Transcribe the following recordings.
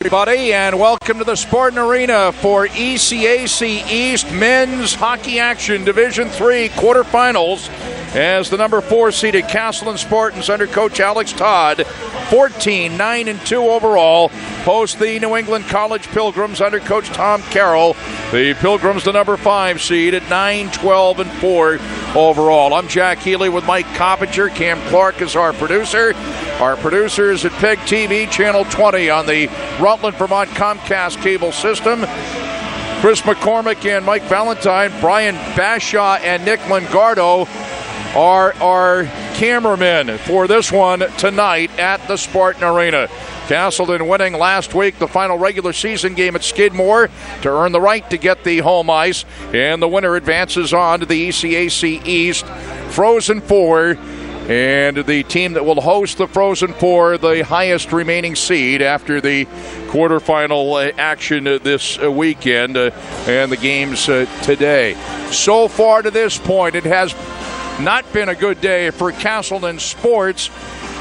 Everybody, and welcome to the Spartan Arena for ECAC East Men's Hockey Action Division III quarterfinals as the number 4 seeded Castleton Spartans under coach Alex Todd, 14-9-2 overall, host the New England College Pilgrims under coach Tom Carroll. The Pilgrims, the number 5 seed at 9-12-4 overall. I'm Jack Healey with Mike Coppinger. Cam Clark is our producer. Our producers at PEGTV, Channel 20 on the Rutland, Vermont Comcast cable system. Chris McCormick and Mike Valentine, Brian Bashaw and Nick Lingardo are our cameramen for this one tonight at the Spartan Arena. Castleton winning last week the final regular season game at Skidmore to earn the right to get the home ice, and the winner advances on to the ECAC East Frozen Four. And the team that will host the Frozen Four, the highest remaining seed after the quarterfinal action this weekend and the games today. So far to this point, it has not been a good day for Castleton sports.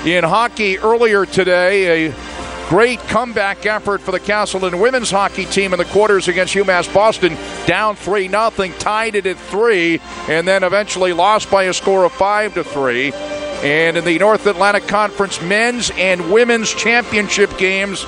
In hockey earlier today, a great comeback effort for the Castleton women's hockey team in the quarters against UMass Boston, down 3-0, tied it at 3, and then eventually lost by a score of 5-3. And in the North Atlantic Conference men's and women's championship games,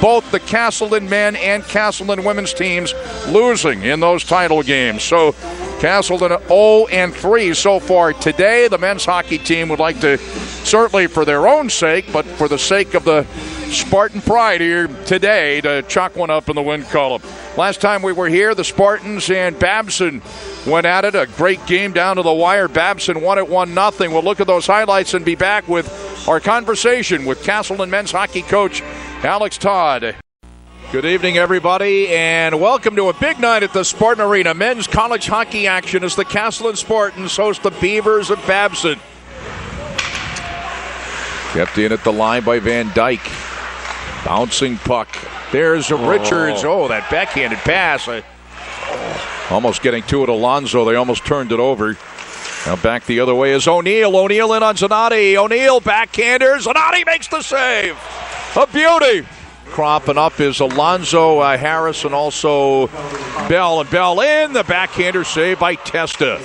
both the Castleton men and Castleton women's teams losing in those title games. So Castleton 0-3 so far today. The men's hockey team would like to, certainly for their own sake, but for the sake of the Spartan pride here today, to chalk one up in the win column. Last time we were here, the Spartans and Babson went at it. A great game down to the wire. Babson won it 1-0. We'll look at those highlights and be back with our conversation with Castleton men's hockey coach Alex Todd. Good evening, everybody, and welcome to a big night at the Spartan Arena. Men's college hockey action as the Castleton Spartans host the Beavers of Babson. Kept in at the line by Van Dyke. Bouncing puck. There's Richards. Oh, that backhanded pass. Almost getting to it, Alonzo. They almost turned it over. Now back the other way is O'Neill. O'Neill in on Zanotti. O'Neill backhander. Zanotti makes the save. A beauty. Cropping up is Alonzo, Harris, and also Bell. And Bell in. The backhander save by Testa.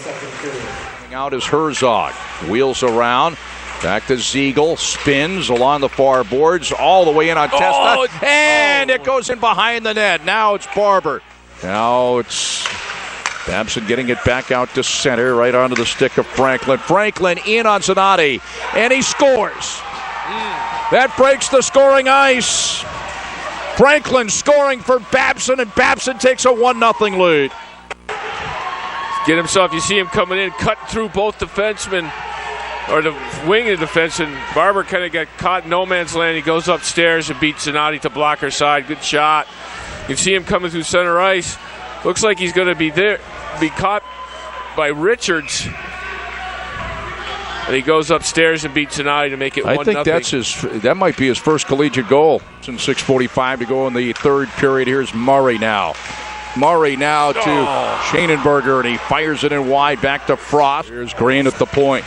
Out is Herzog. Wheels around. Back to Ziegel, spins along the far boards, all the way in on Testa, and it goes in behind the net. Now it's Barber. Now it's Babson getting it back out to center, right onto the stick of Franklin. Franklin in on Zanotti, and he scores. That breaks the scoring ice. Franklin scoring for Babson, and Babson takes a 1-0 lead. Get himself, you see him coming in, cut through both defensemen, or the wing of the defense, and Barber kind of got caught in no man's land. He goes upstairs and beats Zanotti to blocker side. Good shot. You see him coming through center ice. Looks like he's going to be caught by Richards. And he goes upstairs and beats Zanotti to make it 1-0. I think that might be his first collegiate goal. It's in 6:45 to go in the third period. Here's Murray now. Murray now to Schanenberger, and he fires it in wide back to Frost. Here's Green at the point.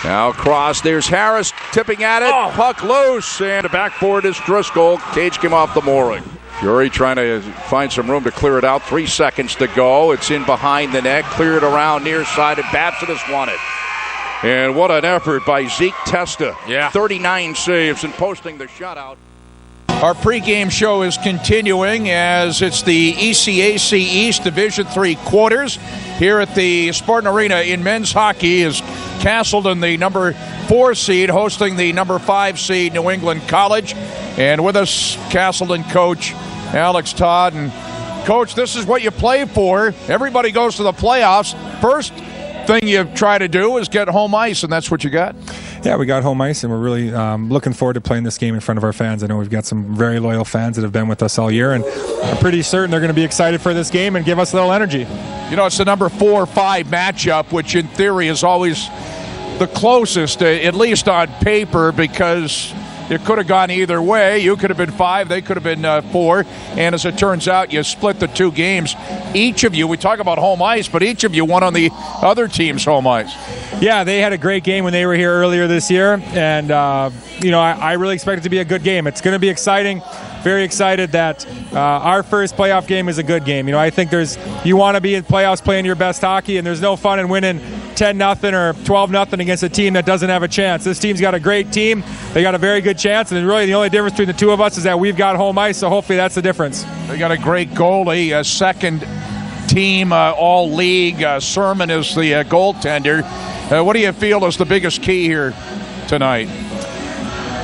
Now cross, there's Harris tipping at it, puck loose, and a backboard is Driscoll. Cage came off the mooring. Fury trying to find some room to clear it out. 3 seconds to go. It's in behind the net, cleared around near side, and Babson has won it. And what an effort by Zeke Testa. 39 saves and posting the shutout. Our pregame show is continuing as it's the ECAC East Division III quarters here at the Spartan Arena in men's hockey. Is Castleton, the number 4 seed, hosting the number 5 seed New England College. And with us, Castleton coach Alex Todd. And coach, this is what you play for. Everybody goes to the playoffs. First thing you try to do is get home ice, and that's what you got. Yeah, we got home ice, and we're really looking forward to playing this game in front of our fans. I know we've got some very loyal fans that have been with us all year, and I'm pretty certain they're going to be excited for this game and give us a little energy. You know, it's the number 4-5 matchup, which in theory is always the closest, at least on paper, because it could have gone either way. You could have been 5, they could have been 4, and as it turns out, you split the 2 games. Each of you, we talk about home ice, but each of you won on the other team's home ice. Yeah, they had a great game when they were here earlier this year, and I really expect it to be a good game. It's going to be exciting. very excited that our first playoff game is a good game. I think you want to be in playoffs playing your best hockey, and there's no fun in winning 10-0 or 12-0 against a team that doesn't have a chance. This team's got a great team. They got a very good chance, and really the only difference between the two of us is that we've got home ice, so hopefully that's the difference. They got a great goalie, a second team all league. Sermon is the goaltender. What do you feel is the biggest key here tonight?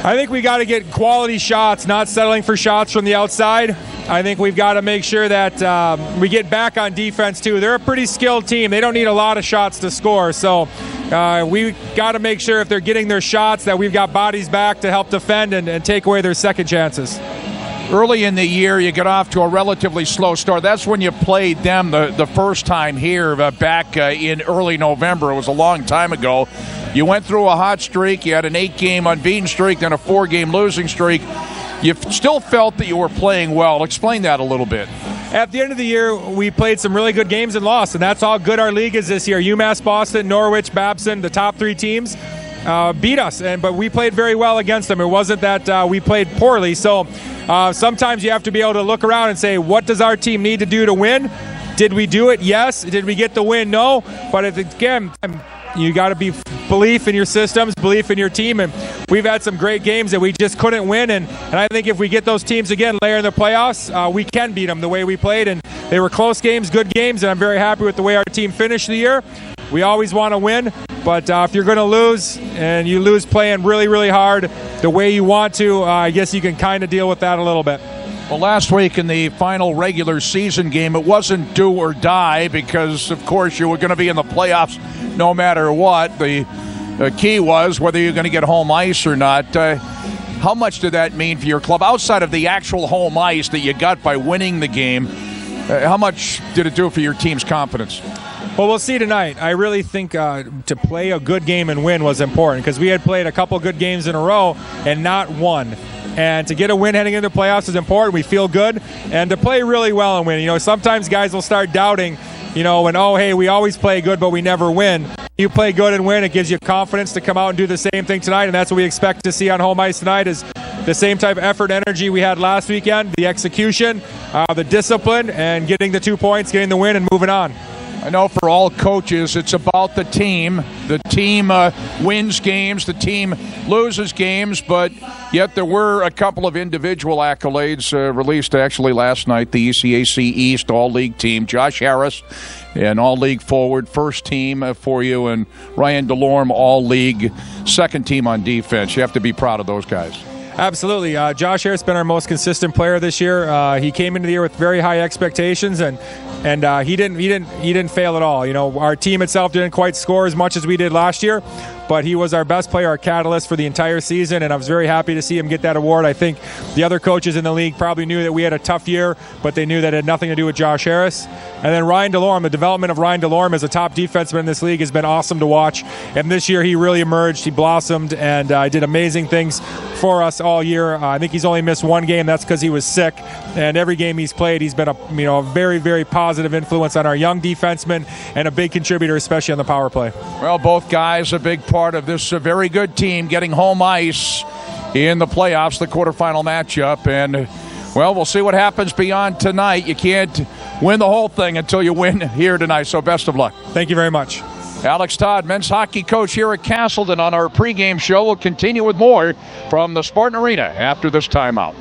I think we got to get quality shots, not settling for shots from the outside. I think we've got to make sure that we get back on defense, too. They're a pretty skilled team. They don't need a lot of shots to score. So we got to make sure if they're getting their shots that we've got bodies back to help defend and take away their second chances. Early in the year, you get off to a relatively slow start. That's when you played them the first time here back in early November. It was a long time ago. You went through a hot streak. You had an 8-game unbeaten streak, then a 4-game losing streak. You still felt that you were playing well. Explain that a little bit. At the end of the year, we played some really good games and lost, and that's how good our league is this year. UMass Boston, Norwich, Babson, the top 3 teams beat us, but we played very well against them. It wasn't that we played poorly. So sometimes you have to be able to look around and say, what does our team need to do to win? Did we do it? Yes. Did we get the win? No. But again, you got to be belief in your systems, belief in your team, and we've had some great games that we just couldn't win, and I think if we get those teams again later in the playoffs, we can beat them the way we played, and they were close games, good games, and I'm very happy with the way our team finished the year. We always want to win, but if you're going to lose, and you lose playing really, really hard the way you want to, I guess you can kind of deal with that a little bit. Well, last week in the final regular season game, it wasn't do or die because, of course, you were going to be in the playoffs no matter what. The key was whether you're going to get home ice or not. How much did that mean for your club? Outside of the actual home ice that you got by winning the game, how much did it do for your team's confidence? Well, we'll see tonight. I really think to play a good game and win was important because we had played a couple good games in a row and not won. And to get a win heading into the playoffs is important. We feel good. And to play really well and win. Sometimes guys will start doubting, hey, we always play good, but we never win. You play good and win, it gives you confidence to come out and do the same thing tonight. And that's what we expect to see on home ice tonight is the same type of effort and energy we had last weekend, the execution, the discipline, and getting the 2 points, getting the win, and moving on. I know for all coaches, it's about the team. The team wins games, the team loses games, but yet there were a couple of individual accolades released actually last night. The ECAC East All-League team, Josh Harris, an All-League forward, first team for you, and Ryan DeLorme, All-League, second team on defense. You have to be proud of those guys. Absolutely. Josh Harris has been our most consistent player this year. He came into the year with very high expectations, and he didn't fail at all. Our team itself didn't quite score as much as we did last year, but he was our best player, our catalyst for the entire season, and I was very happy to see him get that award. I think the other coaches in the league probably knew that we had a tough year, but they knew that it had nothing to do with Josh Harris. And then Ryan DeLorme, the development of Ryan DeLorme as a top defenseman in this league has been awesome to watch. And this year he really emerged, he blossomed, and did amazing things for us all year. I think he's only missed one game. That's because he was sick. And every game he's played, he's been a very, very positive influence on our young defensemen and a big contributor, especially on the power play. Well, both guys a big part of this very good team getting home ice in the playoffs, the quarterfinal matchup. And, well, we'll see what happens beyond tonight. You can't win the whole thing until you win here tonight, so best of luck. Thank you very much. Alex Todd, men's hockey coach here at Castleton on our pregame show. We'll continue with more from the Spartan Arena after this timeout.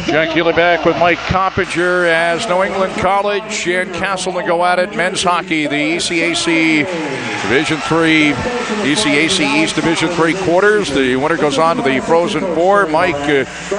Jack Healey back with Mike Coppinger as New England College and Castleton go at it. Men's hockey, the ECAC Division III, ECAC East Division III quarters. The winner goes on to the Frozen Four. Mike,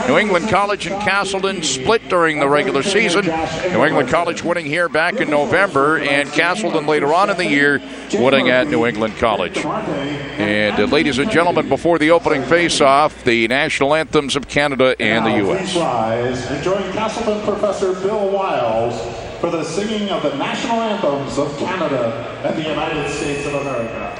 New England College and Castleton split during the regular season. New England College winning here back in November, and Castleton later on in the year winning at New England College. And ladies and gentlemen, before the opening face-off, the national anthems of Canada and the U.S. And join Castleton Professor Bill Wiles for the singing of the national anthems of Canada and the United States of America.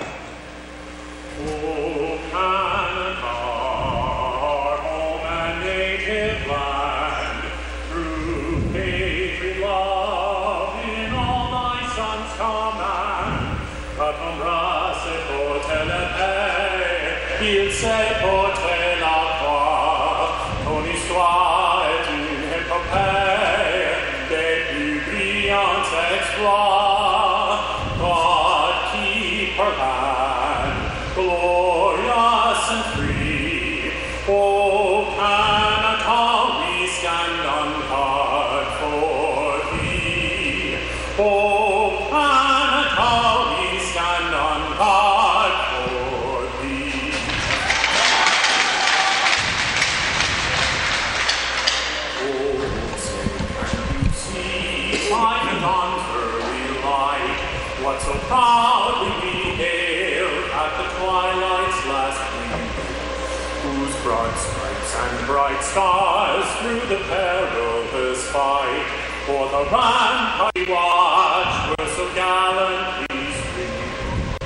Oh, Canada, our home and native land, through patriot love in all thy sons command, but from race porte la paix, il se porte la croix, ton histoire est une épopée des plus brillants exploits. God keep her land glorious and free. Oh, Canada, we stand on guard for thee. Oh, Canada, we stand on guard for thee. Oh, say, can you see, silent on early light, what so proudly we hailed at the twilight's last gleam, whose broad stripes and bright stars through the perilous fight for the rampart we watched were so gallantly streamed,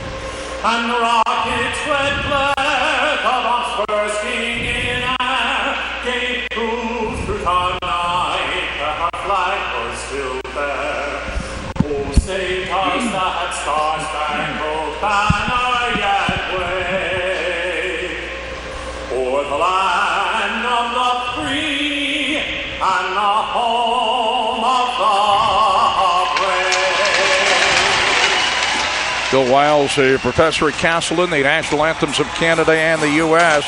and rockets red glare of our bursting in air gave proof through the night that our flag was still there. Oh, say does that star-spangled banner yet wave o'er the land of the free and the home of the brave. Bill Wiles, a professor at Castleton, the national anthems of Canada and the U.S.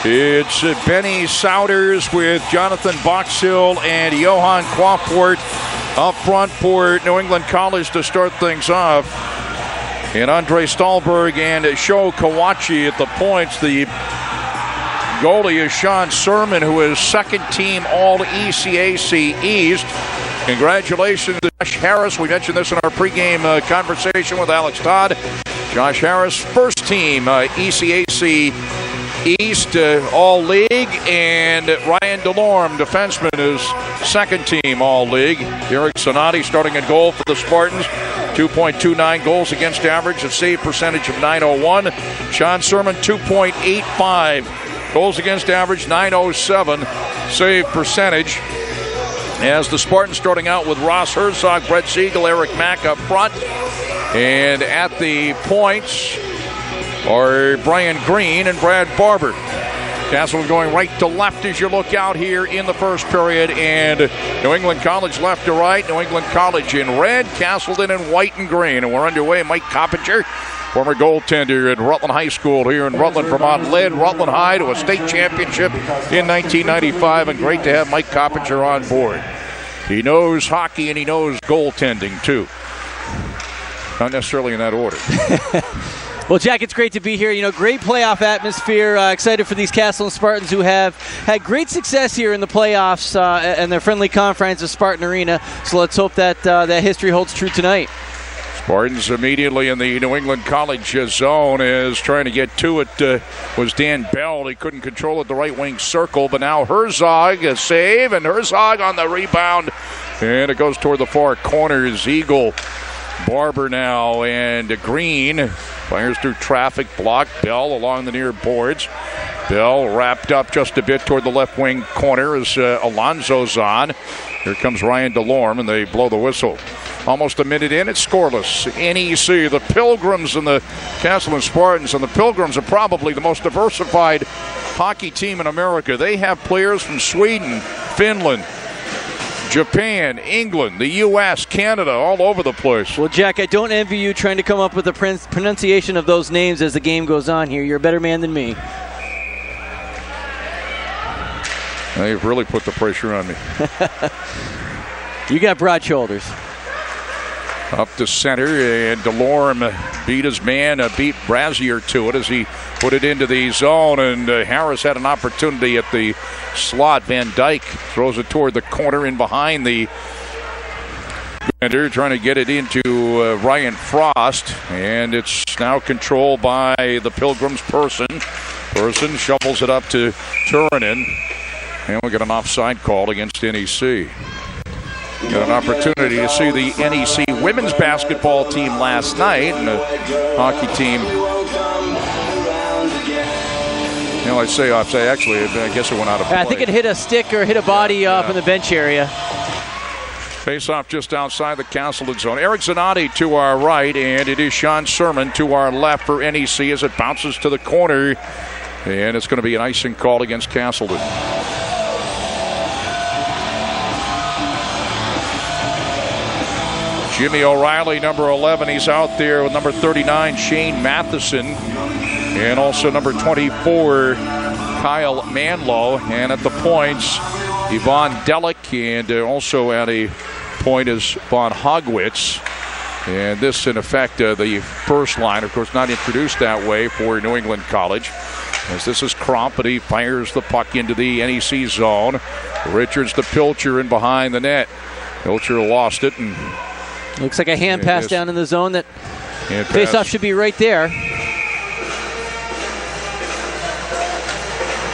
It's Benny Souders with Jonathan Boxhill and Johan Quaffort up front for New England College to start things off. And Andre Stahlberg and Sho Kawachi at the points. The goalie is Sean Sermon, who is second team All-ECAC East. Congratulations to Josh Harris. We mentioned this in our pregame conversation with Alex Todd. Josh Harris, first team ECAC East All-League, and Ryan DeLorme, defenseman, is second team All-League. Eric Sonati starting at goal for the Spartans, 2.29 goals against average, a save percentage of .901. Sean Sermon, 2.85 goals against average, .907 save percentage. As the Spartans starting out with Ross Herzog, Brett Siegel, Eric Mack up front. And at the points are Brian Green and Brad Barber. Castleton going right to left as you look out here in the first period, and New England College left to right. New England College in red, Castleton in white and green. And we're underway. Mike Coppinger, former goaltender at Rutland High School here in Rutland, Vermont, led Rutland High to a state championship in 1995, and great to have Mike Coppinger on board. He knows hockey and he knows goaltending too. Not necessarily in that order. Well, Jack, it's great to be here. You know, great playoff atmosphere. Excited for these Castleton Spartans who have had great success here in the playoffs and their friendly confines of Spartan Arena. So let's hope that that history holds true tonight. Spartans immediately in the New England College zone is trying to get to it. Was Dan Bell. He couldn't control it, the right wing circle, but now Herzog, a save, and Herzog on the rebound. And it goes toward the far corners. Eagle, Barber now, and Green fires through traffic, block. Bell along the near boards. Bell wrapped up just a bit toward the left wing corner as Alonzo's on. Here comes Ryan DeLorme, and they blow the whistle. Almost a minute in, it's scoreless. NEC, the Pilgrims and the Castleton Spartans, and the Pilgrims are probably the most diversified hockey team in America. They have players from Sweden, Finland, Japan, England, the U.S., Canada, all over the place. Well, Jack, I don't envy you trying to come up with the pronunciation of those names as the game goes on here. You're a better man than me. They've really put the pressure on me. You got broad shoulders. Up to center, and Delorme beat his man, beat Brazier to it as he put it into the zone, and Harris had an opportunity at the slot. Van Dyke throws it toward the corner in behind the defender, trying to get it into Ryan Frost, and it's now controlled by the Pilgrims. Person shovels it up to Turunen, and we get an offside call against NEC. Got an opportunity to see the NEC women's basketball team last night, and the hockey team. I say offside. Actually, I guess it went out of play. I think it hit a stick or hit a body up in the bench area. Face-off just outside the Castleton zone. Eric Zanotti to our right, and it is Sean Sermon to our left for NEC as it bounces to the corner, and it's going to be an icing call against Castleton. Jimmy O'Reilly, number 11, he's out there with number 39, Shane Matheson, and also number 24, Kyle Manlow. And at the points, Yvonne Delic, and also at a point is Von Hogwitz. And this, in effect, the first line, of course, not introduced that way for New England College. As this is Crump, but he fires the puck into the NEC zone. Richards to Pilcher in behind the net. Pilcher lost it, and looks like a hand pass down in the zone. That face-off should be right there.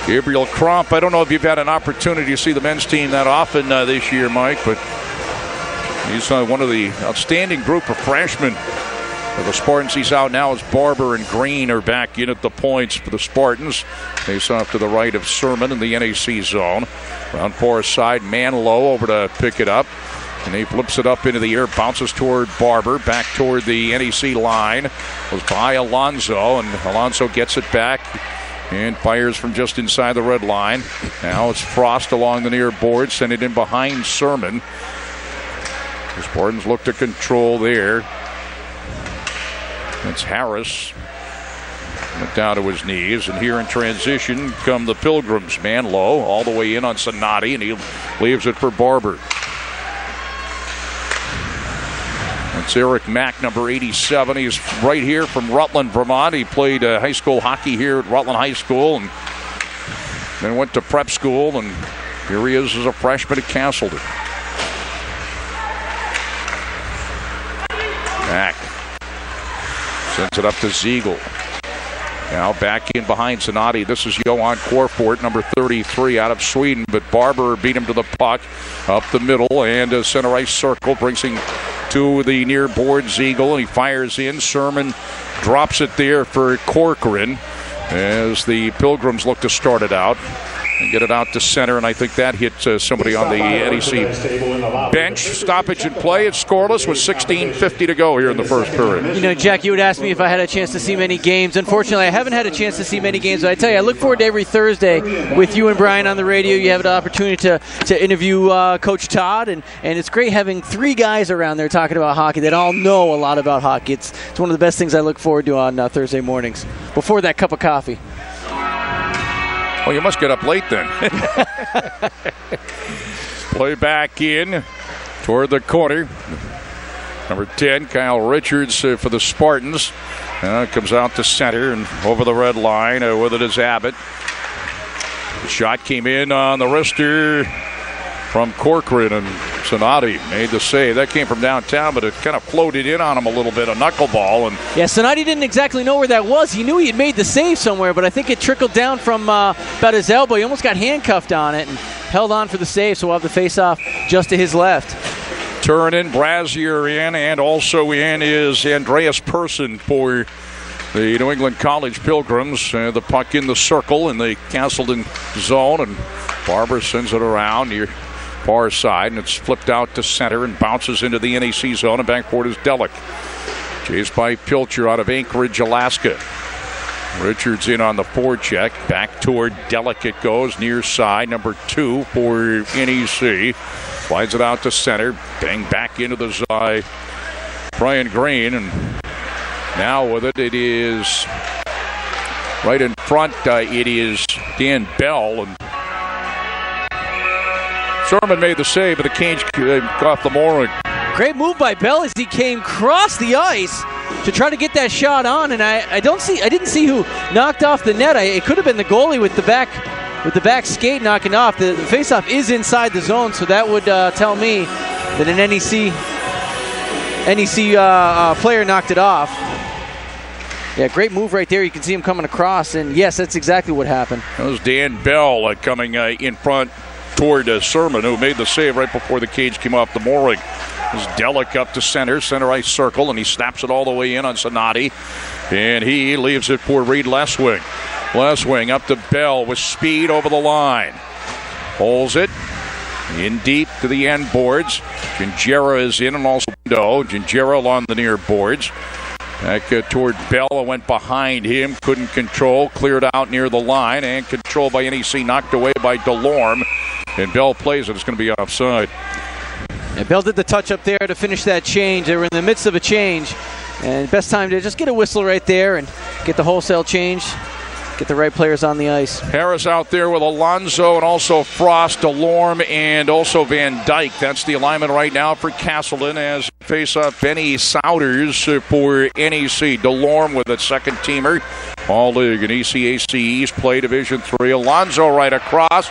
Gabriel Crump, I don't know if you've had an opportunity to see the men's team that often this year, Mike, but he's one of the outstanding group of freshmen for the Spartans. He's out now as Barber and Green are back in at the points for the Spartans. Face off to the right of Sermon in the NEC zone. Round far side, Manlow over to pick it up. And he flips it up into the air, bounces toward Barber, back toward the NEC line. Was by Alonso, and Alonso gets it back and fires from just inside the red line. Now it's Frost along the near board, send it in behind Sermon. The Spartans look to control there. That's Harris. Went down to his knees, and here in transition come the Pilgrims. Manlow all the way in on Sonati, and he leaves it for Barber. It's Eric Mack, number 87. He's right here from Rutland, Vermont. He played high school hockey here at Rutland High School and then went to prep school, and here he is as a freshman at Castleton. Mack sends it up to Ziegel. Now back in behind Sonati. This is Johan Corfort, number 33, out of Sweden, but Barber beat him to the puck up the middle, and center ice circle brings him to the near board. Ziegel, and he fires in. Sermon drops it there for Corcoran as the Pilgrims look to start it out and get it out to center, and I think that hit somebody on the NEC bench. Stoppage in play. It's scoreless with 16:50 to go here in the first period. You know, Jack, you would ask me if I had a chance to see many games. Unfortunately, I haven't had a chance to see many games, but I tell you, I look forward to every Thursday with you and Brian on the radio. You have an opportunity to interview Coach Todd, and it's great having three guys around there talking about hockey that all know a lot about hockey. It's one of the best things I look forward to on Thursday mornings, before that cup of coffee. Well, you must get up late then. Play back in toward the corner. Number 10, Kyle Richards for the Spartans. Comes out to center and over the red line. With it is Abbott. The shot came in on the wrister from Corcoran, and Sonati made the save. That came from downtown, but it kind of floated in on him a little bit, a knuckleball. And yeah, Sonati didn't exactly know where that was. He knew he had made the save somewhere, but I think it trickled down from about his elbow. He almost got handcuffed on it and held on for the save, so we'll have the face-off just to his left. Turunen, Brazier in, and also in is Andreas Persson for the New England College Pilgrims. The puck in the circle in the Castleton zone, and Barber sends it around near far side, and it's flipped out to center and bounces into the NEC zone, and backboard is Delic. Chased by Pilcher out of Anchorage, Alaska. Richards in on the forecheck. Back toward Delic it goes, near side, number 2 for NEC. Slides it out to center. Bang back into the side. Brian Green, and now with it, it is right in front. It is Dan Bell, and Sermon made the save, but the cage off the mooring. Great move by Bell as he came across the ice to try to get that shot on, and I didn't see who knocked off the net. It could have been the goalie with the back skate knocking off. The faceoff is inside the zone, so that would tell me that an NEC player knocked it off. Yeah, great move right there. You can see him coming across, and yes, that's exactly what happened. That was Dan Bell coming in front toward Sermon, who made the save right before the cage came off the mooring. This Delic up to center ice circle, and he snaps it all the way in on Sonati, and he leaves it for Reed Leswing. Leswing up to Bell with speed over the line. Holds it in deep to the end boards. Gingera is in and also window. Gingera along the near boards. Back toward Bell, went behind him, couldn't control, cleared out near the line, and controlled by NEC, knocked away by Delorme. And Bell plays it, it's going to be offside. And Bell did the touch up there to finish that change. They were in the midst of a change, and best time to just get a whistle right there and get the wholesale change, get the right players on the ice. Harris out there with Alonso and also Frost, Delorme, and also Van Dyke. That's the alignment right now for Castleton as face off Benny Souders for NEC. Delorme with a second teamer. All league and ECAC East play Division 3. Alonso right across.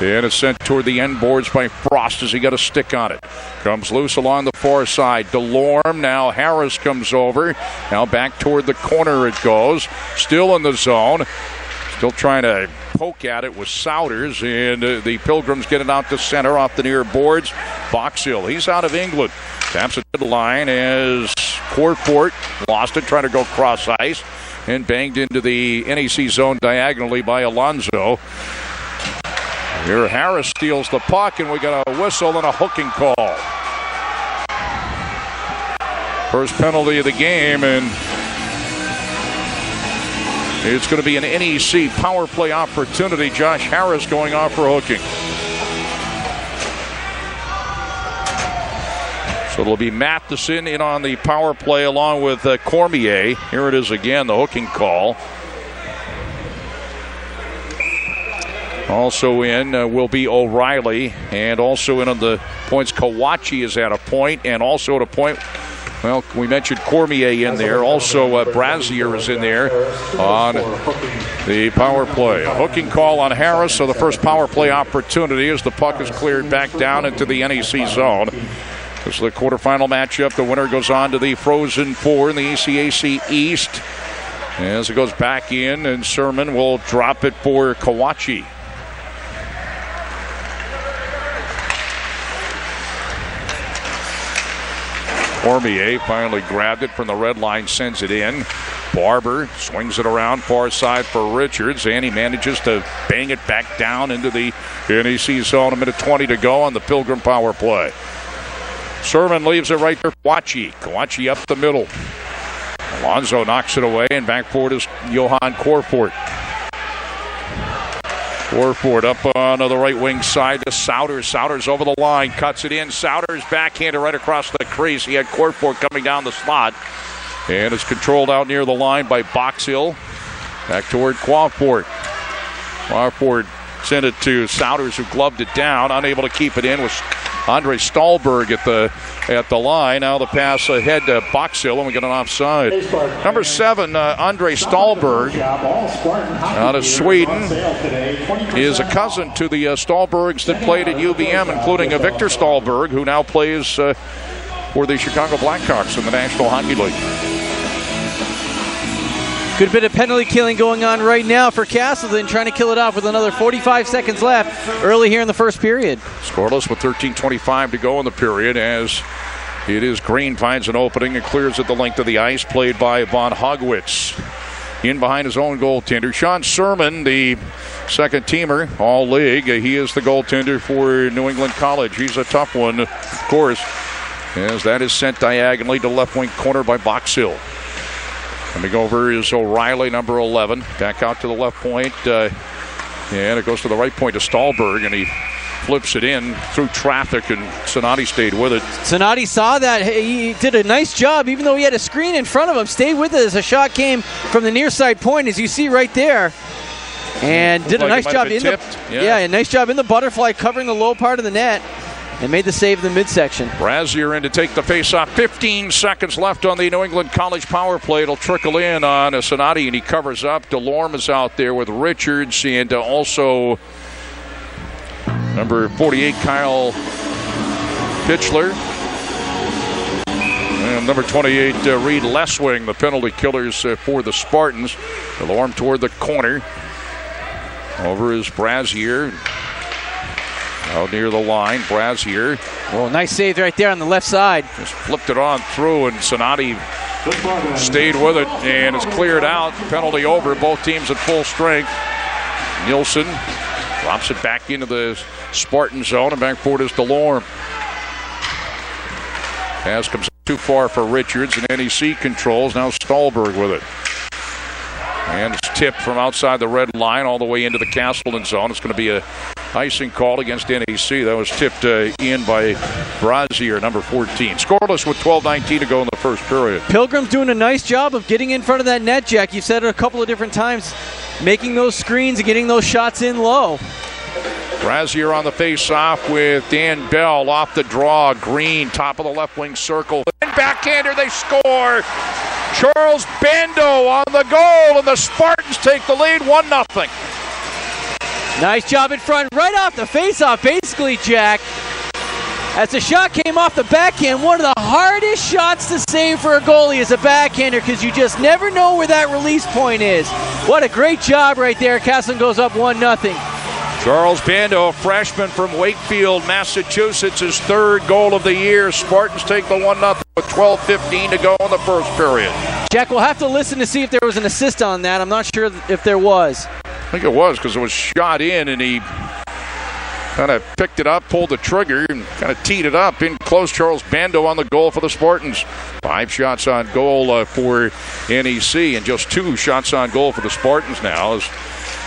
And it's sent toward the end boards by Frost as he got a stick on it. Comes loose along the far side. Delorme, now Harris comes over. Now back toward the corner it goes. Still in the zone. Still trying to poke at it with Souders. And the Pilgrims get it out to center off the near boards. Boxhill, he's out of England. Taps it to the line as Corfort lost it, trying to go cross ice. And banged into the NEC zone diagonally by Alonso. Here Harris steals the puck, and we got a whistle and a hooking call. First penalty of the game, and it's going to be an NEC power play opportunity. Josh Harris going off for hooking. So it'll be Matheson in on the power play along with Cormier. Here it is again, the hooking call. Also in will be O'Reilly, and also in on the points, Kawachi is at a point, and also at a point, well, we mentioned Cormier in there. Also, Brazier is in there on the power play. A hooking call on Harris, so the first power play opportunity as the puck is cleared back down into the NEC zone. This is the quarterfinal matchup. The winner goes on to the Frozen Four in the ECAC East. As it goes back in, and Sermon will drop it for Kawachi. Cormier finally grabbed it from the red line, sends it in. Barber swings it around far side for Richards, and he manages to bang it back down into the NEC zone. 1:20 to go on the Pilgrim power play. Sermon leaves it right there. Kawachi up the middle. Alonso knocks it away, and back forward is Johan Corfort. Corfort up on the right wing side to Souders. Souders over the line, cuts it in. Souders backhanded right across the crease. He had Corfort coming down the slot. And it's controlled out near the line by Boxhill. Back toward Quawfort. Quawfort sent it to Souders, who gloved it down. Unable to keep it in was Andre Stahlberg at the line. Now the pass ahead to Boxhill, and we get an offside. Number 7, Andre Stahlberg, out of Sweden, is a cousin to the Stahlbergs that played at UVM, including Victor Stahlberg, who now plays for the Chicago Blackhawks in the National Hockey League. Good bit of penalty killing going on right now for Castleton, trying to kill it off with another 45 seconds left early here in the first period. Scoreless with 13:25 to go in the period as it is Green finds an opening and clears at the length of the ice, played by Von Hogwitz. In behind his own goaltender, Sean Sermon, the second teamer, all league. He is the goaltender for New England College. He's a tough one, of course, as that is sent diagonally to left wing corner by Boxhill. Coming over is O'Reilly, number 11. Back out to the left point. And it goes to the right point to Stahlberg, and he flips it in through traffic, and Sonati stayed with it. Sonati saw that. He did a nice job, even though he had a screen in front of him. Stayed with it as a shot came from the near side point, as you see right there. And did a nice job in the a nice job in the butterfly, covering the low part of the net, and made the save in the midsection. Brazier in to take the face-off. 15 seconds left on the New England College power play. It'll trickle in on Sonati, and he covers up. DeLorme is out there with Richards, and also number 48, Kyle Pitchler. And number 28, Reed Leswing, the penalty killers for the Spartans. DeLorme toward the corner. Over is Brazier. Out near the line, Brazier. Oh, nice save right there on the left side. Just flipped it on through, and Sonati stayed with it, and it's cleared out. Penalty over. Both teams at full strength. Nielsen drops it back into the Spartan zone, and back forward is DeLorme. Pass comes too far for Richards, and NEC controls. Now Stallberg with it. And it's tipped from outside the red line all the way into the Castleton zone. It's going to be a icing call against NEC. That was tipped in by Brazier, number 14. Scoreless with 12:19 to go in the first period. Pilgrim's doing a nice job of getting in front of that net, Jack. You've said it a couple of different times, making those screens and getting those shots in low. Brazier on the face-off with Dan Bell off the draw. Green, top of the left wing circle. And backhander, they score. Charles Bando on the goal, and the Spartans take the lead 1-0. Nice job in front, right off the face-off, basically, Jack. As the shot came off the backhand, one of the hardest shots to save for a goalie is a backhander, because you just never know where that release point is. What a great job right there. Castleton goes up 1-0. Charles Bando, a freshman from Wakefield, Massachusetts, his third goal of the year. Spartans take the 1-0 with 12:15 to go in the first period. Jack, we'll have to listen to see if there was an assist on that. I'm not sure if there was. I think it was, because it was shot in, and he kind of picked it up, pulled the trigger, and kind of teed it up. In close, Charles Bando on the goal for the Spartans. 5 shots on goal for NEC, and just 2 shots on goal for the Spartans now, as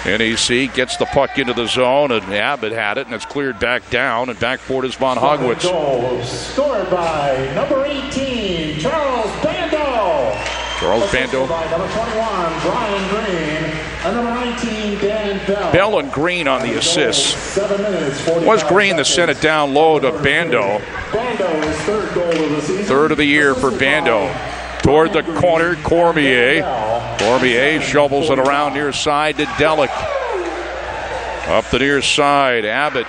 NEC gets the puck into the zone, and Abbott had it, and it's cleared back down, and back forward is Von Hogwitz. Goal scored by number 18, Charles Bando. Charles Bando. By number 21, Brian Green, and number 19, Dan Bell. Bell and Green on the assists. 7 minutes, It was Green that sent it down low to Bando. Bando, his third goal of the season. Third of the year for Bando. Toward the corner, Cormier. Cormier shovels it around near side to Delic. Up the near side, Abbott.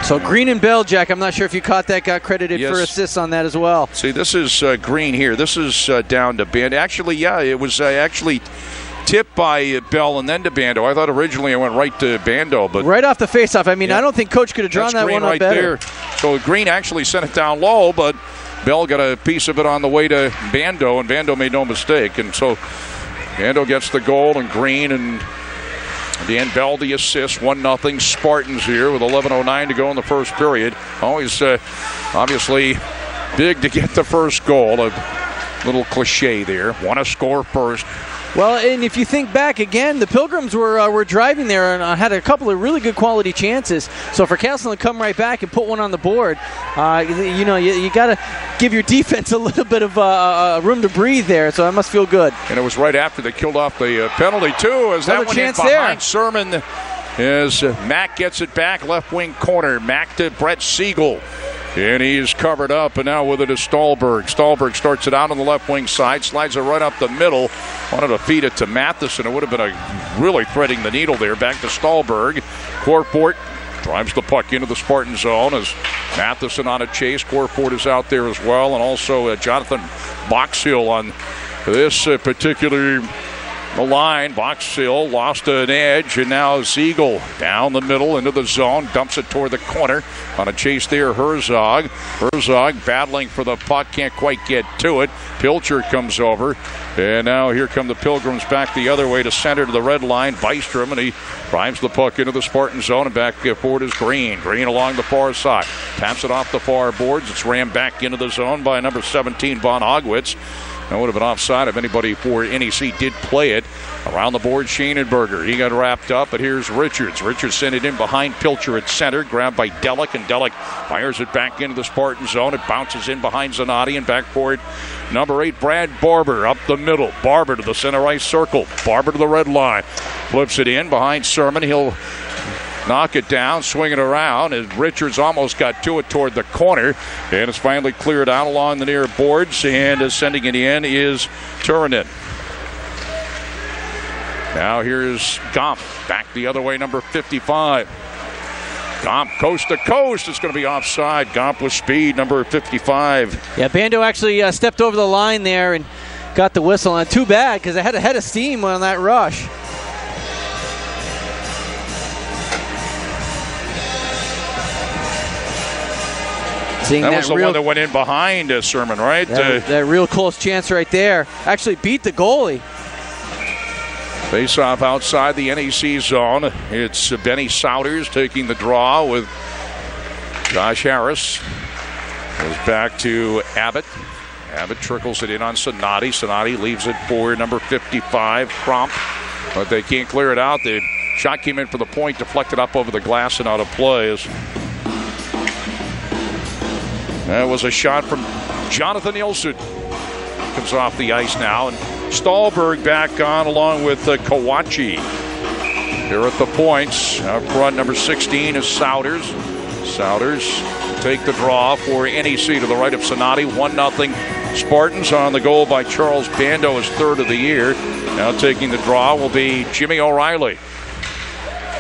So Green and Bell, Jack, I'm not sure if you caught that, got credited for assists on that as well. See, this is Green here. This is down to Bando. Actually, yeah, it was actually tipped by Bell and then to Bando. I thought originally it went right to Bando, but right off the faceoff. I mean, I don't think Coach could have drawn that one up right better. There. So Green actually sent it down low, but Bell got a piece of it on the way to Bando, and Bando made no mistake. And so Bando gets the goal, and Green and Dan Bell the assist. 1-0 Spartans here with 11:09 to go in the first period. Always, obviously, big to get the first goal. A little cliche there. Want to score first. Well, and if you think back again, the Pilgrims were driving there and had a couple of really good quality chances. So for Castleton to come right back and put one on the board, you got to give your defense a little bit of room to breathe there. So that must feel good. And it was right after they killed off the penalty too. As another that one chance behind there. Sermon, as Mack gets it back, left wing corner. Mack to Brett Siegel. And he's covered up, and now with it is Stallberg. Stallberg starts it out on the left wing side, slides it right up the middle. Wanted to feed it to Matheson. It would have been really threading the needle there. Back to Stallberg. Corport drives the puck into the Spartan zone as Matheson on a chase. Corport is out there as well, and also Jonathan Boxhill on this particular line. Boxhill lost an edge, and now Siegel down the middle into the zone, dumps it toward the corner. On a chase there, Herzog. Herzog battling for the puck, can't quite get to it. Pilcher comes over, and now here come the Pilgrims back the other way to center to the red line. Bystrom, and he drives the puck into the Spartan zone, and back forward is Green. Green along the far side. Taps it off the far boards. It's rammed back into the zone by number 17, Von Hogwitz. That would have been offside if anybody for NEC did play it. Around the board, Schaenenberger. He got wrapped up, but here's Richards. Richards sent it in behind Pilcher at center. Grabbed by Delic, and Delic fires it back into the Spartan zone. It bounces in behind Zanotti, and back for it. Number 8, Brad Barber up the middle. Barber to the center ice circle. Barber to the red line. Flips it in behind Sermon. He'll knock it down, swing it around, and Richards almost got to it toward the corner, and it's finally cleared out along the near boards, and sending it in is Turunen. Now here's Gomp, back the other way, number 55. Gomp coast to coast. It's going to be offside. Gomp with speed, number 55. Yeah, Bando actually stepped over the line there and got the whistle on. Too bad, because they had a head of steam on that rush. That was the one that went in behind Sermon, right? That real close chance right there. Actually beat the goalie. Face-off outside the NEC zone. It's Benny Souders taking the draw with Josh Harris. Goes back to Abbott. Abbott trickles it in on Sonati. Sonati leaves it for number 55, Cromp. But they can't clear it out. The shot came in for the point, deflected up over the glass and out of play. That was a shot from Jonathan Nielsen. Comes off the ice now. And Stahlberg back on along with Kawachi. Here at the points. Out front, number 16 is Souders. Souders take the draw for NEC to the right of Sonati. 1-0 Spartans on the goal by Charles Bando, his third of the year. Now taking the draw will be Jimmy O'Reilly.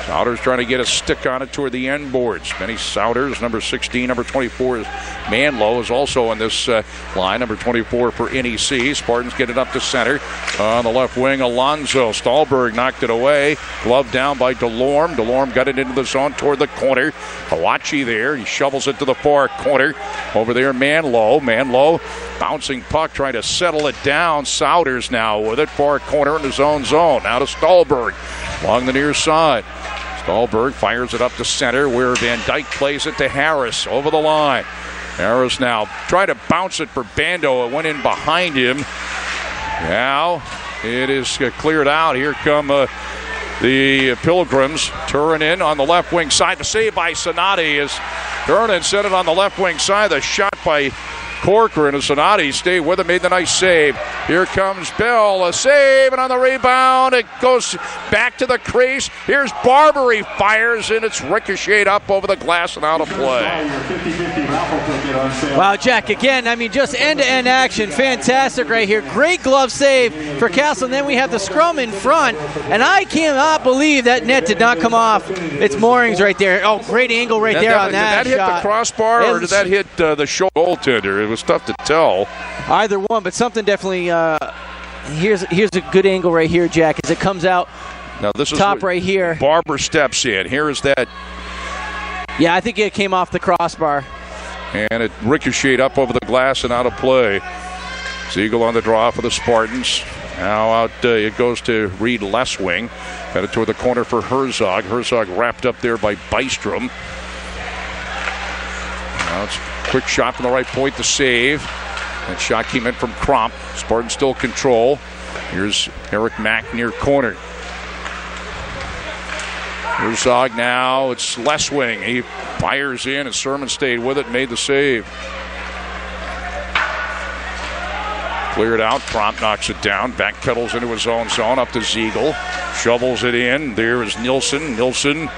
Souders trying to get a stick on it toward the end boards. Benny Souders, number 16. Number 24 is Manlow, is also on this line. Number 24 for NEC. Spartans get it up to center. On the left wing, Alonzo. Stahlberg knocked it away. Glove down by Delorme. Delorme got it into the zone toward the corner. Kawachi there. He shovels it to the far corner. Over there, Manlow. Manlow bouncing puck, trying to settle it down. Souders now with it. Far corner in his own zone. Now to Stahlberg along the near side. Stahlberg fires it up to center where Van Dyke plays it to Harris over the line. Harris now trying to bounce it for Bando. It went in behind him. Now it is cleared out. Here come the Pilgrims. Turunen on the left wing side. The save by Sonati as Turunen set it on the left wing side. The shot by Corcoran and Sonati stayed with him, made the nice save. Here comes Bell, a save, and on the rebound, it goes back to the crease. Here's Barber, he fires, and it's ricocheted up over the glass and out of play. Wow, Jack, again, I mean, just end-to-end action. Fantastic right here. Great glove save for Castle, and then we have the scrum in front, and I cannot believe that net did not come off its moorings right there. Oh, great angle right there on that shot. Did that hit the crossbar, or did that hit the show goaltender? It was tough to tell. Either one, but something definitely. Here's a good angle right here, Jack, as it comes out. Now this is top right here. Barber steps in. Here is that. Yeah, I think it came off the crossbar. And it ricocheted up over the glass and out of play. Siegel on the draw for the Spartans. Now out it goes to Reed Leswing. Headed toward the corner for Herzog. Herzog wrapped up there by Bystrom. Now it's a quick shot from the right point to save. That shot came in from Cromp. Spartans still control. Here's Eric Mack near corner. Herzog now. It's Leswing. He fires in, and Sermon stayed with it and made the save. Cleared out. Cromp knocks it down. Backpedals into his own zone. Up to Siegel. Shovels it in. There is Nilsson. Nilsson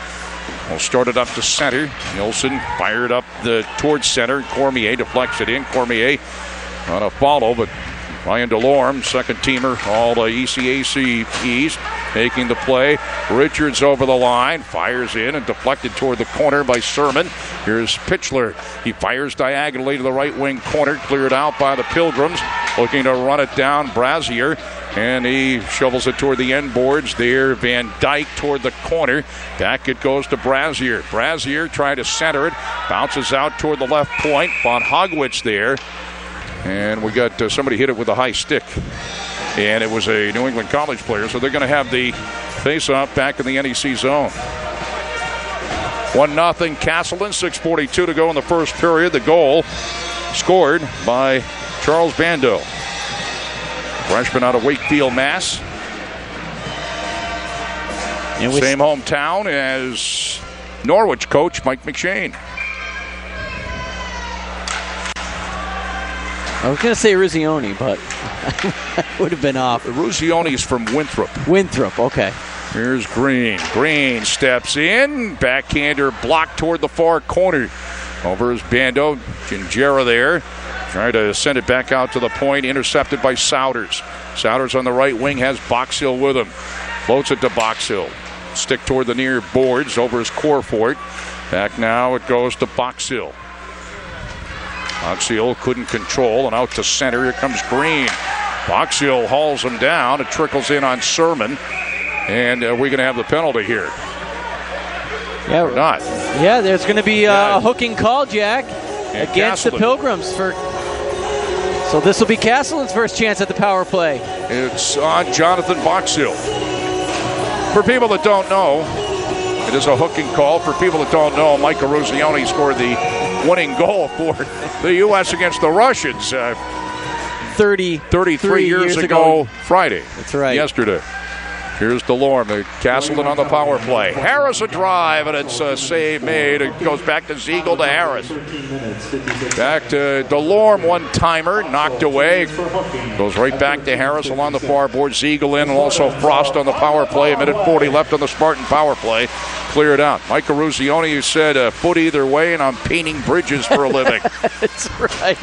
will start it up to center. Nilsson fired up towards center. Cormier deflects it in. Cormier on a follow, but Ryan Delorme, second teamer, all the ECAC East, making the play. Richards over the line, fires in and deflected toward the corner by Sermon. Here's Pitchler. He fires diagonally to the right wing corner, cleared out by the Pilgrims, looking to run it down. Brazier, and he shovels it toward the end boards there. Van Dyke toward the corner. Back it goes to Brazier. Brazier trying to center it, bounces out toward the left point. Von Hogwitz there. And we got somebody hit it with a high stick. And it was a New England College player, so they're going to have the face-off back in the NEC zone. 1-0 Castleton, 6:42 to go in the first period. The goal scored by Charles Bando. Freshman out of Wakefield, Mass. Same hometown as Norwich coach Mike McShane. I was going to say Ruzioni, but I would have been off. Ruzioni's from Winthrop. Winthrop, okay. Here's Green. Green steps in. Backhander blocked toward the far corner. Over his bando. Gingera there. Trying to send it back out to the point. Intercepted by Souders. Souders on the right wing has Boxhill with him. Floats it to Boxhill. Stick toward the near boards over his core fort. Back now it goes to Boxhill. Boxhill couldn't control, and out to center. Here comes Green. Boxhill hauls him down. It trickles in on Sermon. And we're going to have the penalty here. Yeah, or not. Yeah, there's going to be a hooking call, Jack, against the Pilgrims. So this will be Castleton's first chance at the power play. It's on Jonathan Boxhill. For people that don't know, it is a hooking call. For people that don't know, Mike Ruzioni scored the winning goal for the U.S. against the Russians 33 years ago Friday. That's right. Yesterday. Here's DeLorme, the Castleton on the power play. Harris a drive, and it's a save made. It goes back to Ziegel to Harris. Back to DeLorme, one-timer, knocked away. Goes right back to Harris along the far board. Ziegel in, and also Frost on the power play. A minute 40 left on the Spartan power play. Cleared out. Mike Ruzioni, who said a foot either way, and I'm painting bridges for a living. That's right.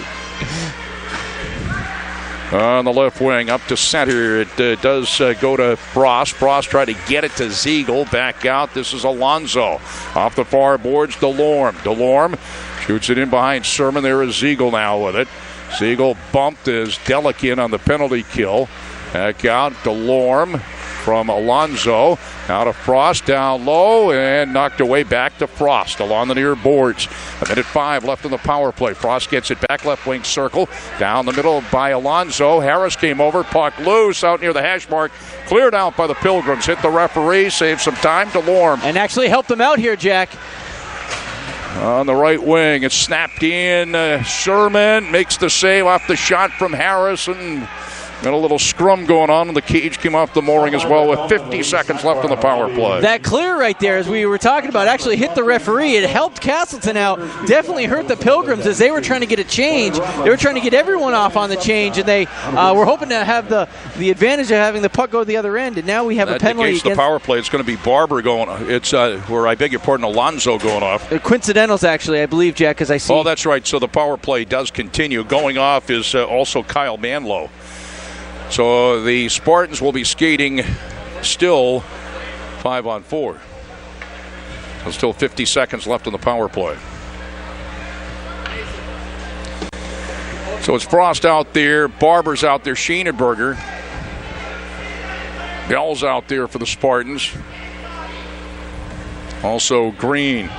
On the left wing, up to center. It does go to Frost. Frost tried to get it to Ziegel. Back out. This is Alonso. Off the far boards, DeLorme. DeLorme shoots it in behind Sermon. There is Ziegel now with it. Ziegel bumped as Delic in on the penalty kill. Back out, DeLorme from Alonso. Now to Frost, down low, and knocked away back to Frost along the near boards. A minute 5 left on the power play. Frost gets it back, left wing circle. Down the middle by Alonso. Harris came over, puck loose out near the hash mark. Cleared out by the Pilgrims. Hit the referee, saved some time. DeLorme. And actually helped them out here, Jack. On the right wing, it's snapped in. Sherman makes the save off the shot from Harris, and got a little scrum going on, and the cage came off the mooring as well with 50 seconds left on the power play. That clear right there, as we were talking about, actually hit the referee. It helped Castleton out. Definitely hurt the Pilgrims as they were trying to get a change. They were trying to get everyone off on the change, and they were hoping to have the advantage of having the puck go to the other end. And now we have a penalty against the power play. It's going to be Barber going. It's where I beg your pardon, Alonso going off. Coincidentals, actually, I believe, Jack, because I see. Oh, that's right. So the power play does continue. Going off is also Kyle Manlow. So the Spartans will be skating still 5-on-4. There's still 50 seconds left on the power play. So it's Frost out there, Barber's out there, Schienenberger. Bell's out there for the Spartans. Also Green.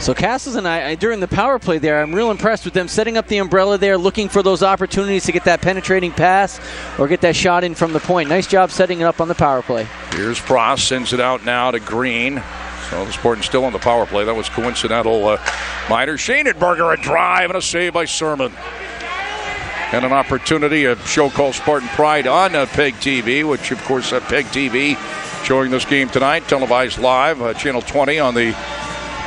So Castleton, during the power play there, I'm real impressed with them setting up the umbrella there, looking for those opportunities to get that penetrating pass or get that shot in from the point. Nice job setting it up on the power play. Here's Frost, sends it out now to Green. So the Spartans still on the power play. That was coincidental. Minor Schienenberger, a drive and a save by Sermon. And an opportunity, a show called Spartan Pride on PEGTV, which of course PEGTV showing this game tonight, televised live, Channel 20 on the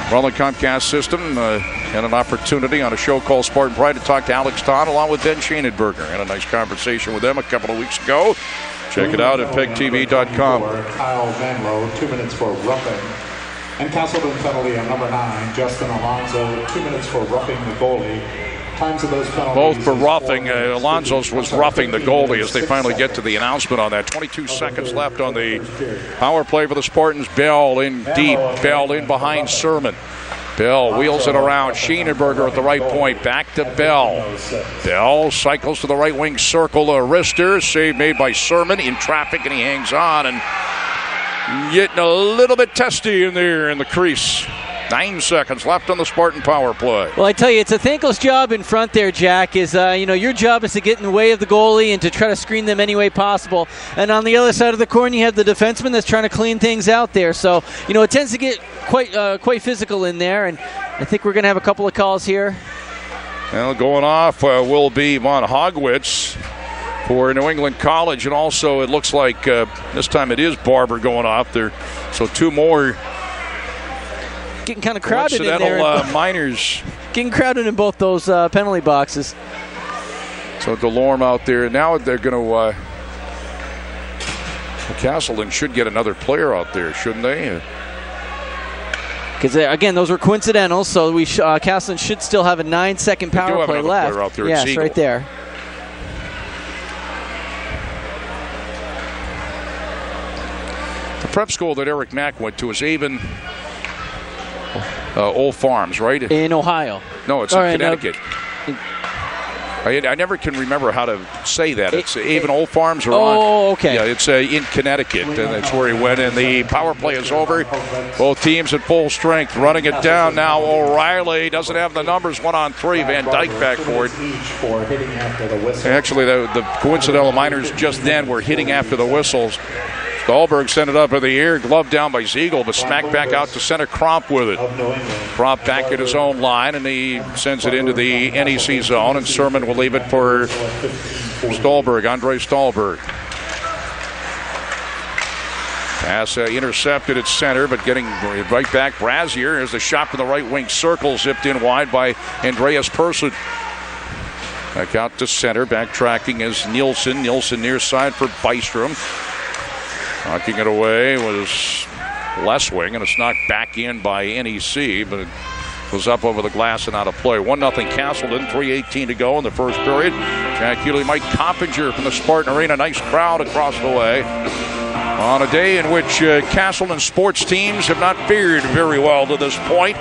Comcast system, and an opportunity on a show called Spartan Pride to talk to Alex Todd along with Ben Schienenberger. Had a nice conversation with them a couple of weeks ago. Check it out at PEGTV.com. Kyle Manlow, 2 minutes for roughing. And Castleton penalty on number 9, Justin Alonso, 2 minutes for roughing the goalie. Times of those penalties. Both for roughing. Alonso's was roughing the goalie as they finally get to the announcement on that. 22 seconds left on the power play for the Spartans. Bell in deep. Bell in behind Sermon. Bell wheels it around. Schienenberger at the right point. Back to Bell. Bell cycles to the right wing circle. Rister. Save made by Sermon in traffic, and he hangs on and getting a little bit testy in there in the crease. 9 seconds left on the Spartan power play. Well, I tell you, it's a thankless job in front there, Jack. Your job is to get in the way of the goalie and to try to screen them any way possible. And on the other side of the corner, you have the defenseman that's trying to clean things out there. So, it tends to get quite physical in there. And I think we're going to have a couple of calls here. Well, going off will be Von Hogwitz for New England College, and also it looks like this time it is Barber going off there. So two more getting kind of crowded in there. Miners. Getting crowded in both those penalty boxes. So Delorme out there. Now they're going to... Castleton should get another player out there, shouldn't they? Because, again, those were coincidental, so Castleton should still have a 9-second power play left. Out there, yes, right there. The prep school that Eric Mack went to is Avon Old Farms, right? In Ohio. No, it's in Connecticut. I never can remember how to say that. It's Avon Old Farms. Okay. Yeah, it's in Connecticut, and that's where he went. And the power play is over. Both teams at full strength, running it down now. O'Reilly doesn't have the numbers. 1-on-3. Van Dyke backboard. Actually, the coincidental minors just then were hitting after the whistles. Dahlberg sent it up in the air, glove down by Ziegel, but smacked back out to center. Cromp with it. Cromp back at his own line, and he sends it into the NEC zone, and Sermon will leave it for Stolberg, Andre Stolberg. Pass intercepted at center, but getting right back. Brazier as the shot from the right wing circle, zipped in wide by Andreas Persson. Back out to center, backtracking is Nielsen. Nielsen near side for Bystrom. Knocking it away was Leswing, and it's knocked back in by NEC, but it was up over the glass and out of play. 1-0 Castleton, 3:18 to go in the first period. Jack Healey, Mike Coppinger from the Spartan Arena. Nice crowd across the way. On a day in which Castleton sports teams have not fared very well to this point,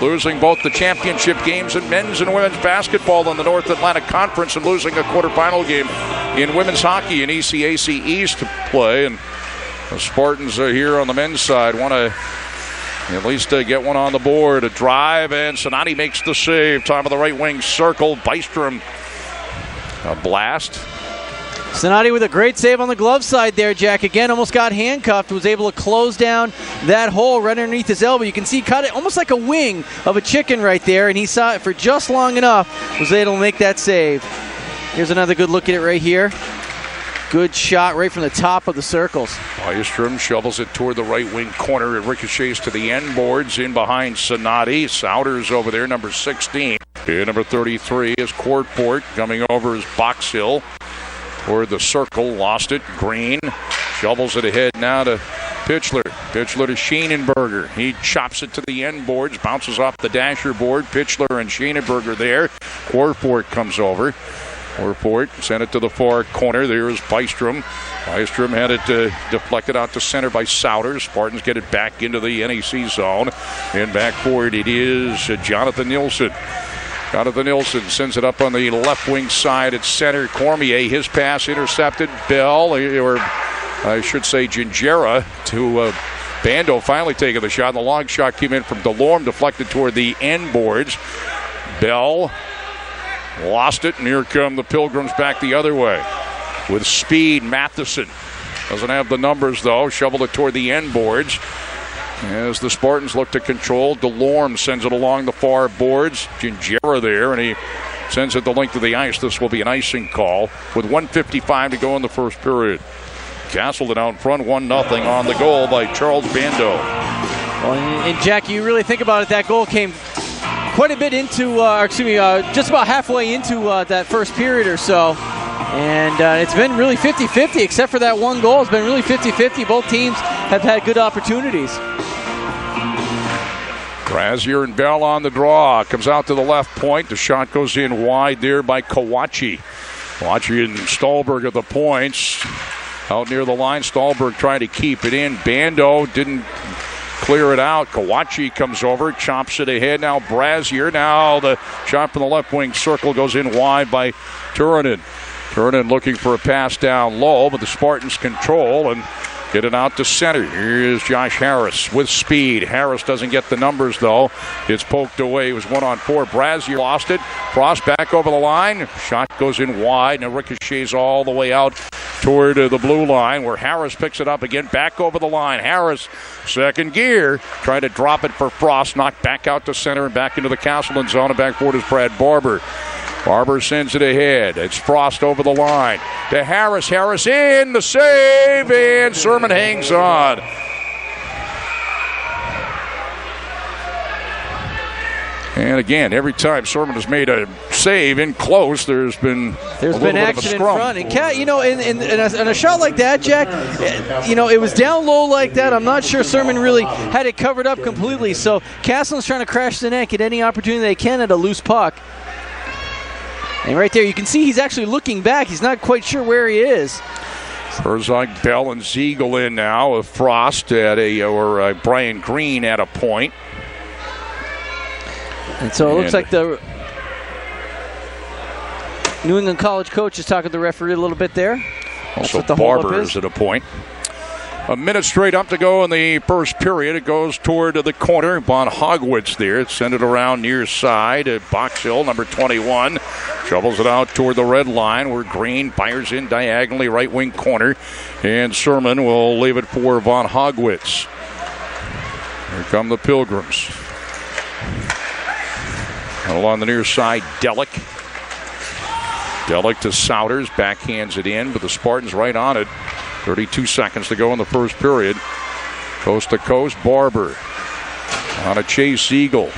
losing both the championship games in men's and women's basketball in the North Atlantic Conference, and losing a quarterfinal game in women's hockey in ECAC East to play. And the Spartans are here on the men's side. Want to at least get one on the board. A drive, and Sonati makes the save. Time of the right wing circle. Bystrom, a blast. Sonati with a great save on the glove side there, Jack. Again, almost got handcuffed. Was able to close down that hole right underneath his elbow. You can see cut it almost like a wing of a chicken right there, and he saw it for just long enough. Was able to make that save. Here's another good look at it right here. Good shot right from the top of the circles. Bystrom shovels it toward the right wing corner. It ricochets to the end boards in behind Sonati. Souders over there, number 16. And number 33 is Courtport. Coming over is Boxhill toward the circle. Lost it. Green shovels it ahead now to Pitchler. Pitchler to Schienenberger. He chops it to the end boards. Bounces off the dasher board. Pitchler and Schienenberger there. Courtport comes over. Courtport sent it to the far corner. There is Bystrom. Bystrom had it deflected out to center by Souders. Spartans get it back into the NEC zone. And back forward it is Jonathan Nielsen. Jonathan Nielsen sends it up on the left wing side at center. Cormier, his pass intercepted. Bell, or I should say Gingera, to Bando finally taking the shot. And the long shot came in from Delorme, deflected toward the end boards. Bell lost it, and here come the Pilgrims back the other way. With speed, Matheson doesn't have the numbers, though. Shoveled it toward the end boards. As the Spartans look to control, Delorme sends it along the far boards. Gingera there, and he sends it the length of the ice. This will be an icing call with 1:55 to go in the first period. Castleton out in front, 1-0 on the goal by Charles Bando. Well, and Jack, you really think about it, that goal came quite a bit into, just about halfway into that first period or so. And it's been really 50-50, except for that one goal. It's been really 50-50. Both teams have had good opportunities. Brazier and Bell on the draw. Comes out to the left point. The shot goes in wide there by Kawachi. Kawachi and Stolberg at the points. Out near the line, Stolberg trying to keep it in. Bando didn't clear it out. Kawachi comes over, chops it ahead. Now Brazier. Now the shot from the left wing circle goes in wide by Turunen. Turunen looking for a pass down low, but the Spartans control, and Get it out to center. Here's Josh Harris with speed. Harris doesn't get the numbers, though. It's poked away. It was 1-on-4. Brazier lost it. Frost back over the line. Shot goes in wide, and it ricochets all the way out toward the blue line, where Harris picks it up again. Back over the line. Harris, second gear. Trying to drop it for Frost. Knocked back out to center and back into the Castleton zone. And back forward is Brad Barber. Barber sends it ahead. It's Frost over the line to Harris. Harris in the save, and Sermon hangs on. And again, every time Sermon has made a save in close, there's been action in front. And in a shot like that, Jack, it was down low like that. I'm not sure Sermon really had it covered up completely. So Castleton's trying to crash the net, get any opportunity they can at a loose puck. And right there, you can see he's actually looking back. He's not quite sure where he is. Herzog, Bell, and Ziegel in now. Frost or Brian Green at a point. And so it looks like the New England College coach is talking to the referee a little bit there. Also, Barber is at a point. A minute straight up to go in the first period. It goes toward the corner. Von Hogwitz there. Send it around near side. Box Hill, number 21. Shovels it out toward the red line where Green fires in diagonally right wing corner. And Sermon will leave it for Von Hogwitz. Here come the Pilgrims. Along the near side, Delic. Delic to Souders. Backhands it in, but the Spartans right on it. 32 seconds to go in the first period. Coast to coast, Barber. On a chase, Ziegel.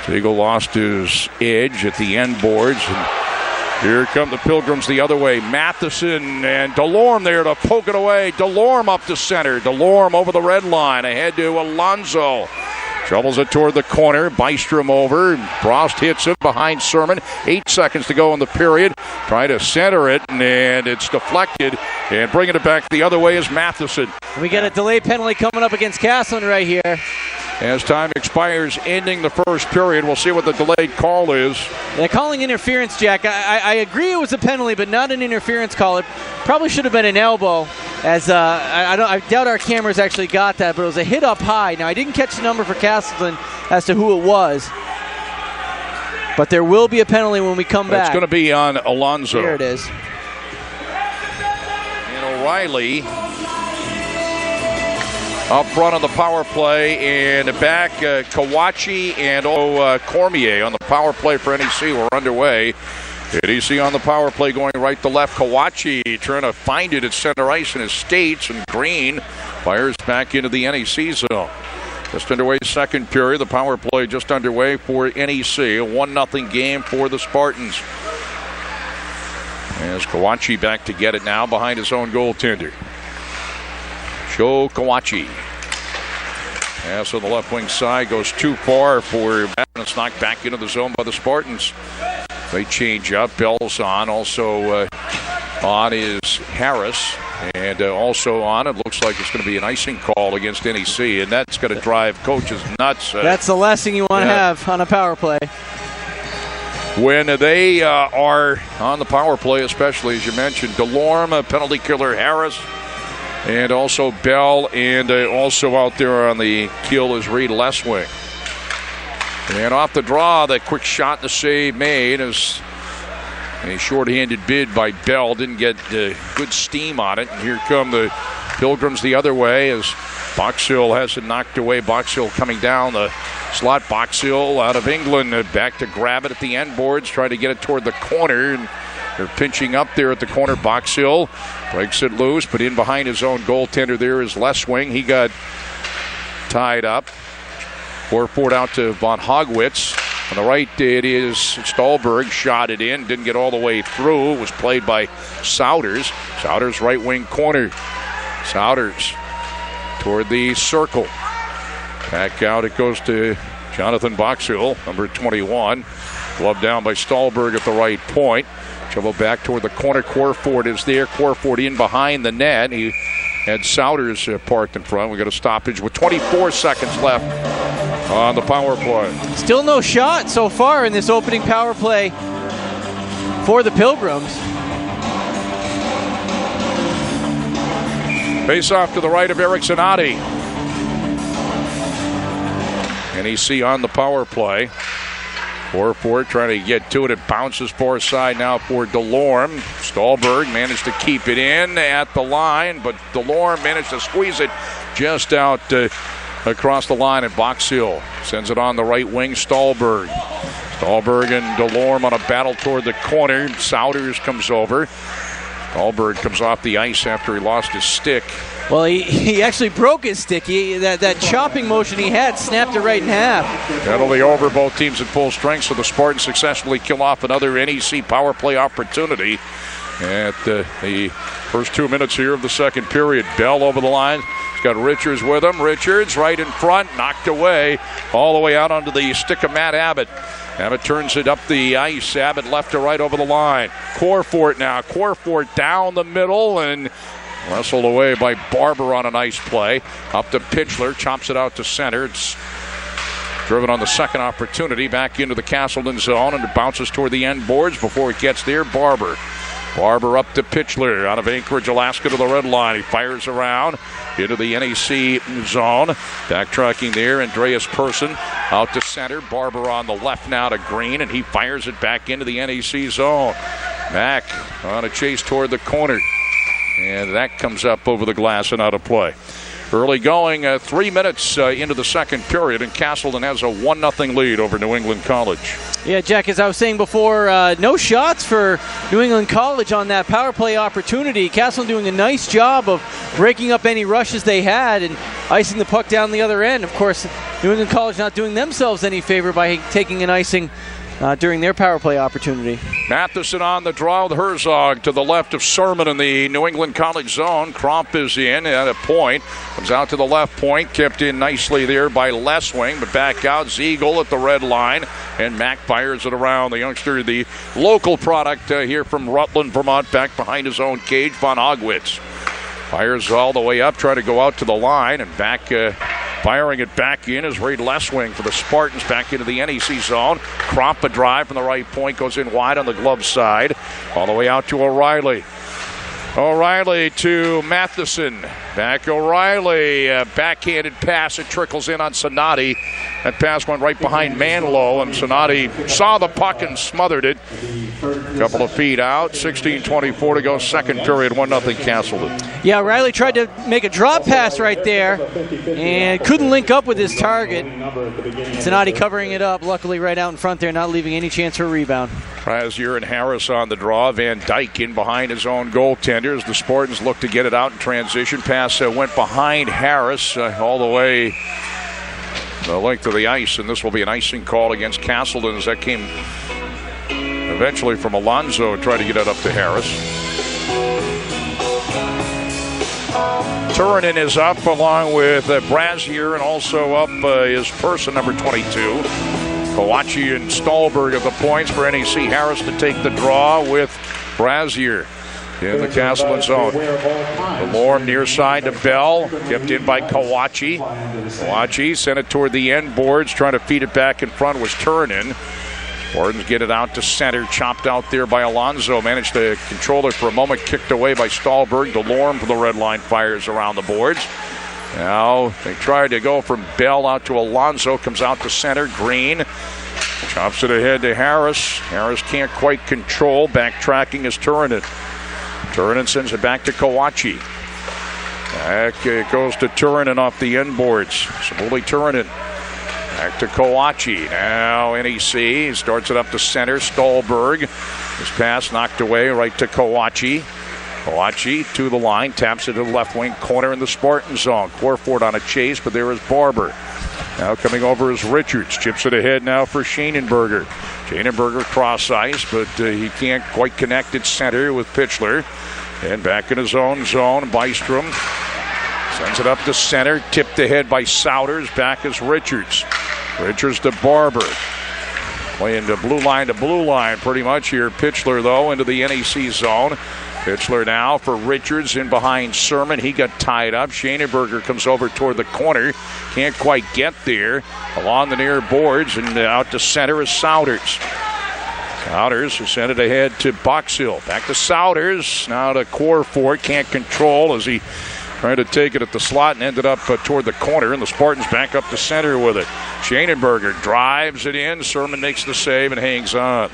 Ziegel lost his edge at the end boards. And here come the Pilgrims the other way. Matheson and DeLorme there to poke it away. DeLorme up to center. DeLorme over the red line. Ahead to Alonzo. Shovels it toward the corner. Bystrom over. Frost hits it behind Sermon. 8 seconds to go in the period. Trying to center it, and it's deflected. And bringing it back the other way is Matheson. We got a delay penalty coming up against Castleton right here. As time expires, ending the first period, we'll see what the delayed call is. They're calling interference, Jack. I agree it was a penalty, but not an interference call. It probably should have been an elbow, as I doubt our cameras actually got that, but it was a hit up high. Now, I didn't catch the number for Castleton as to who it was, but there will be a penalty when we come back. It's going to be on Alonzo. Here it is. And O'Reilly up front on the power play, and back Kawachi and Cormier on the power play for NEC. We're underway. NEC on the power play going right to left. Kawachi trying to find it at center ice in his skates, and Green fires back into the NEC zone. Just underway second period. The power play just underway for NEC. A 1-0 game for the Spartans. As Kawachi back to get it now behind his own goaltender. Sho Kawachi. Pass on the left wing side goes too far for Madden. It's knocked back into the zone by the Spartans. They change up. Bell's on. Also on is Harris. And also on, it looks like it's going to be an icing call against NEC. And that's going to drive coaches nuts. That's the last thing you want to have on a power play. When they are on the power play, especially, as you mentioned, DeLorme, a penalty killer, Harris, and also Bell, and also out there on the kill is Reed Leswing. And off the draw, the quick shot, the save made as a shorthanded bid by Bell. Didn't get good steam on it. And here come the Pilgrims the other way as Box Hill has it knocked away. Box Hill coming down the slot. Box Hill out of England, back to grab it at the end boards, trying to get it toward the corner. And they're pinching up there at the corner. Box Hill breaks it loose, but in behind his own goaltender there is Leswing. He got tied up. Forward out to Von Hogwitz. On the right, it is Stahlberg. Shot it in. Didn't get all the way through. It was played by Souders. Souders right wing corner. Souders toward the circle. Back out it goes to Jonathan Boxhill, number 21. Glove down by Stahlberg at the right point. Shovel back toward the corner. Corford is there. Corford in behind the net. He had Souders parked in front. We got a stoppage with 24 seconds left on the power play. Still no shot so far in this opening power play for the Pilgrims. Face off to the right of Eric Zanotti. NEC on the power play. 4-4 trying to get to it. It bounces far side now for DeLorme. Stolberg managed to keep it in at the line, but DeLorme managed to squeeze it just out across the line at Box Hill. Sends it on the right wing, Stolberg. Stolberg and DeLorme on a battle toward the corner. Souders comes over. Stolberg comes off the ice after he lost his stick. Well, he actually broke his stick. That chopping motion he had snapped it right in half. Penalty over, both teams at full strength, so the Spartans successfully kill off another NEC power play opportunity at the first 2 minutes here of the second period. Bell over the line. He's got Richards with him. Richards right in front, knocked away, all the way out onto the stick of Matt Abbott. Abbott turns it up the ice. Abbott left to right over the line. Corfort now. Corfort down the middle and wrestled away by Barber on a nice play. Up to Pitchler, chops it out to center. It's driven on the second opportunity back into the Castleton zone, and it bounces toward the end boards before it gets there. Barber up to Pitchler out of Anchorage, Alaska to the red line. He fires around into the NEC zone. Backtracking there, Andreas Persson out to center. Barber on the left now to Green, and he fires it back into the NEC zone. Mack on a chase toward the corner. And that comes up over the glass and out of play. Early going, 3 minutes into the second period, and Castleton has a 1-0 lead over New England College. Yeah, Jack, as I was saying before, no shots for New England College on that power play opportunity. Castleton doing a nice job of breaking up any rushes they had and icing the puck down the other end. Of course, New England College not doing themselves any favor by taking an icing during their power play opportunity. Matheson on the draw with Herzog to the left of Sermon in the New England College zone. Cromp is in at a point. Comes out to the left point. Kept in nicely there by Leswing, but back out. Ziegel at the red line. And Mack fires it around. The youngster, the local product here from Rutland, Vermont, back behind his own cage. Von Ogwitz fires all the way up, trying to go out to the line, and back firing it back in is Ray Leswing for the Spartans back into the NEC zone. Cromp a drive from the right point, goes in wide on the glove side, all the way out to O'Reilly. O'Reilly to Matheson. Back O'Reilly. Backhanded pass. It trickles in on Sonati. That pass went right behind Manlow, and Sonati saw the puck and smothered it. A couple of feet out. 16:24 to go. Second period. 1-0 Castleton. Yeah, O'Reilly tried to make a drop pass right there and couldn't link up with his target. Sonati covering it up. Luckily right out in front there, not leaving any chance for a rebound. Brazier and Harris on the draw. Van Dyke in behind his own goaltenders. The Spartans look to get it out in transition. Pass went behind Harris all the way the length of the ice, and this will be an icing call against Castleton as that came eventually from Alonzo. Tried to get it up to Harris. Turunen is up along with Brazier, and also up is Persson, number 22. Kawachi and Stolberg at the points for NEC. Harris to take the draw with Brazier in the Castleton zone. DeLorme near side to Bell. Kept in by Kawachi. Kawachi sent it toward the end boards. Trying to feed it back in front was Turunen. Spartans get it out to center. Chopped out there by Alonzo. Managed to control it for a moment. Kicked away by Stolberg. DeLorme from the red line fires around the boards. Now they tried to go from Bell out to Alonzo. Comes out to center. Green chops it ahead to Harris. Harris can't quite control. Backtracking is Turunen. Turunen sends it back to Kawachi. Back it goes to Turunen off the end boards. Samuli Turunen. Back to Kawachi. Now NEC starts it up to center. Stolberg. His pass knocked away right to Kawachi. Kawachi to the line, taps it to the left wing corner in the Spartan zone. Corford on a chase, but there is Barber. Now coming over is Richards. Chips it ahead now for Schoenenberger. Schoenenberger cross ice, but he can't quite connect at center with Pitchler. And back in his own zone, Bystrom sends it up to center. Tipped ahead by Souders. Back is Richards. Richards to Barber. Playing to blue line pretty much here. Pitchler, though, into the NEC zone. Pitchler now for Richards in behind Sermon. He got tied up. Schoenenberger comes over toward the corner. Can't quite get there. Along the near boards and out to center is Souders. Souders who sent it ahead to Box Hill. Back to Souders. Now to Corford. Can't control as he Trying to take it at the slot and ended up toward the corner, and the Spartans back up to center with it. Schanenberger drives it in. Sermon makes the save and hangs on.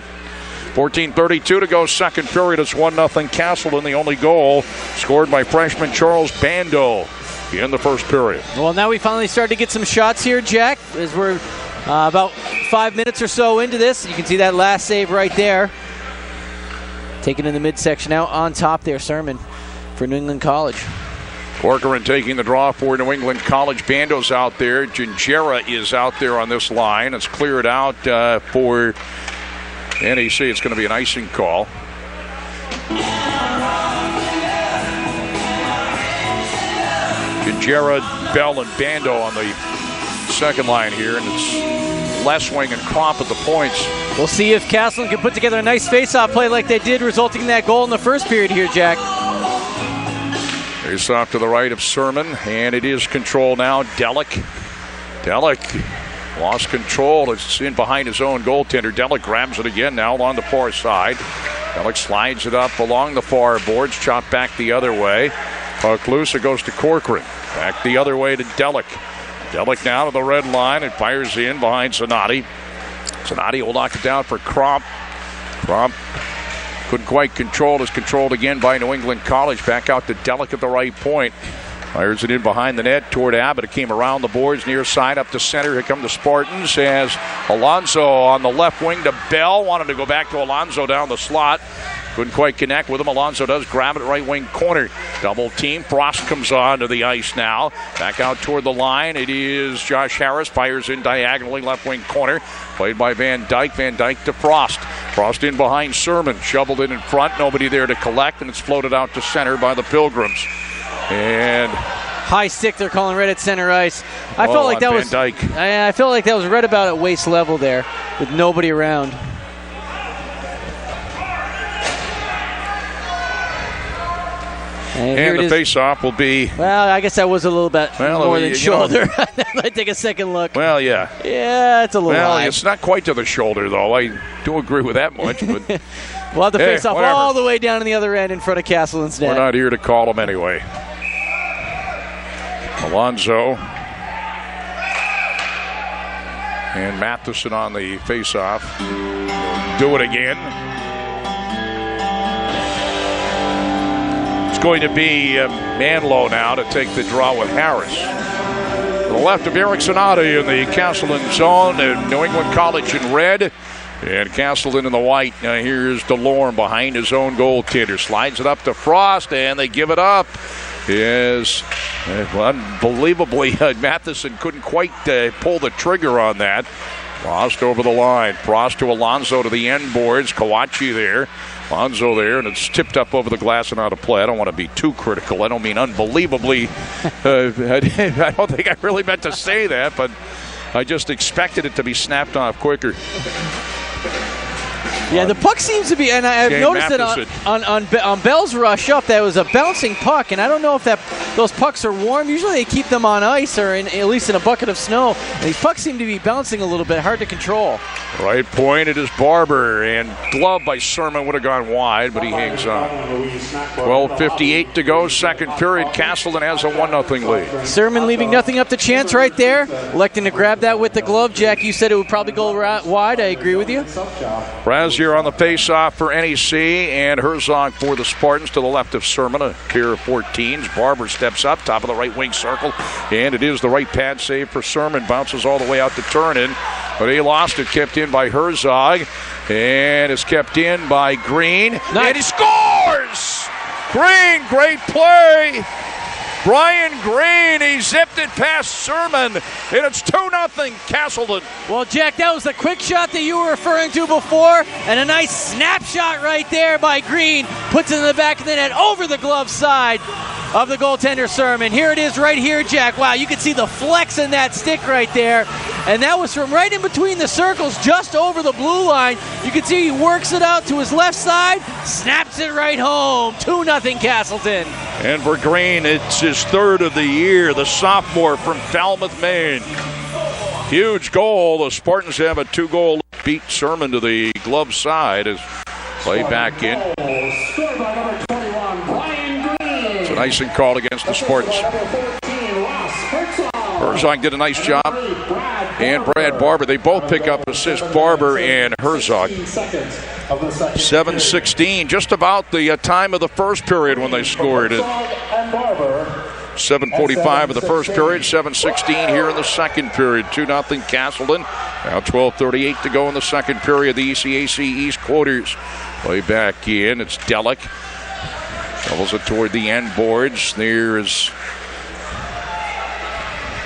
14:32 to go, second period. It's 1-0 Castleton. The only goal scored by freshman Charles Bando in the first period. Well, now we finally started to get some shots here, Jack, as we're about 5 minutes or so into this. You can see that last save right there. Taken in the midsection out on top there, Sermon for New England College. Corcoran taking the draw for New England College. Bando's out there. Gingerra is out there on this line. It's cleared out for NEC. It's going to be an icing call. Gingerra, Bell, and Bando on the second line here, and it's Leswing and Cromp at the points. We'll see if Castleton can put together a nice face-off play like they did, resulting in that goal in the first period here, Jack. Face off to the right of Sermon, and it is controlled now. Delic lost control. It's in behind his own goaltender. Delic grabs it again now on the far side. Delic slides it up along the far boards, chopped back the other way. Puck loose, it goes to Corcoran. Back the other way to Delic. Delic now to the red line and fires in behind Zanotti. Zanotti will knock it down for Cromp. Cromp couldn't quite control. Is controlled again by New England College. Back out to Delic at the right point. Fires it in behind the net toward Abbott. It came around the boards, near side up to center. Here come the Spartans as Alonso on the left wing to Bell. Wanted to go back to Alonso down the slot. Couldn't quite connect with him. Alonso does grab it right wing corner. Double team. Frost comes on to the ice now. Back out toward the line. It is Josh Harris. Fires in diagonally left wing corner. Played by Van Dyke. Van Dyke to Frost. Frost in behind Sermon. Shoveled in front. Nobody there to collect. And it's floated out to center by the Pilgrims. And high stick they're calling right at center ice. I felt like that was Van Dyke. I felt like that was right about at waist level there with nobody around. And the face-off will be... Well, I guess that was a little bit more than shoulder. I'd take a second look. Well, yeah. Yeah, it's a little high. It's not quite to the shoulder, though. I do agree with that much. But we'll have the face-off all the way down on the other end in front of Castleton's net. We're not here to call them anyway. Alonso. And Matheson on the face-off. Do it again. It's going to be Manlow now to take the draw with Harris. To the left of Eric Zanotti in the Castleton zone, and New England College in red, and Castleton in the white. Now here's DeLorme behind his own goaltender. Slides it up to Frost, and they give it up. Unbelievably, Matheson couldn't quite pull the trigger on that. Frost over the line. Frost to Alonso to the end boards. Kawachi there. Alonso there, and it's tipped up over the glass and out of play. I don't want to be too critical. I don't mean unbelievably. I don't think I really meant to say that, but I just expected it to be snapped off quicker. Yeah, the puck seems to be, and I've noticed that on Bell's rush up, that was a bouncing puck, and I don't know if those pucks are warm. Usually they keep them on ice or at least in a bucket of snow. And these pucks seem to be bouncing a little bit, hard to control. Right point, it is Barber, and glove by Sermon would have gone wide, but he hangs on. 12:58 to go, second period. Castleton has a 1-0 lead. Sermon leaving nothing up to chance right there, electing to grab that with the glove. Jack, you said it would probably go wide. I agree with you. Brazier on the face-off for NEC, and Herzog for the Spartans to the left of Sermon, a pair of 14s. Barber steps up, top of the right wing circle, and it is the right pad save for Sermon. Bounces all the way out to Turnin, but he lost it, kept in by Herzog, and it's kept in by Green. Nice. And he scores! Green, great play! Brian Green, he zipped it past Sermon, and it's 2-0 Castleton. Well, Jack, that was the quick shot that you were referring to before, and a nice snapshot right there by Green. Puts it in the back of the net over the glove side of the goaltender Sermon. Here it is right here, Jack. Wow, you can see the flex in that stick right there. And that was from right in between the circles, just over the blue line. You can see he works it out to his left side, snaps it right home. 2-0 Castleton. And for Green, it's his third of the year, the sophomore from Falmouth, Maine. Huge goal. The Spartans have a 2-goal beat Sermon to the glove side as play back in. an icing call against the Spartans. Herzog did a nice job. And Brad Barber. They both pick up assists, Barber and Herzog. 7:16, just about the time of the first period when they scored it. 7:45 of the first period, 7:16 here in the second period. 2-0 Castleton. Now 12:38 to go in the second period. The ECAC East quarters. Play back in. It's Delic. Shovels it toward the end boards. There's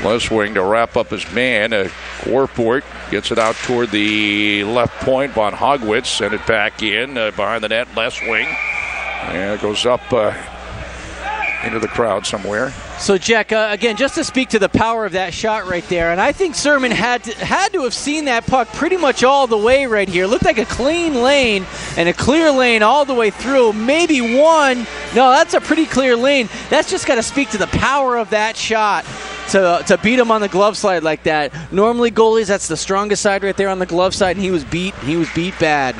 Les Wing to wrap up his man. Warport gets it out toward the left point. Von Hogwitz sent it back in behind the net. Les Wing. And it goes up into the crowd somewhere. So, Jack, again, just to speak to the power of that shot right there, and I think Sermon had to have seen that puck pretty much all the way right here. Looked like a clean lane and a clear lane all the way through. Maybe one. No, that's a pretty clear lane. That's just got to speak to the power of that shot to beat him on the glove side like that. Normally, goalies, that's the strongest side right there on the glove side, and he was beat bad.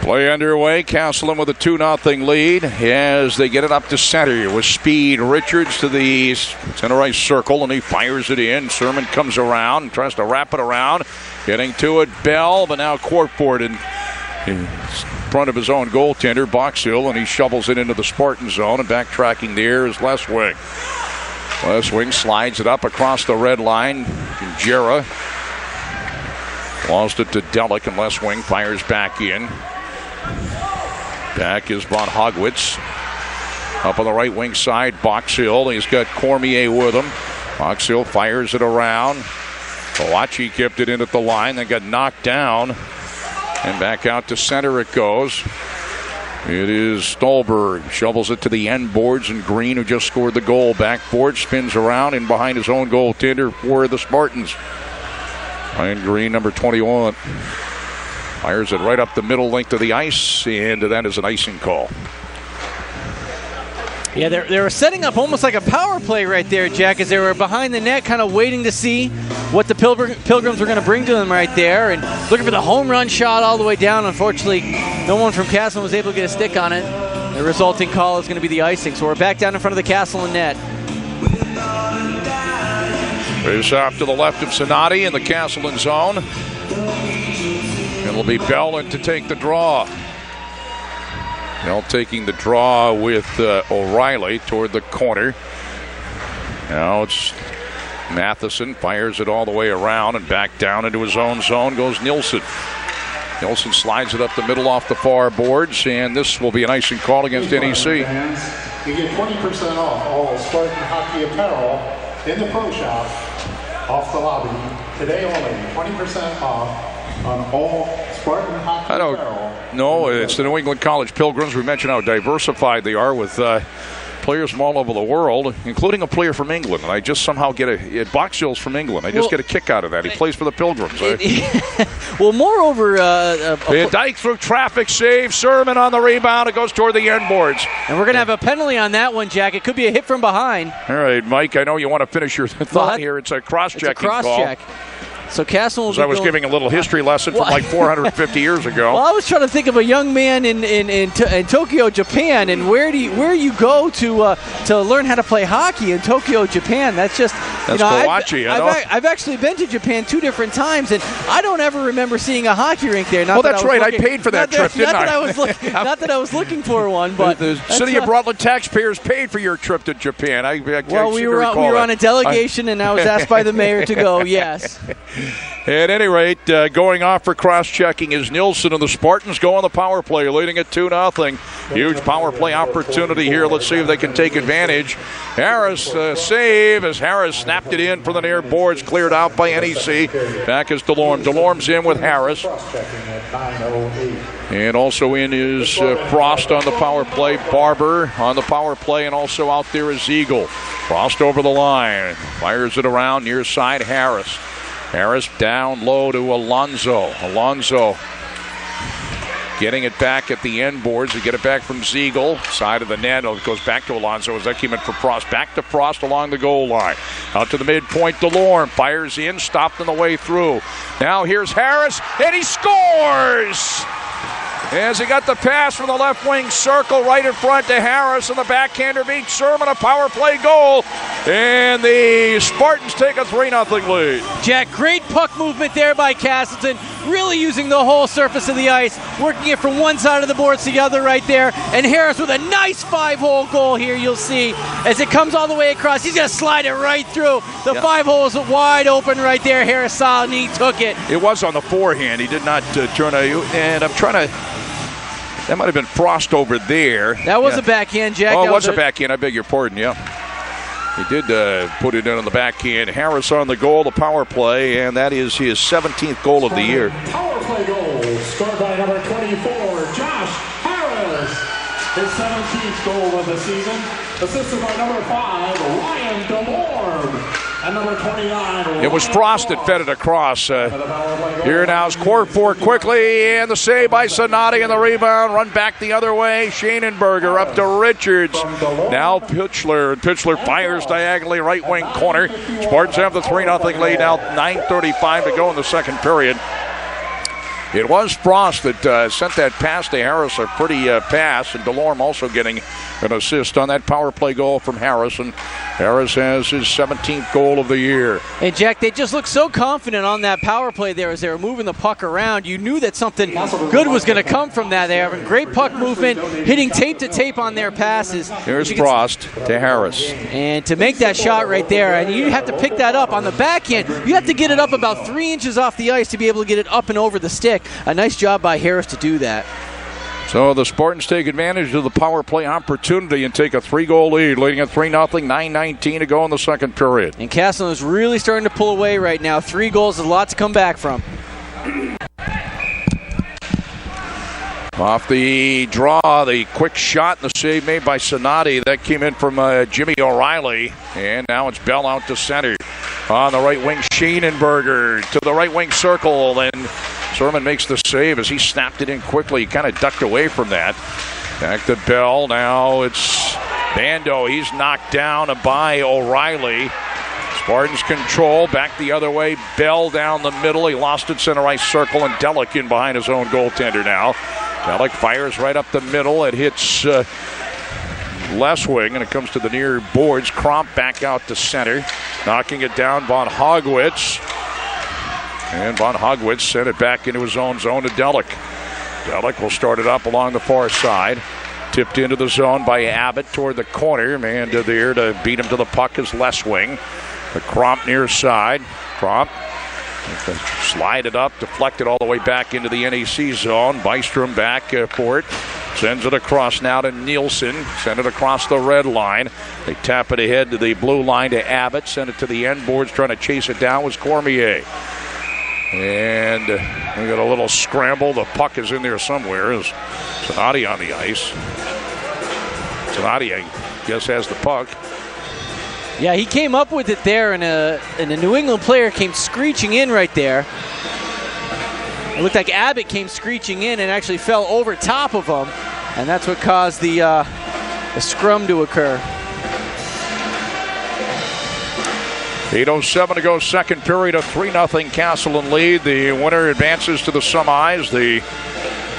Play underway. Castleton with a 2-0 lead as they get it up to center with speed. Richards to the center ice circle, and he fires it in. Sermon comes around and tries to wrap it around. Getting to it, Bell, but now Courtford in front of his own goaltender, Boxhill, and he shovels it into the Spartan zone. And backtracking there is Les Wing. Les Wing slides it up across the red line. Jera lost it to Delic, and Les Wing fires back in. Back is Von Hogwitz. Up on the right wing side, Boxhill. He's got Cormier with him. Boxhill fires it around. Kawachi kept it in at the line, then got knocked down. And back out to center it goes. It is Stolberg. Shovels it to the end boards, and Green, who just scored the goal, backboard, spins around in behind his own goaltender for the Spartans. Ryan Green, number 21. Fires it right up the middle length of the ice, and that is an icing call. Yeah, they were setting up almost like a power play right there, Jack, as they were behind the net kind of waiting to see what the Pilgrims were going to bring to them right there, and looking for the home run shot all the way down. Unfortunately, no one from Castleton was able to get a stick on it. The resulting call is going to be the icing, so we're back down in front of the Castleton net. Face off to the left of Sonati in the Castleton zone. It'll be Bell in to take the draw. Bell taking the draw with O'Reilly toward the corner. Now it's Matheson, fires it all the way around, and back down into his own zone goes Nilsson. Nilsson slides it up the middle off the far boards, and this will be an icing call against NEC. You get 20% off all Spartan hockey apparel in the pro shop off the lobby today only. 20% off on all Spartan hockey apparel. No, it's the New England College Pilgrims. We mentioned how diversified they are with players from all over the world, including a player from England. And I just somehow get Boxhill's from England. I just get a kick out of that. He plays for the Pilgrims. Well, moreover, Dyke through traffic, save. Sermon on the rebound. It goes toward the end boards. And we're going to have a penalty on that one, Jack. It could be a hit from behind. All right, Mike, I know you want to finish your thought here. It's a cross-checking call. Cross-check. So Castleton will I was giving a little history lesson from like 450 years ago. Well, I was trying to think of a young man in Tokyo, Japan, and where you go to learn how to play hockey in Tokyo, Japan. That's Kawachi. I've actually been to Japan 2 different times, and I don't ever remember seeing a hockey rink there. That's right. I paid for that trip, didn't I? Not that I was looking for one, but the city of Rutland taxpayers paid for your trip to Japan. We were on a delegation, and I was asked by the mayor to go. Yes. At any rate, going off for cross-checking is Nilsson, and the Spartans go on the power play, leading at 2-0. Huge power play opportunity here. Let's see if they can take advantage. Harris save as Harris snapped it in for the near boards, cleared out by NEC. Back is Delorme. Delorme's in with Harris. And also in is Frost on the power play, Barber on the power play, and also out there is Eagle. Frost over the line, fires it around near side Harris. Harris down low to Alonzo. Alonzo getting it back at the end boards. They get it back from Ziegel. Side of the net. It goes back to Alonzo as that came in for Frost. Back to Frost along the goal line. Out to the midpoint. Delorme fires in. Stopped on the way through. Now here's Harris, and he scores! as he got the pass from the left wing circle right in front to Harris, and the backhander beats Sherman, a power play goal, and the Spartans take a 3-0 lead. Jack, great puck movement there by Castleton, really using the whole surface of the ice, working it from one side of the boards to the other right there, and Harris with a nice 5-hole goal here, you'll see, as it comes all the way across. He's going to slide it right through. The 5 holes wide open right there. Harris saw it, and he took it. It was on the forehand. He did not turn a, and I'm trying to, that might have been Frost over there. That was a backhand, Jack. Oh, it was a backhand. I beg your pardon, yeah. He did put it in on the backhand. Harris on the goal, the power play, and that is his 17th goal of the year. Power play goal scored by number 24, Josh Harris. His 17th goal of the season, assisted by number 5, Ryan DeLorme. And number 29. It was Frost that fed it across. Here now is Corford quickly, and the save by Sonati, and the rebound. Run back the other way. Schaenenberger up to Richards. Now Pitchler, and Pitchler fires diagonally right wing corner. Spartans have the 3-0 lead now. 9:35 to go in the second period. It was Frost that sent that pass to Harris, a pretty pass, and DeLorme also getting an assist on that power play goal from Harris, and Harris has his 17th goal of the year. And Jack, they just looked so confident on that power play there as they were moving the puck around. You knew that something good was going to come from that. They have great puck movement, hitting tape to tape on their passes. Here's Frost to Harris. And to make that shot right there, and you have to pick that up on the backhand. You have to get it up about 3 inches off the ice to be able to get it up and over the stick. A nice job by Harris to do that. So the Spartans take advantage of the power play opportunity and take a 3-goal lead, leading at 3-0, 9:19 to go in the second period. And Castleton is really starting to pull away right now. 3 goals, a lot to come back from. Off the draw, the quick shot and the save made by Sonati. That came in from Jimmy O'Reilly. And now it's Bell out to center. On the right wing, Schaenenberger to the right wing circle. And Sherman makes the save as he snapped it in quickly. He kind of ducked away from that. Back to Bell. Now it's Bando. He's knocked down by O'Reilly. Spartans control. Back the other way. Bell down the middle. He lost it center ice circle. And Delic in behind his own goaltender now. Delic fires right up the middle. It hits left wing, and it comes to the near boards. Cromp back out to center. Knocking it down, Von Hogwitz. And Von Hogwitz sent it back into his own zone to Delic. Delic will start it up along the far side. Tipped into the zone by Abbott toward the corner. Man to there to beat him to the puck is left wing. The Cromp near side. Cromp slide it up, deflect it all the way back into the NEC zone. Bystrom back for it. Sends it across now to Nielsen. Send it across the red line. They tap it ahead to the blue line to Abbott. Send it to the end boards. Trying to chase it down was Cormier. And we got a little scramble. The puck is in there somewhere. Is Sonati on the ice? Sonati, I guess, has the puck. Yeah, he came up with it there, and a New England player came screeching in right there. It looked like Abbott came screeching in and actually fell over top of him, and that's what caused the scrum to occur. 8:07 to go, second period, a 3-0 Castleton lead. The winner advances to the semis. The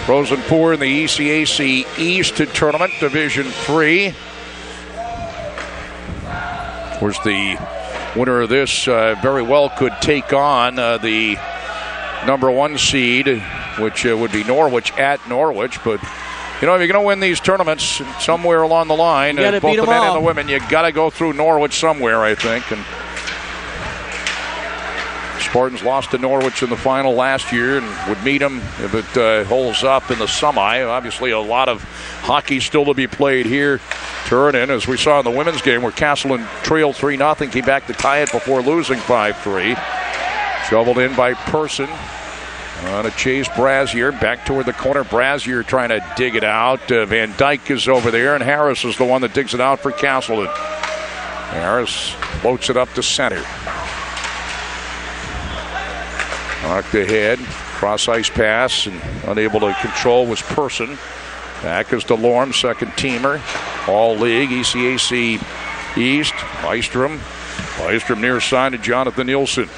Frozen Four in the ECAC East Tournament, Division 3. Of course, the winner of this very well could take on the number 1 seed, which would be Norwich at Norwich. But, you know, if you're going to win these tournaments somewhere along the line, both the men and the women, you got to go through Norwich somewhere, I think. And Spartans lost to Norwich in the final last year and would meet them if it holds up in the semi. Obviously, a lot of hockey still to be played here. Turin, as we saw in the women's game where Castleton trailed 3-0, came back to tie it before losing 5-3. Shoveled in by Person. On a chase, Brazier back toward the corner. Brazier trying to dig it out. Van Dyke is over there, and Harris is the one that digs it out for Castleton. Harris floats it up to center. Knocked ahead, cross-ice pass, and unable to control was Person. Back is DeLorme, second teamer. All league, ECAC East. Bystrom near side to Jonathan Nielsen.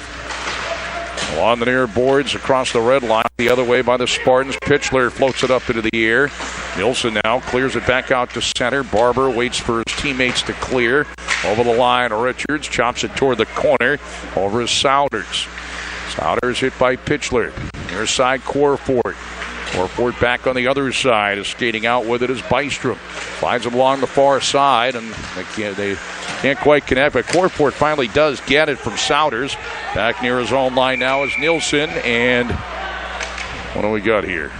On the near boards across the red line, the other way by the Spartans. Pitchler floats it up into the air. Nilsson now clears it back out to center. Barber waits for his teammates to clear. Over the line, Richards chops it toward the corner. Over is Souders. Souders hit by Pitchler. Near side, Corford. Corford back on the other side. Is skating out with it is Bystrom. Finds him along the far side, and they can't quite connect, but Corford finally does get it from Souders. Back near his own line now is Nilsson, and what do we got here?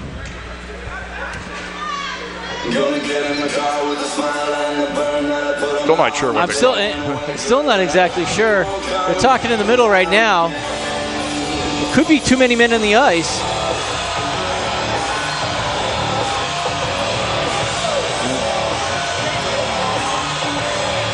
Still not sure what I'm still not exactly sure. They're talking in the middle right now. It could be too many men on the ice.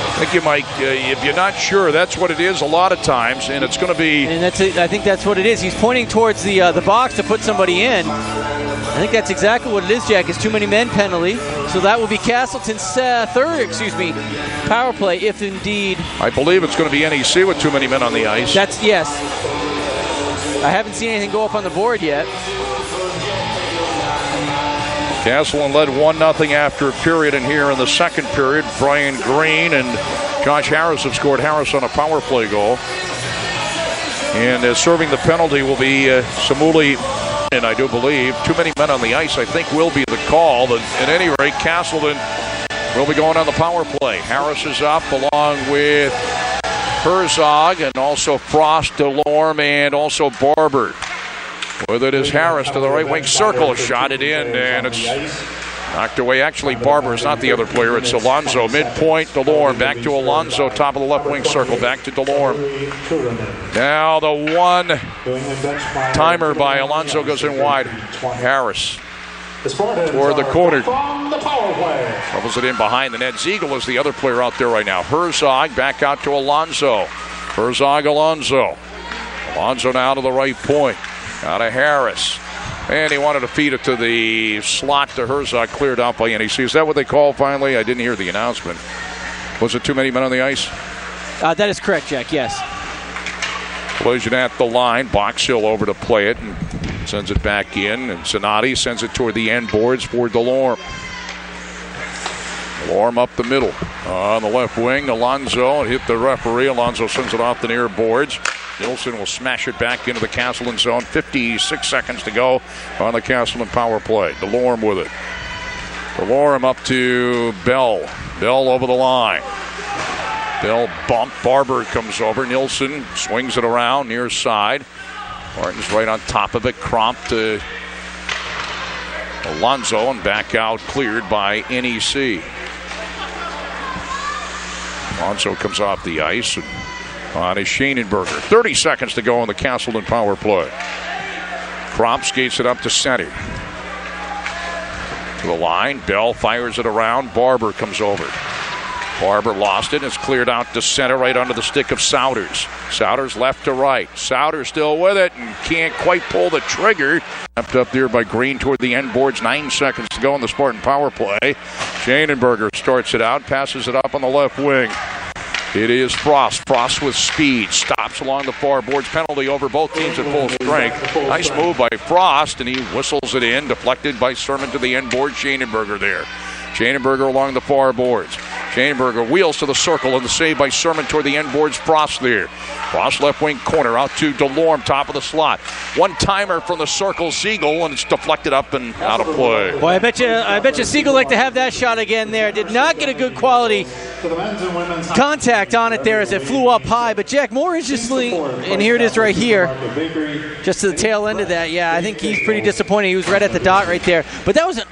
I think you might, if you're not sure, that's what it is a lot of times, and it's going to be... And I think that's what it is. He's pointing towards the box to put somebody in. I think that's exactly what it is, Jack. It's too many men penalty. So that will be Castleton's third power play, if indeed... I believe it's going to be NEC with too many men on the ice. Yes. I haven't seen anything go up on the board yet. Castleton led 1-0 after a period, and here in the second period, Brian Green and Josh Harris have scored. Harris on a power play goal. And serving the penalty will be Samuli, and I do believe. Too many men on the ice, I think, will be the call. But at any rate, Castleton will be going on the power play. Harris is up along with Herzog and also Frost, DeLorme, and also Barber. With it is Harris to the right wing circle, shot it in, and it's knocked away. Actually, Barber is not the other player, it's Alonso. Midpoint, DeLorme, back to Alonso, top of the left wing circle, back to DeLorme. Now the one timer by Alonso goes in wide. Harris toward the corner. Troubles it in behind the net. Ziegel is the other player out there right now. Herzog back out to Alonso. Herzog, Alonso. Alonso now to the right point. Out of Harris. And he wanted to feed it to the slot to Herzog, cleared out by NEC. Is that what they called finally? I didn't hear the announcement. Was it too many men on the ice? That is correct, Jack, yes. Collision at the line. Boxhill over to play it and sends it back in. And Sonati sends it toward the end boards for DeLorme. DeLorme up the middle. On the left wing, Alonso hit the referee. Alonso sends it off the near boards. Nilsson will smash it back into the Castleton zone. 56 seconds to go on the Castleton power play. DeLorme with it. DeLorme up to Bell. Bell over the line. Bell bump. Barber comes over. Nilsson swings it around near side. Martin's right on top of it. Cromp to Alonso and back out, cleared by NEC. Alonso comes off the ice and on is Schoenenberger. 30 seconds to go on the Castleton power play. Cromp skates it up to center. To the line. Bell fires it around. Barber comes over. Barber lost it. It's cleared out to center right under the stick of Souders. Souders left to right. Souders still with it and can't quite pull the trigger. Kept up there by Green toward the end boards. 9 seconds to go on the Spartan power play. Schoenenberger starts it out. Passes it up on the left wing. It is Frost. Frost with speed. Stops along the far boards. Penalty over both teams at full strength. Nice move by Frost, and he whistles it in. Deflected by Sermon to the end board. Schoenenberger there. Schoenenberger along the far boards. Schoenenberger wheels to the circle, and the save by Sermon toward the end boards. Frost there. Frost left wing corner out to DeLorme, top of the slot. One timer from the circle, Siegel, and it's deflected up and out of play. Boy, I bet you Siegel like to have that shot again there. Did not get a good quality contact on it there as it flew up high. But Jack, more interestingly, and here it is right here, just to the tail end of that. Yeah, I think he's pretty disappointed. He was right at the dot right there. But that was an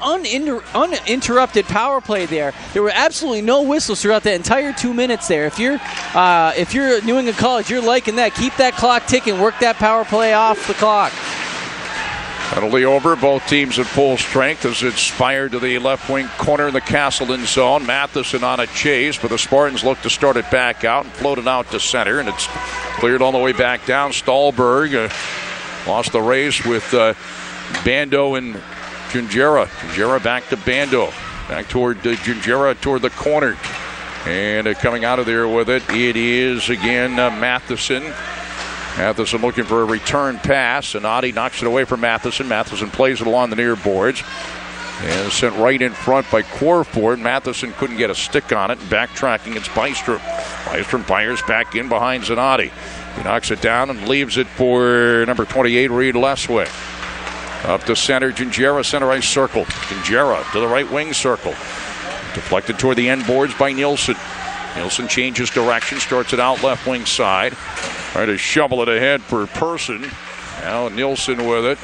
uninterrupted power play there. There were absolutely no whistles throughout that entire 2 minutes there. If you're at New England College, you're liking that. Keep that clock ticking. Work that power play off the clock. Penalty over. Both teams at full strength as it's fired to the left wing corner in the Castleton zone. Matheson on a chase, but the Spartans look to start it back out and float it out to center, and it's cleared all the way back down. Stahlberg lost the race with Bando and Gingera. Gingera back to Bando. Back toward Gingera toward the corner. And coming out of there with it, it is again Matheson. Matheson looking for a return pass. Zanotti knocks it away from Matheson. Matheson plays it along the near boards. And sent right in front by Corford. Matheson couldn't get a stick on it. Backtracking, it's Bystrom. Bystrom fires back in behind Zanotti. He knocks it down and leaves it for number 28, Reed Lesway. Up to center, Gingera, center ice circle. Gingera to the right wing circle. Deflected toward the end boards by Nielsen. Nielsen changes direction, starts it out left wing side. Trying to shovel it ahead for Person. Now Nielsen with it.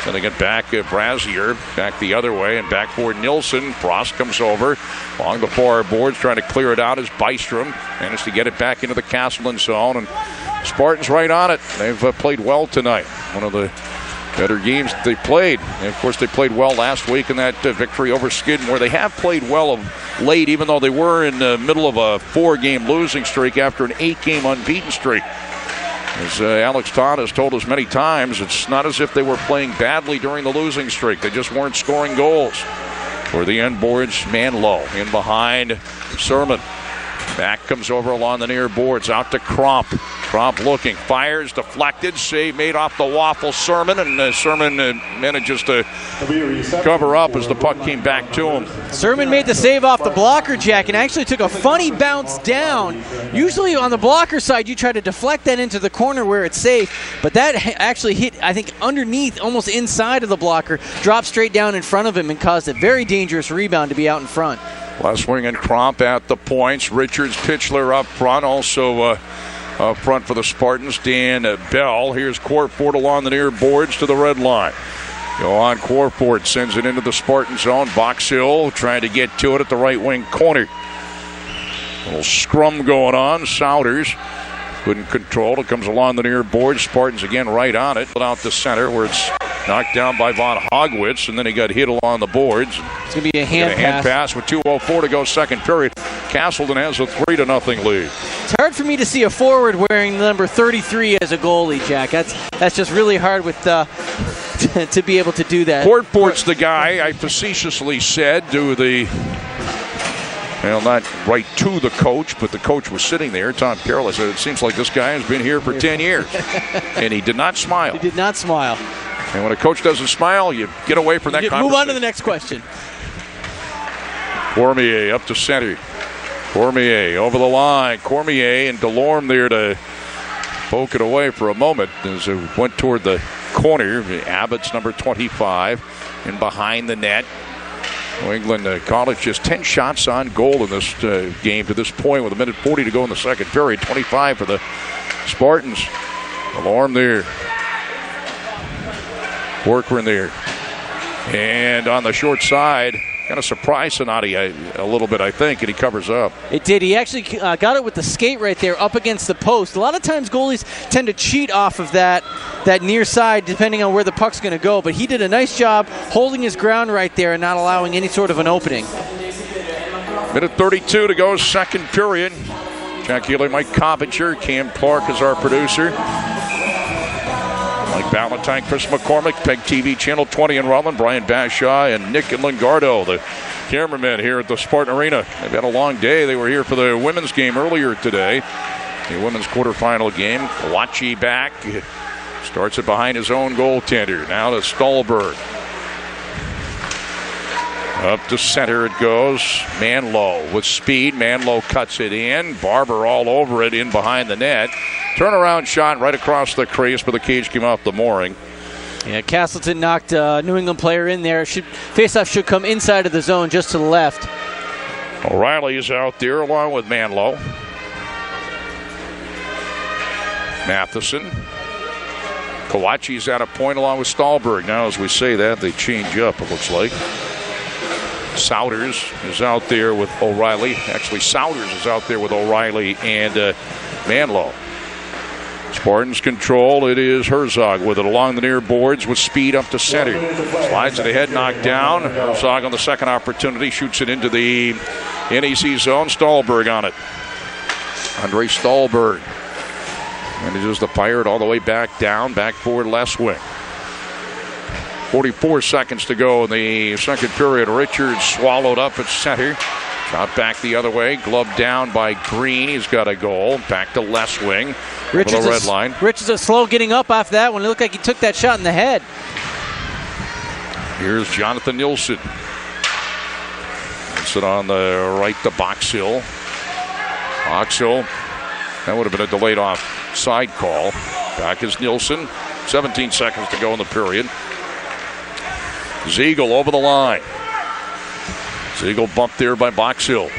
Then they get back Brazier, back the other way, and back for Nielsen. Frost comes over along the far boards, trying to clear it out as Bystrom managed to get it back into the Castleton zone. And Spartans right on it. They've played well tonight. One of the better games they played. And of course, they played well last week in that victory over Skidmore. They have played well of late, even though they were in the middle of a 4-game losing streak after an 8-game unbeaten streak. As Alex Todd has told us many times, it's not as if they were playing badly during the losing streak. They just weren't scoring goals. For the end boards, Manlow in behind Sermon. Back comes over along the near boards, out to Crump. Crump looking, fires, deflected, save made off the waffle Sermon, and Sermon manages to cover up as the puck came back to him. Sermon made the save off the blocker, Jack, and actually took a funny bounce down. Usually on the blocker side, you try to deflect that into the corner where it's safe, but that actually hit, I think, underneath, almost inside of the blocker, dropped straight down in front of him and caused a very dangerous rebound to be out in front. Leswing and Crump at the points. Richards, Pitchler up front, also up front for the Spartans. Dan Bell. Here's Corford along the near boards to the red line. Go on, Corford sends it into the Spartan zone. Box Hill trying to get to it at the right wing corner. Little scrum going on. Souders couldn't control it. Comes along the near boards. Spartans again right on it. Out to center where it's knocked down by Von Hogwitz, and then he got hit along the boards. It's going to be a hand pass with 2:04 to go second period. Castleton has a 3-0 lead. It's hard for me to see a forward wearing number 33 as a goalie, Jack. That's just really hard with to be able to do that. Corford's the guy I facetiously said not right to the coach, but the coach was sitting there, Tom Carroll. I said, it seems like this guy has been here for 10 years. And he did not smile. He did not smile. And when a coach doesn't smile, you get away from that conversation. Move on to the next question. Cormier up to center. Cormier over the line. Cormier and Delorme there to poke it away for a moment as it went toward the corner. Abbott's number 25 in behind the net. New England College just 10 shots on goal in this game to this point with 1:40 to go in the second period. 25 for the Spartans. Delorme there. Workman there. And on the short side, kind of surprised Zanotti a little bit, I think, and he covers up. It did. He actually got it with the skate right there up against the post. A lot of times goalies tend to cheat off of that near side depending on where the puck's going to go, but he did a nice job holding his ground right there and not allowing any sort of an opening. 1:32 to go, second period. Jack Healey, Mike Coppinger, Cam Clark is our producer. Mike Ballantyne, Chris McCormick, PEGTV Channel 20 in Rutland, Brian Bashaw, and Nick and Lingardo, the cameramen here at the Spartan Arena. They've had a long day. They were here for the women's game earlier today, the women's quarterfinal game. Kawachi back, starts it behind his own goaltender. Now to Stolberg. Up to center it goes. Manlow with speed. Manlow cuts it in. Barber all over it in behind the net. Turnaround shot right across the crease, but the cage came off the mooring. Yeah, Castleton knocked a New England player in there. Faceoff should come inside of the zone just to the left. O'Reilly is out there along with Manlow. Matheson. Kawachi's at a point along with Stolberg. Now as we say that, they change up, it looks like. Souders is out there with O'Reilly. Actually, Souders is out there with O'Reilly and Manlow. Spartans control. It is Herzog with it along the near boards with speed up to center. Slides it ahead, knocked down. Herzog on the second opportunity shoots it into the NEC zone. Stolberg on it. Andre Stolberg manages to fire it all the way back down, back forward left wing. 44 seconds to go in the second period. Richards swallowed up at center. Shot back the other way, gloved down by Green. He's got a goal. Back to left wing. Richards red line. Richards slow getting up after that one. It looked like he took that shot in the head. Here's Jonathan Nilsson. Sit on the right to Boxhill. Boxhill, that would have been a delayed offside call. Back is Nilsson. 17 seconds to go in the period. Ziegel over the line. Ziegel bumped there by Boxhill.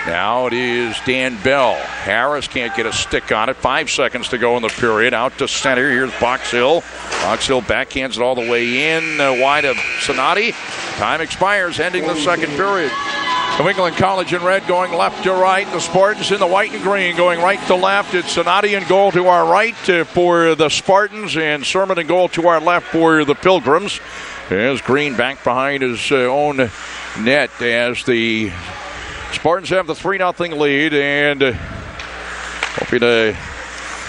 Now it is Dan Bell. Harris can't get a stick on it. 5 seconds to go in the period. Out to center. Here's Boxhill. Boxhill backhands it all the way in. Wide of Sonati. Time expires, ending the second period. New England College in red going left to right. The Spartans in the white and green going right to left. It's Sonati in goal to our right for the Spartans, and Sermon in goal to our left for the Pilgrims. As Green back behind his own net as the Spartans have the 3-0 lead, and hoping to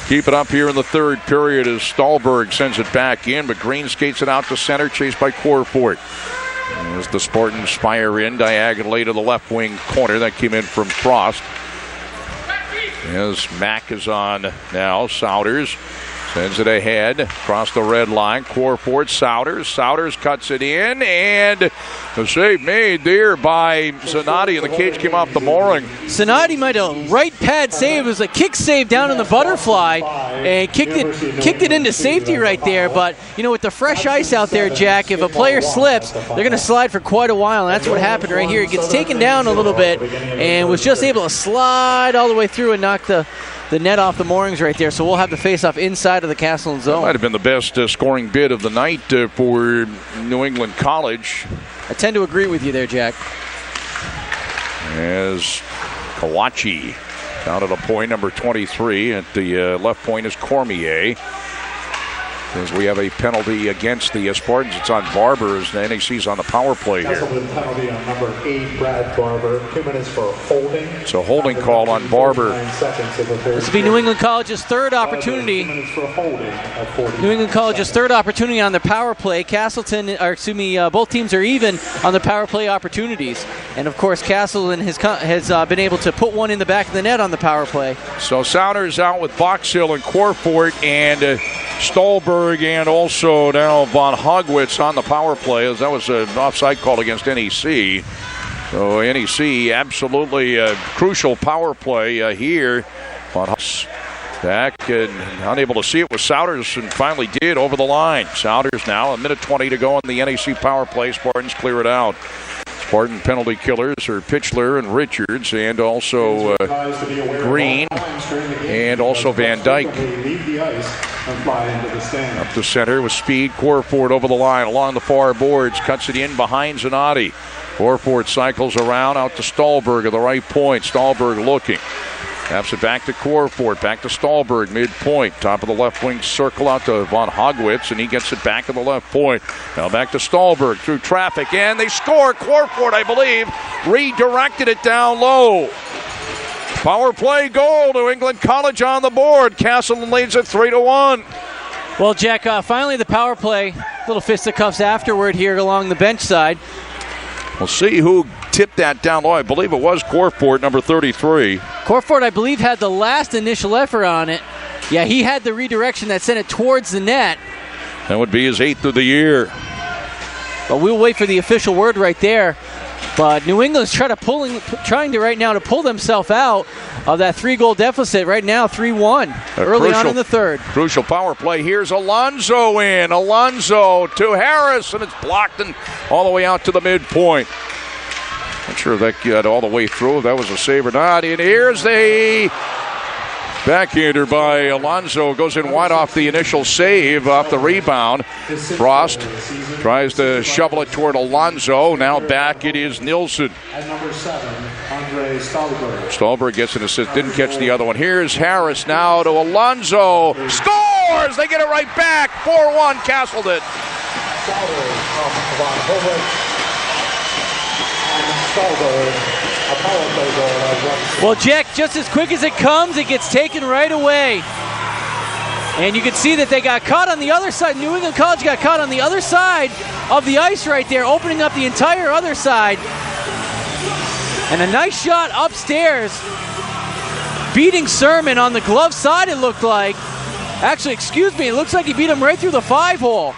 keep it up here in the third period as Stahlberg sends it back in, but Green skates it out to center, chased by Corfort. As the Spartans fire in diagonally to the left wing corner. That came in from Frost. As Mack is on now, Souders sends it ahead across the red line. Corfort, Souders. Souders cuts it in, and the save made there by Zanatti, and the cage came off the mooring. Zanatti might have right pad save. It was a kick save down in the butterfly, and kicked it into safety right there. But you know, with the fresh ice out there, Jack, if a player slips, they're going to slide for quite a while, and that's what happened right here. He gets taken down a little bit and was just able to slide all the way through and knock the net off the moorings right there. So we'll have the face-off inside of the Castleton zone. Might have been the best scoring bid of the night for New England College. I tend to agree with you there, Jack. As Kawachi down at a point, number 23. At the left point is Cormier. As we have a penalty against the Spartans, it's on Barber as the NEC's on the power play here. Penalty on number 8, Brad Barber. 2 minutes for holding. It's a holding call on Barber. This will be New England College's third opportunity. New England College's third opportunity on the power play. Both teams are even on the power play opportunities. And of course, Castleton has been able to put one in the back of the net on the power play. So Souders out with Boxhill and Corfort and Stahlberg, and also now Von Hogwitz on the power play, as that was an offside call against NEC. So NEC absolutely a crucial power play here. Von Hogwitz back and unable to see it with Souders, and finally did over the line. Souders now, 1:20 to go on the NEC power play. Spartans clear it out. Spartan penalty killers are Pitchler and Richards, and also Green, and also Van Dyke. Up the center with speed. Corfort over the line along the far boards, cuts it in behind Zanatti. Corfort cycles around out to Stahlberg at the right point. Stahlberg looking. Taps it back to Corfort, back to Stahlberg, midpoint. Top of the left wing circle out to Von Hogwitz, and he gets it back at the left point. Now back to Stahlberg through traffic, and they score. Corfort, I believe, redirected it down low. Power play goal. New England College on the board. Castleton leads it 3-1. Well, Jack, finally the power play. Little fisticuffs afterward here along the bench side. We'll see who tipped that down low. I believe it was Corfort, number 33. Corfort, I believe, had the last initial effort on it. Yeah, he had the redirection that sent it towards the net. That would be his 8th of the year. But we'll wait for the official word right there. But New England's trying to right now to pull themselves out of that 3-goal deficit. Right now, 3-1 early on in the third. Crucial power play. Here's Alonso in. Alonso to Harris, and it's blocked and all the way out to the midpoint. Not sure if that got all the way through, if that was a save or not. And here's the backhander by Alonso. Goes in wide off the initial save, off the rebound. Frost tries to shovel it toward Alonso. Now back it is Nilsson. At number 7, Andre Stahlberg. Stahlberg gets an assist, didn't catch the other one. Here's Harris now to Alonso. Scores! They get it right back. 4-1 Castleton. Well, Jack, just as quick as it comes, it gets taken right away. And you can see that they got caught on the other side. New England College got caught on the other side of the ice right there, opening up the entire other side. And a nice shot upstairs. Beating Sermon on the glove side, it looked like. Actually, excuse me, it looks like he beat him right through the 5-hole.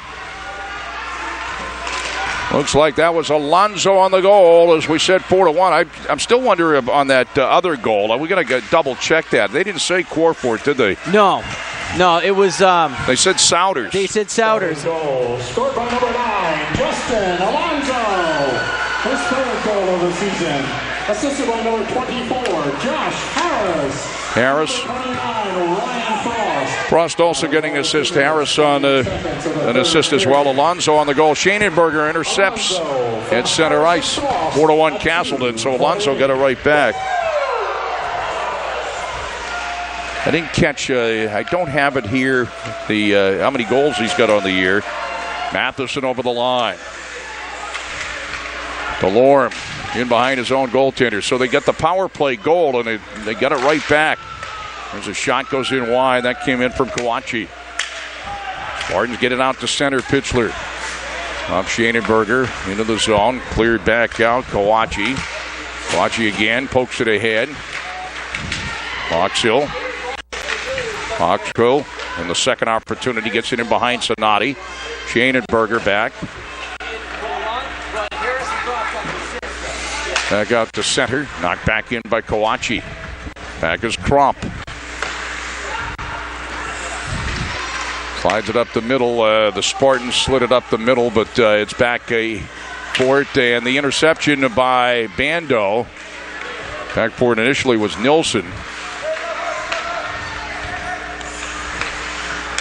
Looks like that was Alonso on the goal. As we said, 4-1. I'm still wondering on that other goal. Are we going to double check that? They didn't say Corford, did they? No, it was. They said Souders. They said Souders. Goal scored by number 9, Justin Alonso. His 3rd goal of the season. Assisted by number 24, Josh Harris. Harris. 29, Ryan Frost. Frost also getting an assist. Harris on an assist as well. Alonso on the goal. Schoenenberger intercepts at center ice. 4-1 Castleton, so Alonso got it right back. I didn't catch, I don't have it here, the how many goals he's got on the year. Matheson over the line. DeLorme in behind his own goaltender. So they got the power play goal, and they got it right back. There's a shot goes in wide. That came in from Kawachi. Spartans get it out to center. Pitchler. Up Schoenenberger into the zone. Cleared back out. Kawachi. Kawachi again. Pokes it ahead. Foxhill. Foxhill in the second opportunity gets it in behind Sonati. Schoenenberger back. Back out to center. Knocked back in by Kawachi. Back is Crump. Slides it up the middle. The Spartans slid it up the middle, but it's back for it. And the interception by Bando. Back for it initially was Nilsson.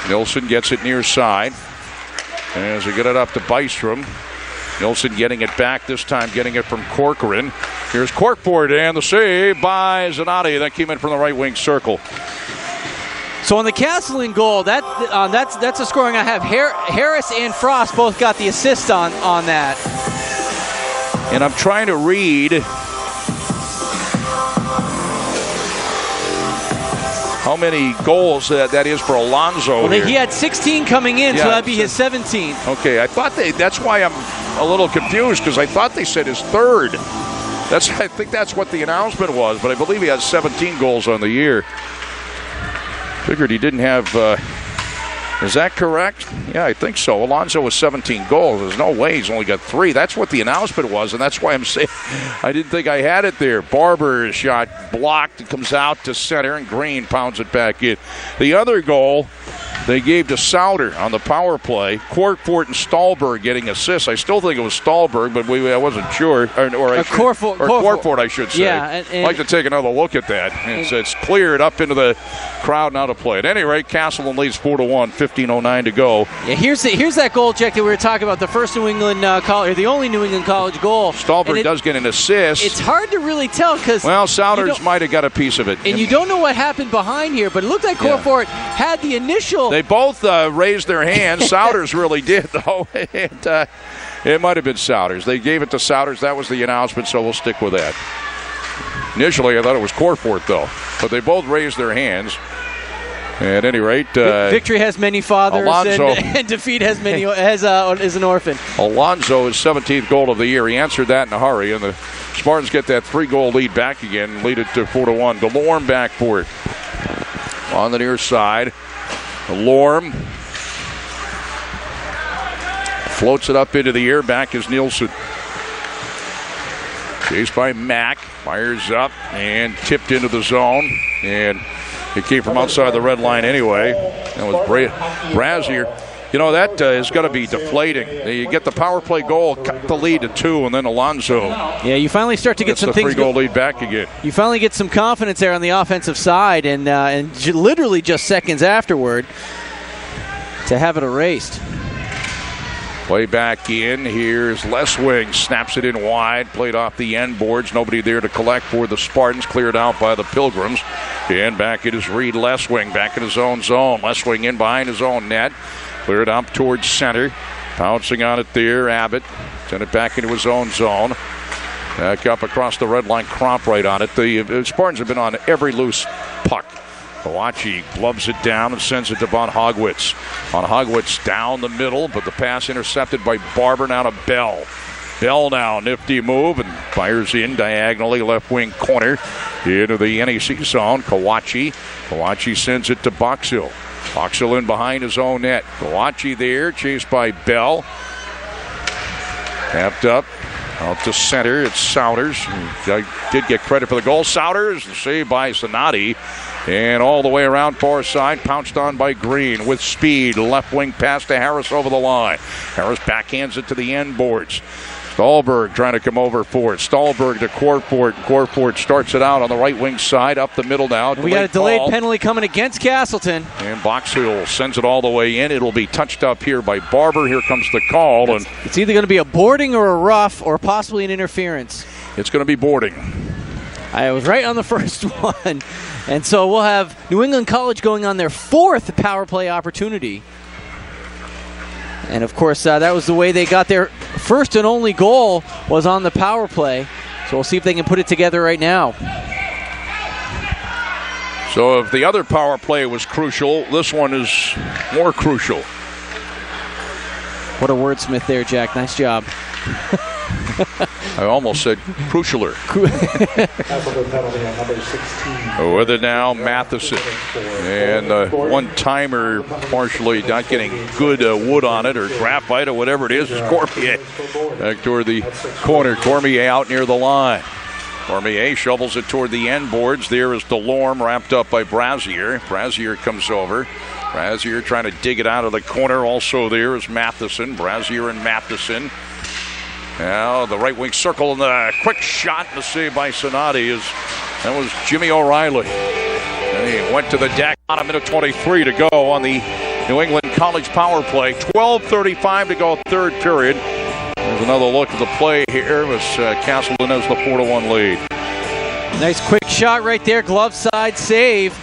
Nilsson gets it near side. As we get it up to Bystrom. Nilsson getting it back, this time getting it from Corcoran. Here's Corkford and the save by Zanotti. That came in from the right wing circle. So on the Castleton goal, that's a scoring I have. Harris and Frost both got the assist on that. And I'm trying to read how many goals that is for Alonso. Well, he had 16 coming in, so that'd be his 17th. Okay, I thought that's why I'm a little confused, because I thought they said his 3rd. I think that's what the announcement was, but I believe he has 17 goals on the year. Figured he didn't have. Is that correct? Yeah, I think so. Alonso was 17 goals. There's no way he's only got 3. That's what the announcement was, and that's why I'm saying I didn't think I had it there. Barber shot blocked. It comes out to center, and Green pounds it back in. The other goal they gave to Souder on the power play. Corkford and Stahlberg getting assists. I still think it was Stahlberg, but I wasn't sure. Corkford, I should say. Yeah, I'd like to take another look at that. It's cleared up into the crowd now to play. At any rate, Castleton leads 4-1, 15:09 to go. Yeah, here's that goal, Jack, that we were talking about, the first New England college, or the only New England college goal. Stahlberg does get an assist. It's hard to really tell because Souders might have got a piece of it. And you don't know what happened behind here, but it looked like Corford had the initial. They both raised their hands. Souders really did, though. It might have been Souders. They gave it to Souders. That was the announcement, so we'll stick with that. Initially, I thought it was Corford, though. But they both raised their hands. At any rate, victory has many fathers, and defeat has many is an orphan. Alonso, his 17th goal of the year. He answered that in a hurry, and the Spartans get that 3-goal lead back again, lead it to 4-1. DeLorme back for it on the near side. DeLorme floats it up into the air. Back is Nielsen. Chased by Mack. Fires up and tipped into the zone. And it came from outside the red line anyway. That was Brazier. You know, that is going to be deflating. You get the power play goal, cut the lead to 2, and then Alonso. Yeah, you finally start to get some things. 3-goal lead back again. You finally get some confidence there on the offensive side, and literally just seconds afterward to have it erased. Play back in. Here's Leswing. Snaps it in wide. Played off the end boards. Nobody there to collect for the Spartans. Cleared out by the Pilgrims. And back it is Reed Leswing. Back in his own zone. Leswing in behind his own net. Cleared up towards center. Pouncing on it there. Abbott. Sent it back into his own zone. Back up across the red line. Cromp right on it. The Spartans have been on every loose puck. Kawachi gloves it down and sends it to Von Hogwitz. Von Hogwitz down the middle, but the pass intercepted by Barber, now to Bell. Bell now, nifty move, and fires in diagonally left wing corner into the NEC zone. Kawachi sends it to Boxill. Boxill in behind his own net. Kawachi there, chased by Bell. Tapped up. Out to center, it's Souders. I did get credit for the goal. Souders, saved by Sonati. And all the way around far side, pounced on by Green with speed. Left wing pass to Harris over the line. Harris backhands it to the end boards. Stahlberg trying to come over for it. Stahlberg to Corford. Corford starts it out on the right wing side, up the middle now. We got a delayed penalty coming against Castleton. And Boxill sends it all the way in. It'll be touched up here by Barber. Here comes the call. It's either going to be a boarding or a rough or possibly an interference. It's going to be boarding. I was right on the first one. And so we'll have New England College going on their 4th power play opportunity. And, of course, that was the way they got their first and only goal was on the power play. So we'll see if they can put it together right now. So if the other power play was crucial, this one is more crucial. What a wordsmith there, Jack. Nice job. I almost said crucialer. With it now, Matheson. And one-timer partially not getting good wood on it or graphite or whatever it is Cormier. Back toward the corner. Cormier out near the line. Cormier shovels it toward the end boards. There is Delorme wrapped up by Brazier. Brazier comes over. Brazier trying to dig it out of the corner. Also there is Matheson. Brazier and Matheson. Now the right wing circle and the quick shot and the save by Sonati that was Jimmy O'Reilly. And he went to the deck on a minute 23 to go on the New England College power play. 12:35 to go, third period. There's another look at the play here as Castleton has the 4-1 lead. Nice quick shot right there, glove side save.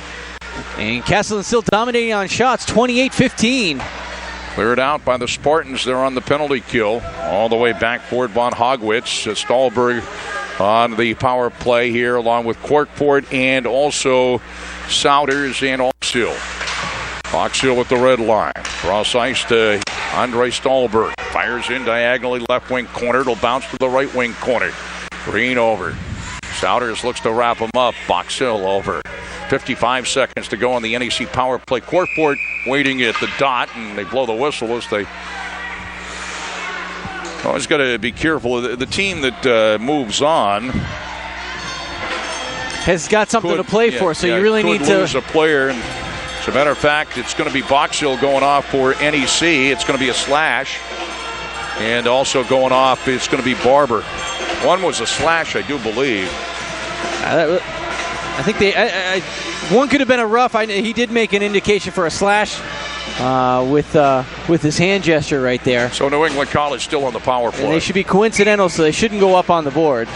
And Castleton still dominating on shots, 28-15. Cleared out by the Spartans. They're on the penalty kill. All the way back for Von Hogwitz. Stahlberg on the power play here along with Corkport and also Souders and Boxill. Boxill with the red line. Cross ice to Andre Stahlberg. Fires in diagonally left wing corner. It'll bounce to the right wing corner. Green over. Souders looks to wrap him up. Boxill over. 55 seconds to go on the NEC power play. Corkport waiting at the dot, and they blow the whistle as they... Always got to be careful. The team that moves on has got something to play for, so you really need to lose a player. And as a matter of fact, it's going to be Boxill going off for NEC. It's going to be a slash, and also going off, it's going to be Barber. One was a slash, I do believe. I think one could have been a rough. He did make an indication for a slash with his hand gesture right there. So New England College still on the power play. And they should be coincidental, so they shouldn't go up on the board.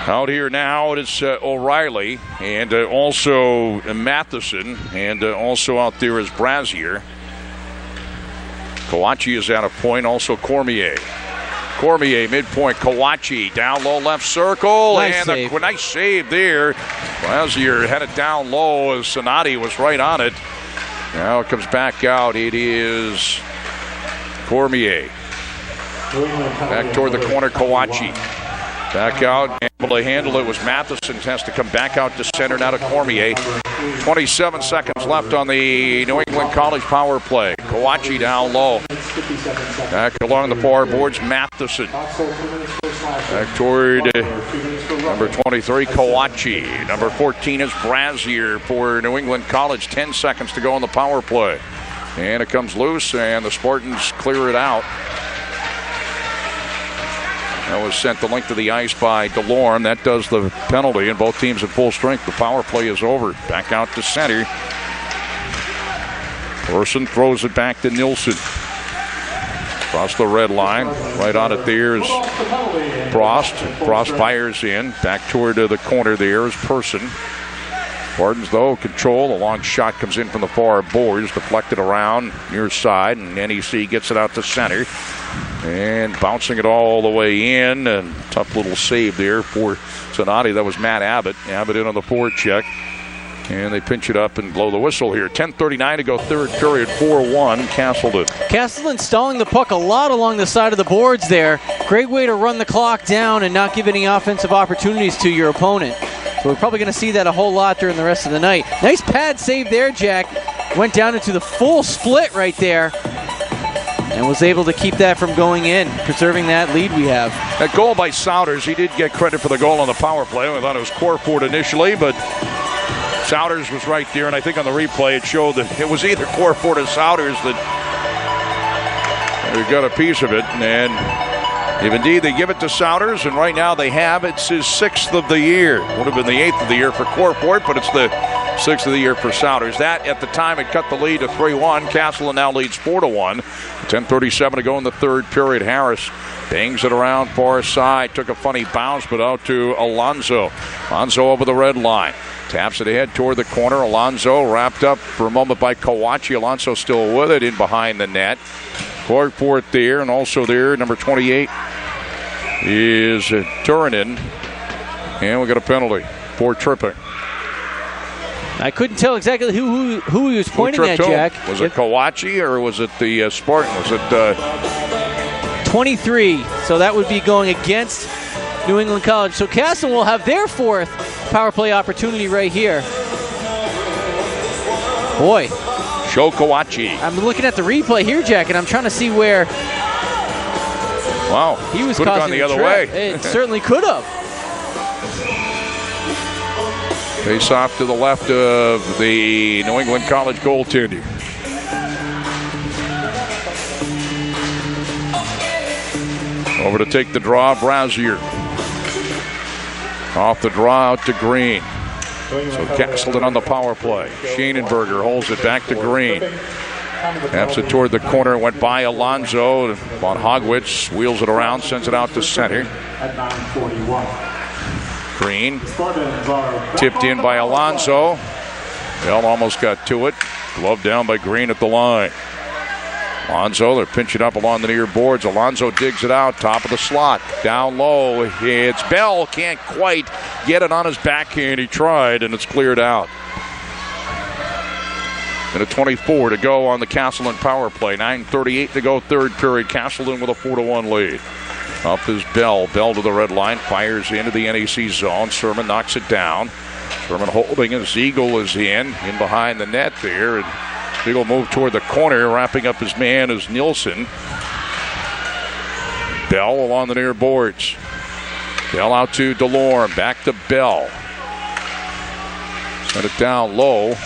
Out here now, it's O'Reilly and also Matheson, and also out there is Brazier. Kawachi is at a point, also Cormier. Cormier, midpoint, Kawachi, down low left circle, nice and a nice save there. Brazier had it down low as Sonati was right on it. Now it comes back out. It is Cormier. Back toward the corner, Kawachi. Back out, able to handle it was Matheson. Has to come back out to center, now to Cormier. 27 seconds left on the New England College power play. Kawachi down low. Back along the far boards, Matheson. Back toward number 23, Kawachi. Number 14 is Brazier for New England College. 10 seconds to go on the power play. And it comes loose, and the Spartans clear it out. That was sent the length of the ice by Delorme. That does the penalty, and both teams at full strength. The power play is over. Back out to center. Person throws it back to Nilsson. Across the red line. Right on it there is Frost. Frost fires in. Back toward the corner there is Person. Spartans, though, control. A long shot comes in from the far boards. Deflected around near side, and NEC gets it out to center. And bouncing it all the way in. And tough little save there for Sonati. That was Matt Abbott. Abbott in on the forecheck. And they pinch it up and blow the whistle here. 10:39 to go, third period, 4-1, Castleton. Castleton stalling the puck a lot along the side of the boards there. Great way to run the clock down and not give any offensive opportunities to your opponent. So we're probably going to see that a whole lot during the rest of the night. Nice pad save there, Jack. Went down into the full split right there and was able to keep that from going in, preserving that lead we have. That goal by Souders, he did get credit for the goal on the power play. I thought it was Corford initially, but Souders was right there, and I think on the replay it showed that it was either Corford or Souders that got a piece of it. And if indeed they give it to Souders, and right now they have, it's his 6th of the year. Would have been the 8th of the year for Corford, but it's the 6th of the year for Souders. That, at the time, it cut the lead to 3-1. Castleton now leads 4-1. 10:37 to go in the third period. Harris bangs it around far side. Took a funny bounce, but out to Alonso. Alonso over the red line. Taps it ahead toward the corner. Alonso wrapped up for a moment by Kawachi. Alonso still with it in behind the net. Corford there, and also there, number 28 is Turinen. And we got a penalty for tripping. I couldn't tell exactly who he was pointing at, Jack. Was it Kawachi or was it the Spartan? Was it 23? So that would be going against New England College. So Castleton will have their 4th power play opportunity right here. Boy. Sho Kawachi. I'm looking at the replay here, Jack, and I'm trying to see where wow, he was could have gone causing the other trip. way. It certainly could have. Face off to the left of the New England College goaltender. Over to take the draw, Brazier. Off the draw out to Green. So Castleton on the power play. Schaenenberger holds it back to Green. Taps it toward the corner, went by Alonso. Von Hogwitz wheels it around, sends it out to center. Green. Tipped in by Alonso. Bell almost got to it. Glove down by Green at the line. Alonso, they're pinching up along the near boards. Alonso digs it out, top of the slot. Down low, it's Bell. Can't quite get it on his backhand. He tried, and it's cleared out. And a 24 to go on the Castleton power play. 9:38 to go, third period. Castleton with a 4-1 lead. Up is Bell. Bell to the red line, fires into the NAC zone. Sermon knocks it down. Sermon holding it. Ziegel is in behind the net there. And Ziegel moved toward the corner, wrapping up his man is Nielsen. Bell along the near boards. Bell out to DeLorme, back to Bell. Sent it down low.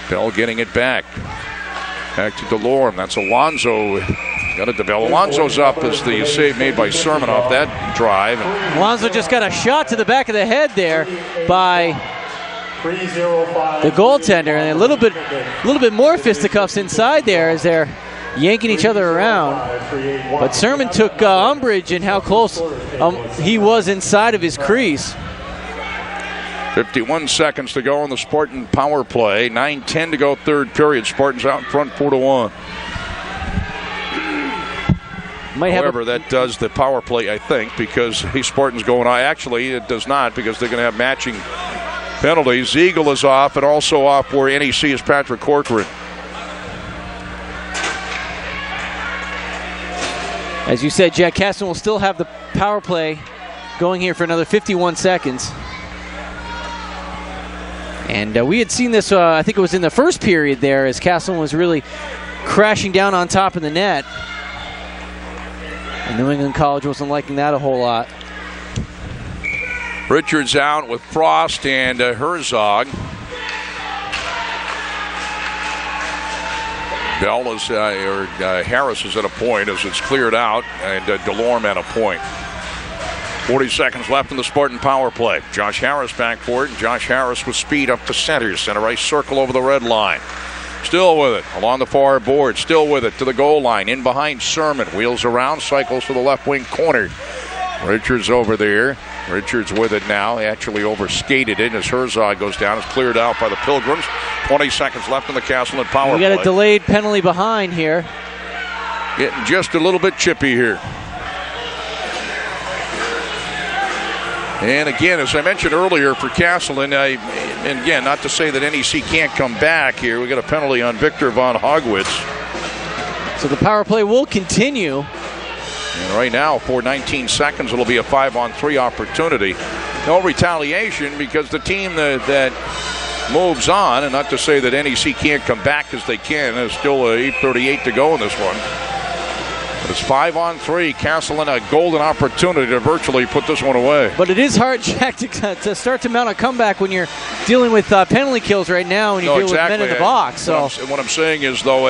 Bell getting it back. Back to DeLorme. That's Alonso. Got it to Bell. Alonso's up as the save made by Sermon off that drive. Alonso just got a shot to the back of the head there by the goaltender, and a little bit more fisticuffs inside there as they're yanking each other around. But Sermon took umbrage in how close he was inside of his crease. 51 seconds to go on the Spartan power play. 9:10 to go, third period. Spartans out in front, 4-1. However, that does the power play, I think, because the Spartans going on. Actually, it does not, because they're going to have matching penalties. Ziegel is off, and also off for NEC is Patrick Corcoran. As you said, Jack, Castleton will still have the power play going here for another 51 seconds. And we had seen this, I think it was in the first period there, as Castleton was really crashing down on top of the net. And New England College wasn't liking that a whole lot. Richards out with Frost and Herzog. Bell is, Harris is at a point as it's cleared out, and DeLorme at a point. 40 seconds left in the Spartan power play. Josh Harris back for it, and Josh Harris with speed up to center. Center ice circle over the red line. Still with it along the far board. Still with it to the goal line. In behind Sermon. Wheels around, cycles to the left wing corner. Richards over there. Richards with it now. He actually overskated it as Herzog goes down. It's cleared out by the Pilgrims. 20 seconds left in the Castleton power play. We got a delayed penalty behind here. Getting just a little bit chippy here. And again, as I mentioned earlier for Castleton, and again, not to say that NEC can't come back here. We got a penalty on Victor von Hogwitz. So the power play will continue. And right now, for 19 seconds, it'll be a 5-on-3 opportunity. No retaliation because the team that moves on, and not to say that NEC can't come back because they can. There's still 8:38 to go in this one. But it's 5-on-3. Castleton a golden opportunity to virtually put this one away. But it is hard, Jack, to start to mount a comeback when you're dealing with penalty kills right now and you deal with men in the box. So what I'm saying is, though,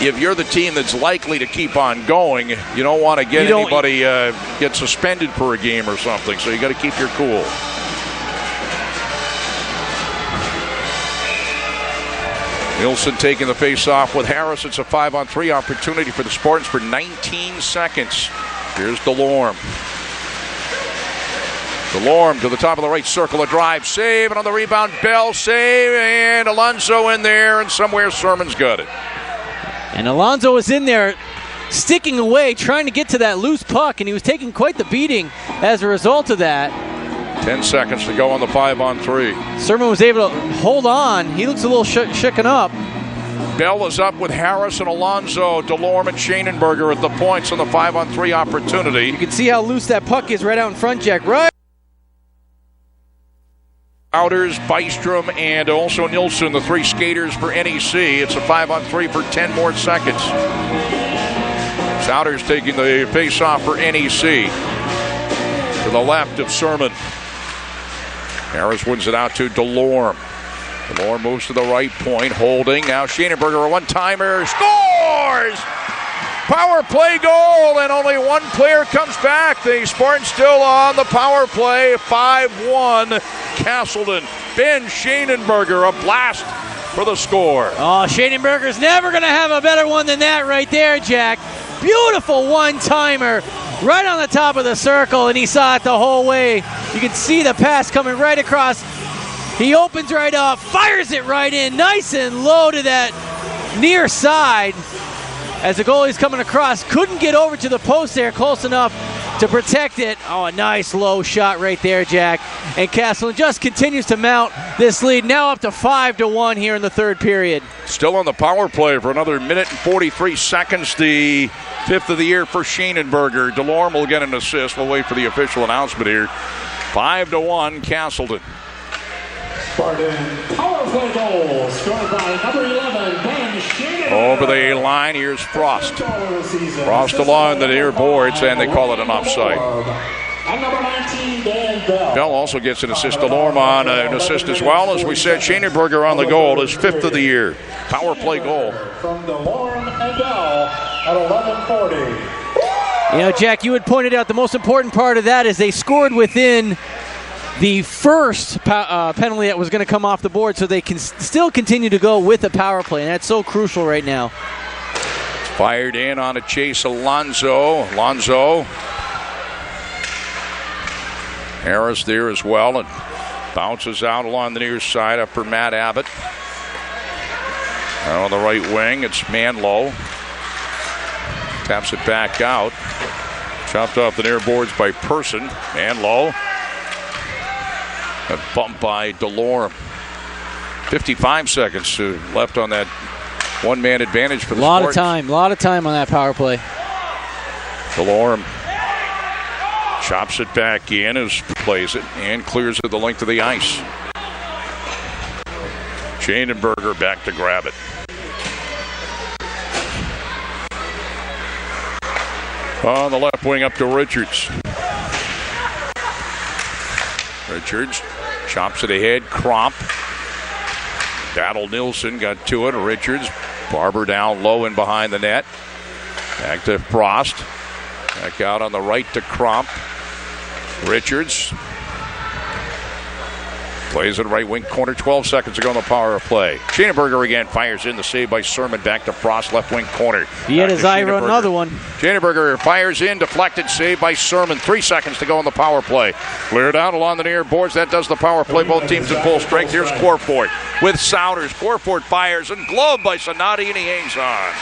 if you're the team that's likely to keep on going, you don't want to get anybody get suspended for a game or something. So you got to keep your cool. Nielsen taking the face-off with Harris. It's a 5-on-3 opportunity for the Spartans for 19 seconds. Here's DeLorme. DeLorme to the top of the right circle, a drive, save, and on the rebound, Bell, save, and Alonso in there, and somewhere Sermon's got it. And Alonso was in there sticking away, trying to get to that loose puck, and he was taking quite the beating as a result of that. 10 seconds to go on the 5-on-3. Sermon was able to hold on. He looks a little shaken up. Bell is up with Harris and Alonso, DeLorme and Schaenenberger at the points on the 5-on-3 opportunity. You can see how loose that puck is right out in front, Jack. Right. Outers, Bystrom, and also Nielsen, the three skaters for NEC. It's a 5-on-3 for 10 more seconds. Souders taking the face-off for NEC. To the left of Sermon. Harris wins it out to DeLorme. DeLorme moves to the right point, holding. Now Schaenenberger, a one-timer, scores! Power play goal, and only one player comes back. The Spartans still on the power play, 5-1 Castleton. Ben Schaenenberger, a blast for the score. Oh, Schaenenberger's never going to have a better one than that right there, Jack. Beautiful one-timer right on the top of the circle, and he saw it the whole way. You can see the pass coming right across. He opens right up, fires it right in, nice and low to that near side. As the goalie's coming across, couldn't get over to the post there close enough to protect it. Oh, a nice low shot right there, Jack. And Castleton just continues to mount this lead, now up to 5-1 here in the third period. Still on the power play for another minute and 43 seconds, the fifth of the year for Schaenenberger. DeLorme will get an assist. We'll wait for the official announcement here. 5-1 Castleton. Spartan power play goal scored by number 11, Ben Schaenenberger. Over the line, here's Frost. Frost along the near boards, and they call it an offside. And number 19, Dan Bell. Bell also gets an assist. DeLorme on an assist as well. As we said, Schaenenberger on the goal, his fifth of the year. Power play goal. From DeLorme and Bell at 11:40. You know, Jack, you had pointed out the most important part of that is they scored within the first penalty that was going to come off the board, so they can still continue to go with the power play, and that's so crucial right now. Fired in on a chase, Alonso. Harris there as well, and bounces out along the near side up for Matt Abbott. Now on the right wing, it's Manlow. Taps it back out. Chopped off the near boards by Person. Manlow. A bump by DeLorme. 55 seconds left on that one-man advantage for the Spartans. A lot of time on that power play. DeLorme chops it back in as plays it and clears it the length of the ice. Schaenenberger back to grab it. On the left wing up to Richards. Richards chops it ahead. Cromp. Battle Nielsen got to it. Richards. Barber down low and behind the net. Back to Frost. Back out on the right to Cromp. Richards. Plays it right wing corner. 12 seconds to go on the power play. Schaenenberger again fires in. The save by Sermon. Back to Frost. Left wing corner. He had his eye on another one. Schaenenberger fires in. Deflected. Save by Sermon. 3 seconds to go on the power play. Cleared out along the near boards. That does the power play. Both teams at full strength. Here's Corford with Souders. Corford fires and glove by Sonati, and he hangs on.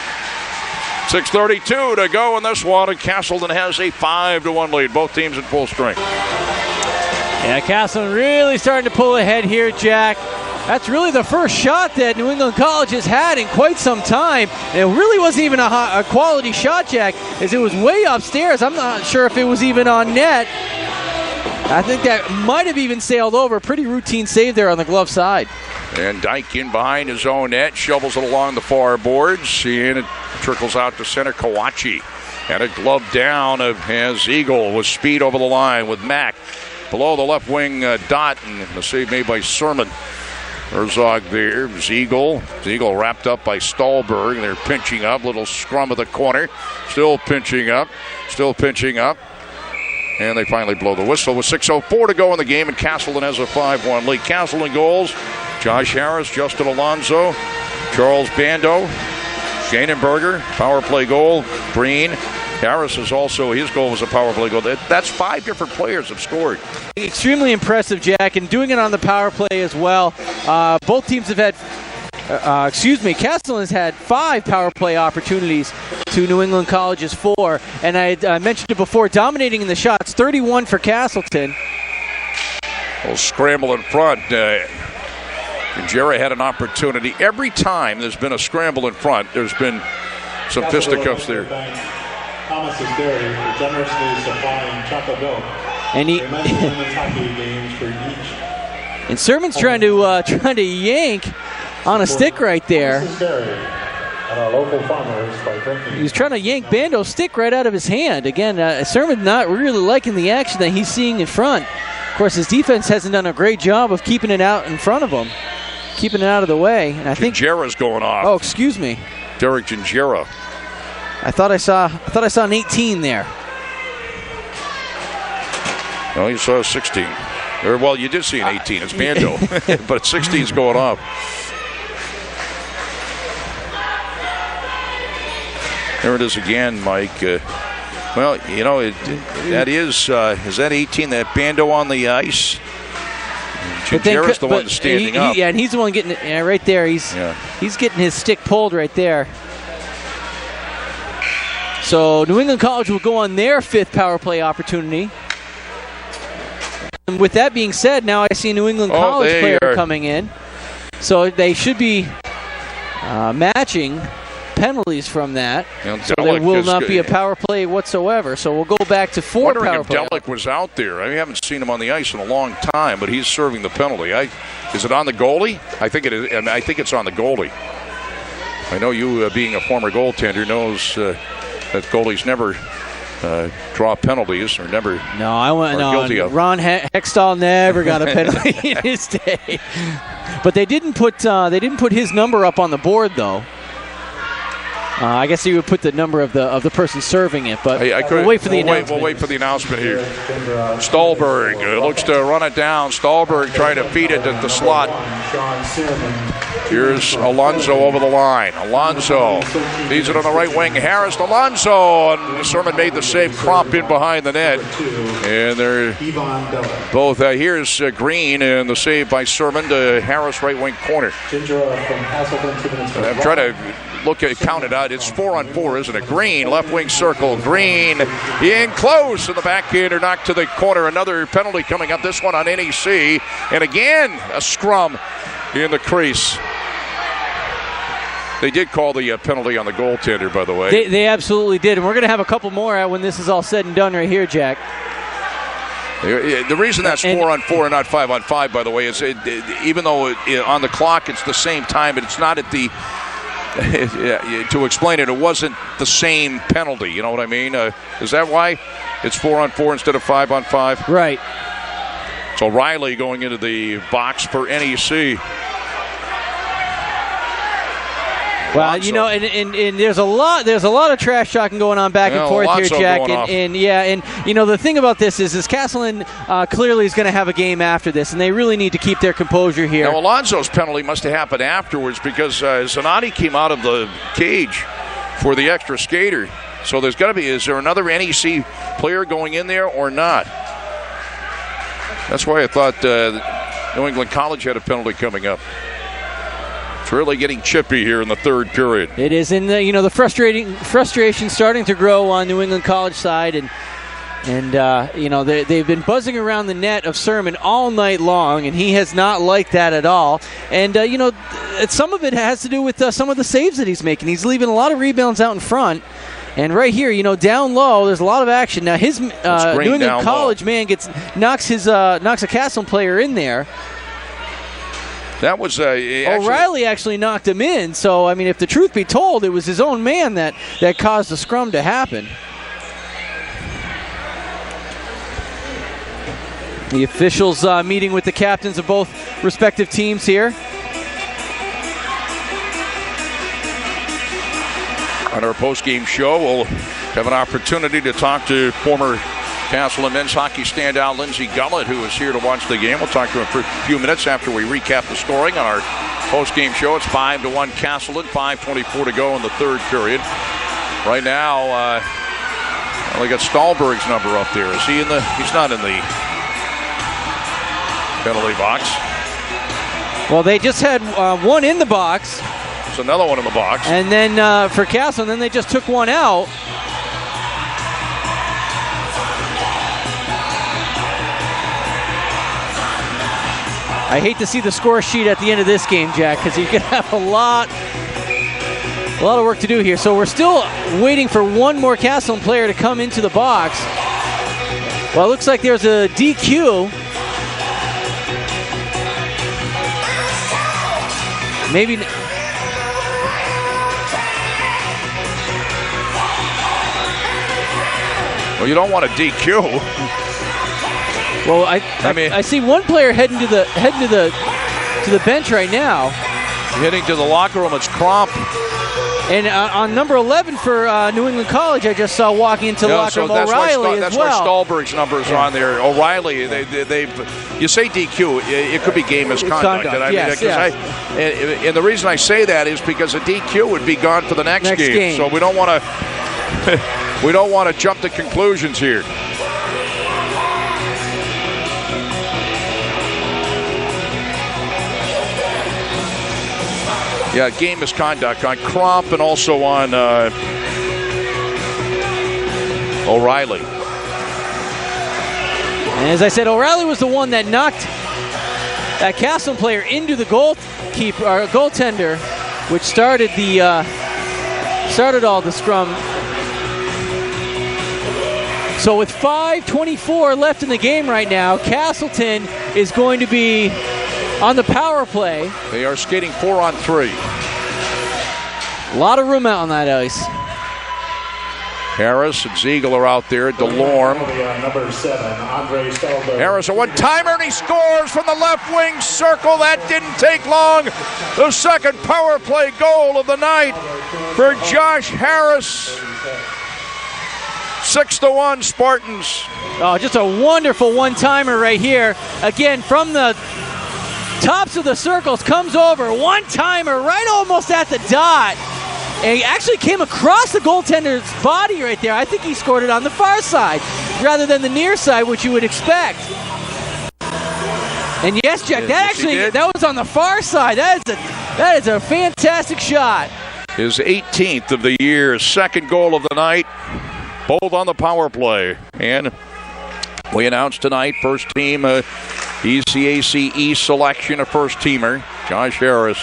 6:32 to go in this one, and Castleton has a 5-1 lead. Both teams in full strength. Yeah, Castleton really starting to pull ahead here, Jack. That's really the first shot that New England College has had in quite some time. And it really wasn't even a quality shot, Jack, as it was way upstairs. I'm not sure if it was even on net. I think that might have even sailed over. Pretty routine save there on the glove side. And Dyke in behind his own net, shovels it along the far boards, and it trickles out to center. Kawachi and a glove down as Eagle with speed over the line with Mack below the left wing dot, and the save made by Sermon. Herzog there, Ziegel wrapped up by Stahlberg. They're pinching up, little scrum of the corner, still pinching up. And they finally blow the whistle with 6:04 to go in the game, and Castleton has a 5-1 lead. Castleton goals: Josh Harris, Justin Alonso, Charles Bando, Shanenberger, power play goal, Breen. Harris is also, his goal was a power play goal. That's 5 different players have scored. Extremely impressive, Jack, and doing it on the power play as well. Both teams have had, Castleton has had 5 power play opportunities to New England College's 4. And I mentioned it before, dominating in the shots, 31 for Castleton. Well, scramble in front. Jerry had an opportunity. Every time there's been a scramble in front, there's been some fisticuffs there. Thomas is there for generously supplying chocolate milk. And he games for each. And Sermon's trying to yank on a stick right there. At our local farmers by drinking. He was trying to yank Bando's stick right out of his hand. Again, Sermon not really liking the action that he's seeing in front. Of course, his defense hasn't done a great job of keeping it out in front of him, keeping it out of the way. And I think Gingera's going off. Oh, excuse me. Derek Gingera. I thought I saw an 18 there. No, you saw a 16. Or, well, you did see an 18. It's Bando. But 16's going off. There it is again, Mike. Well, you know, that is that 18, that Bando on the ice? Gingera's the one standing up. Yeah, and he's the one getting it right there. He's getting his stick pulled right there. So New England College will go on their 5th power play opportunity. And with that being said, now I see a New England College player coming in. So they should be matching penalties from that. So there will not be a power play whatsoever. So we'll go back to 4 power play. Wondering if Delic was out there. I haven't seen him on the ice in a long time, but he's serving the penalty. Is it on the goalie? I think it is. I think it's on the goalie. I know you, being a former goaltender, knows that goalies never draw penalties or never guilty of. Ron Hextall never got a penalty in his day. But they didn't put his number up on the board though. I guess he would put the number of the person serving it, but we'll wait for the announcement. We'll wait for the announcement here. Stahlberg looks to run it down. Stahlberg trying to feed it at the slot. Here's Alonso over the line. Alonso feeds it on the right wing. Harris to Alonso, and Sermon made the save. Crop in behind the net, and they're both. Here's Green, and the save by Sermon to Harris, right wing corner. I'm trying to count it out. It's 4-on-4, isn't it? Green, left wing circle. Green in close, and the backhander knocked to the corner. Another penalty coming up. This one on NEC, and again a scrum in the crease. They did call the penalty on the goaltender, by the way. They absolutely did, and we're going to have a couple more when this is all said and done right here, Jack. The reason that's 4-on-4 and not 5-on-5, by the way, is even though on the clock it's the same time, but it's not at the. To explain it, it wasn't the same penalty. You know what I mean? Is that why it's 4-on-4 instead of 5-on-5? Right. So Riley going into the box for NEC. Well, you know, and there's a lot of trash talking going on back and forth here, Jack. And you know, the thing about this is Castleton clearly is going to have a game after this, and they really need to keep their composure here. Now, Alonso's penalty must have happened afterwards because Zanotti came out of the cage for the extra skater. So there's got to be. Is there another NEC player going in there or not? That's why I thought New England College had a penalty coming up. really getting chippy here in the third period. It is, and the frustration starting to grow on New England College side, and they've been buzzing around the net of Sermon all night long, and he has not liked that at all. And some of it has to do with some of the saves that he's making. He's leaving a lot of rebounds out in front. And right here, down low, there's a lot of action. Now his New England College man knocks a Castleton player in there. That was O'Reilly actually knocked him in. So I mean, if the truth be told, it was his own man that caused the scrum to happen. The officials meeting with the captains of both respective teams here. On our post-game show, we'll have an opportunity to talk to former Castleton men's hockey standout Lindsey Gullett, who is here to watch the game. We'll talk to him for a few minutes after we recap the scoring on our post-game show. It's 5-1 Castleton, 5:24 to go in the third period. Right now, we got Stahlberg's number up there. Is he in the? He's not in the penalty box. Well, they just had one in the box. There's another one in the box. And then for Castleton, then they just took one out. I hate to see the score sheet at the end of this game, Jack, because you could have a lot of work to do here. So we're still waiting for one more Castleton player to come into the box. Well, it looks like there's a DQ. Maybe. Well, you don't want a DQ. Well, I see one player heading to the bench right now. Heading to the locker room, it's Cromp. And on number 11 for New England College, I just saw walking into the locker room O'Reilly that's as well. That's why Stahlberg's numbers are on there. O'Reilly, you say DQ, it could be game misconduct. And the reason I say that is because a DQ would be gone for the next game. So we don't want to jump to conclusions here. Yeah, game misconduct on Cromp and also on O'Reilly. And as I said, O'Reilly was the one that knocked that Castleton player into the goaltender, which started all the scrum. So with 5:24 left in the game right now, Castleton is going to be on the power play. They are skating 4-on-3. A lot of room out on that ice. Harris and Ziegel are out there. DeLorme. Number 7, Andre Stahlberg. Harris a one-timer, and he scores from the left wing circle. That didn't take long. The second power play goal of the night for Josh Harris. 6-1 Spartans. Oh, just a wonderful one-timer right here. Again, from the tops of the circles, comes over. One-timer right almost at the dot. And he actually came across the goaltender's body right there. I think he scored it on the far side rather than the near side, which you would expect. And yes, Jack, that was on the far side. That is a fantastic shot. His 18th of the year, second goal of the night, both on the power play. And we announced tonight, first team ECAC East selection, a first-teamer, Josh Harris.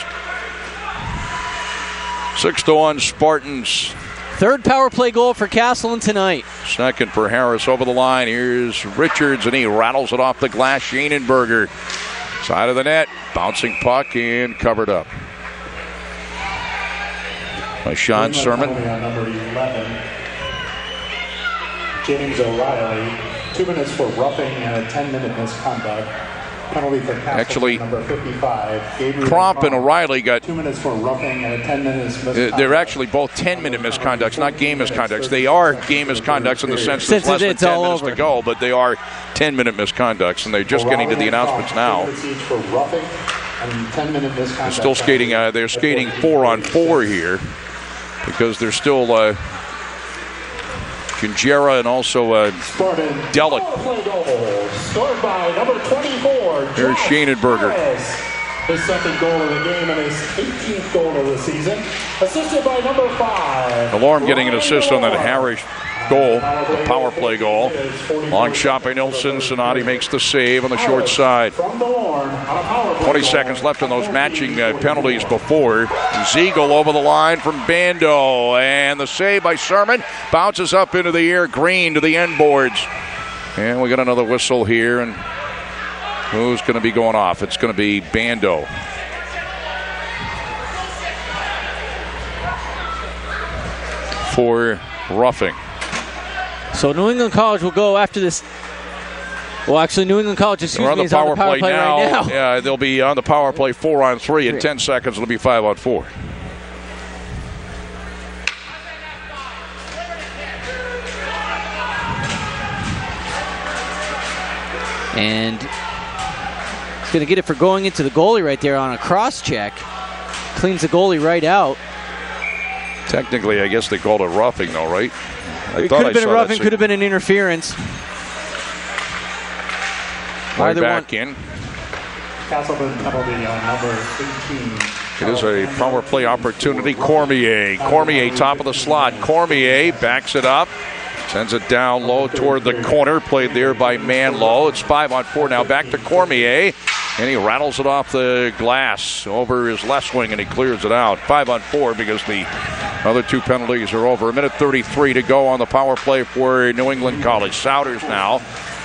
6-1 Spartans. Third power play goal for Castleton tonight. Second for Harris over the line. Here's Richards, and he rattles it off the glass. Schaenenberger, side of the net, bouncing puck and covered up by Sean Sermon. Number 11, James O'Reilly. 2 minutes for roughing and a 10-minute misconduct. Penalty for Castleton, number 55. Cromp and O'Reilly got 2 minutes for roughing and a 10-minute misconduct. They're actually both 10-minute misconducts, not game misconducts. They are game misconducts in the sense there's less than 10 minutes to go, but they are 10-minute misconducts, and they're just getting to the announcements now. They're still skating. They're skating 4-on-4 here because they're still Kinjera and also Delic. Scored by number 24. Here's Schaenenberger. his second goal of the game and his 18th goal of the season. Assisted by number 5. Delorme getting an assist on that Harris goal, the power play goal. Long shot by Nilsson. Sonati makes the save on the short side. 20 seconds left on those matching penalties before. Ziegel over the line from Bando. And the save by Sermon. Bounces up into the air. Green to the end boards. And we got another whistle here. And who's going to be going off? It's going to be Bando. For roughing. So New England College will go after this. Well, actually, New England College, is on the power play now. Right now. Yeah, they'll be on the power play 4-on-3. In 10 seconds, it'll be 5-on-4. And he's going to get it for going into the goalie right there on a cross check. Cleans the goalie right out. Technically, I guess they called it roughing, though, right? It could have been a roughing, could have been an interference. Right back in. Castleton penalty on number 18. It is a power play opportunity. Cormier top of the slot. Cormier backs it up. Sends it down low toward the corner. Played there by Manlow. It's 5-on-4 now. Back to Cormier. And he rattles it off the glass over his left wing, and he clears it out. 5-on-4 because the other two penalties are over. 1:33 to go on the power play for New England College. Souders now.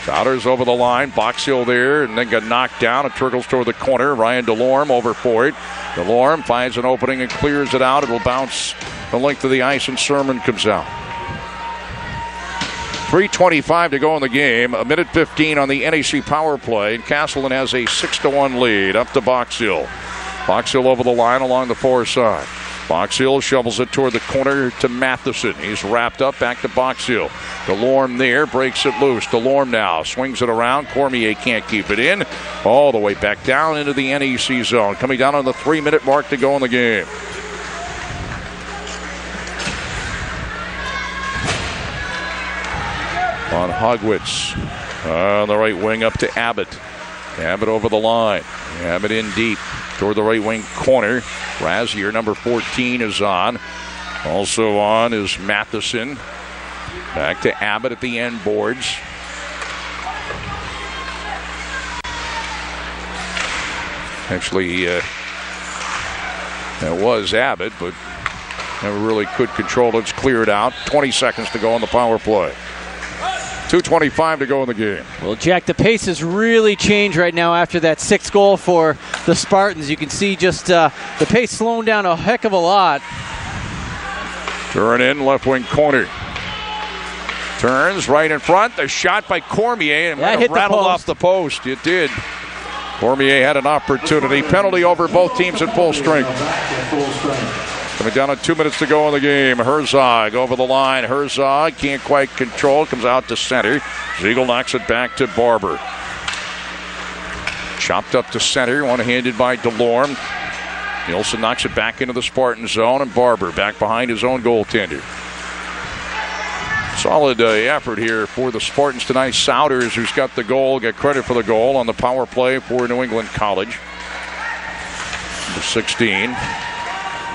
Souders over the line. Boxill there, and then got knocked down. It trickles toward the corner. Ryan Delorme over for it. Delorme finds an opening and clears it out. It'll bounce the length of the ice, and Sermon comes out. 3:25 to go in the game. 1:15 on the NEC power play. And Castleton has a 6-1 lead. Up to Boxill. Boxill over the line along the far side. Boxill shovels it toward the corner to Matheson. He's wrapped up. Back to Boxill. Delorme there. Breaks it loose. Delorme now swings it around. Cormier can't keep it in. All the way back down into the NEC zone. Coming down on the 3-minute mark to go in the game. On Hogwitz on the right wing up to Abbott. Abbott over the line. Abbott in deep toward the right wing corner. Razier, number 14, is on. Also on is Matheson. Back to Abbott at the end boards. Actually, that was Abbott, but never really could control it. It's cleared out. 20 seconds to go on the power play. 2:25 to go in the game. Well, Jack, the pace has really changed right now after that 6th goal for the Spartans. You can see just the pace slowing down a heck of a lot. Turn in, left wing corner. Turns right in front. The shot by Cormier, and might have rattled off the post. It did. Cormier had an opportunity. Penalty over both teams at full strength. Coming down on 2 minutes to go in the game. Herzog over the line. Herzog can't quite control. Comes out to center. Ziegel knocks it back to Barber. Chopped up to center. One-handed by Delorme. Nielsen knocks it back into the Spartan zone. And Barber back behind his own goaltender. Solid effort here for the Spartans tonight. Souders, who's got the goal, get credit for the goal on the power play for New England College. Number 16.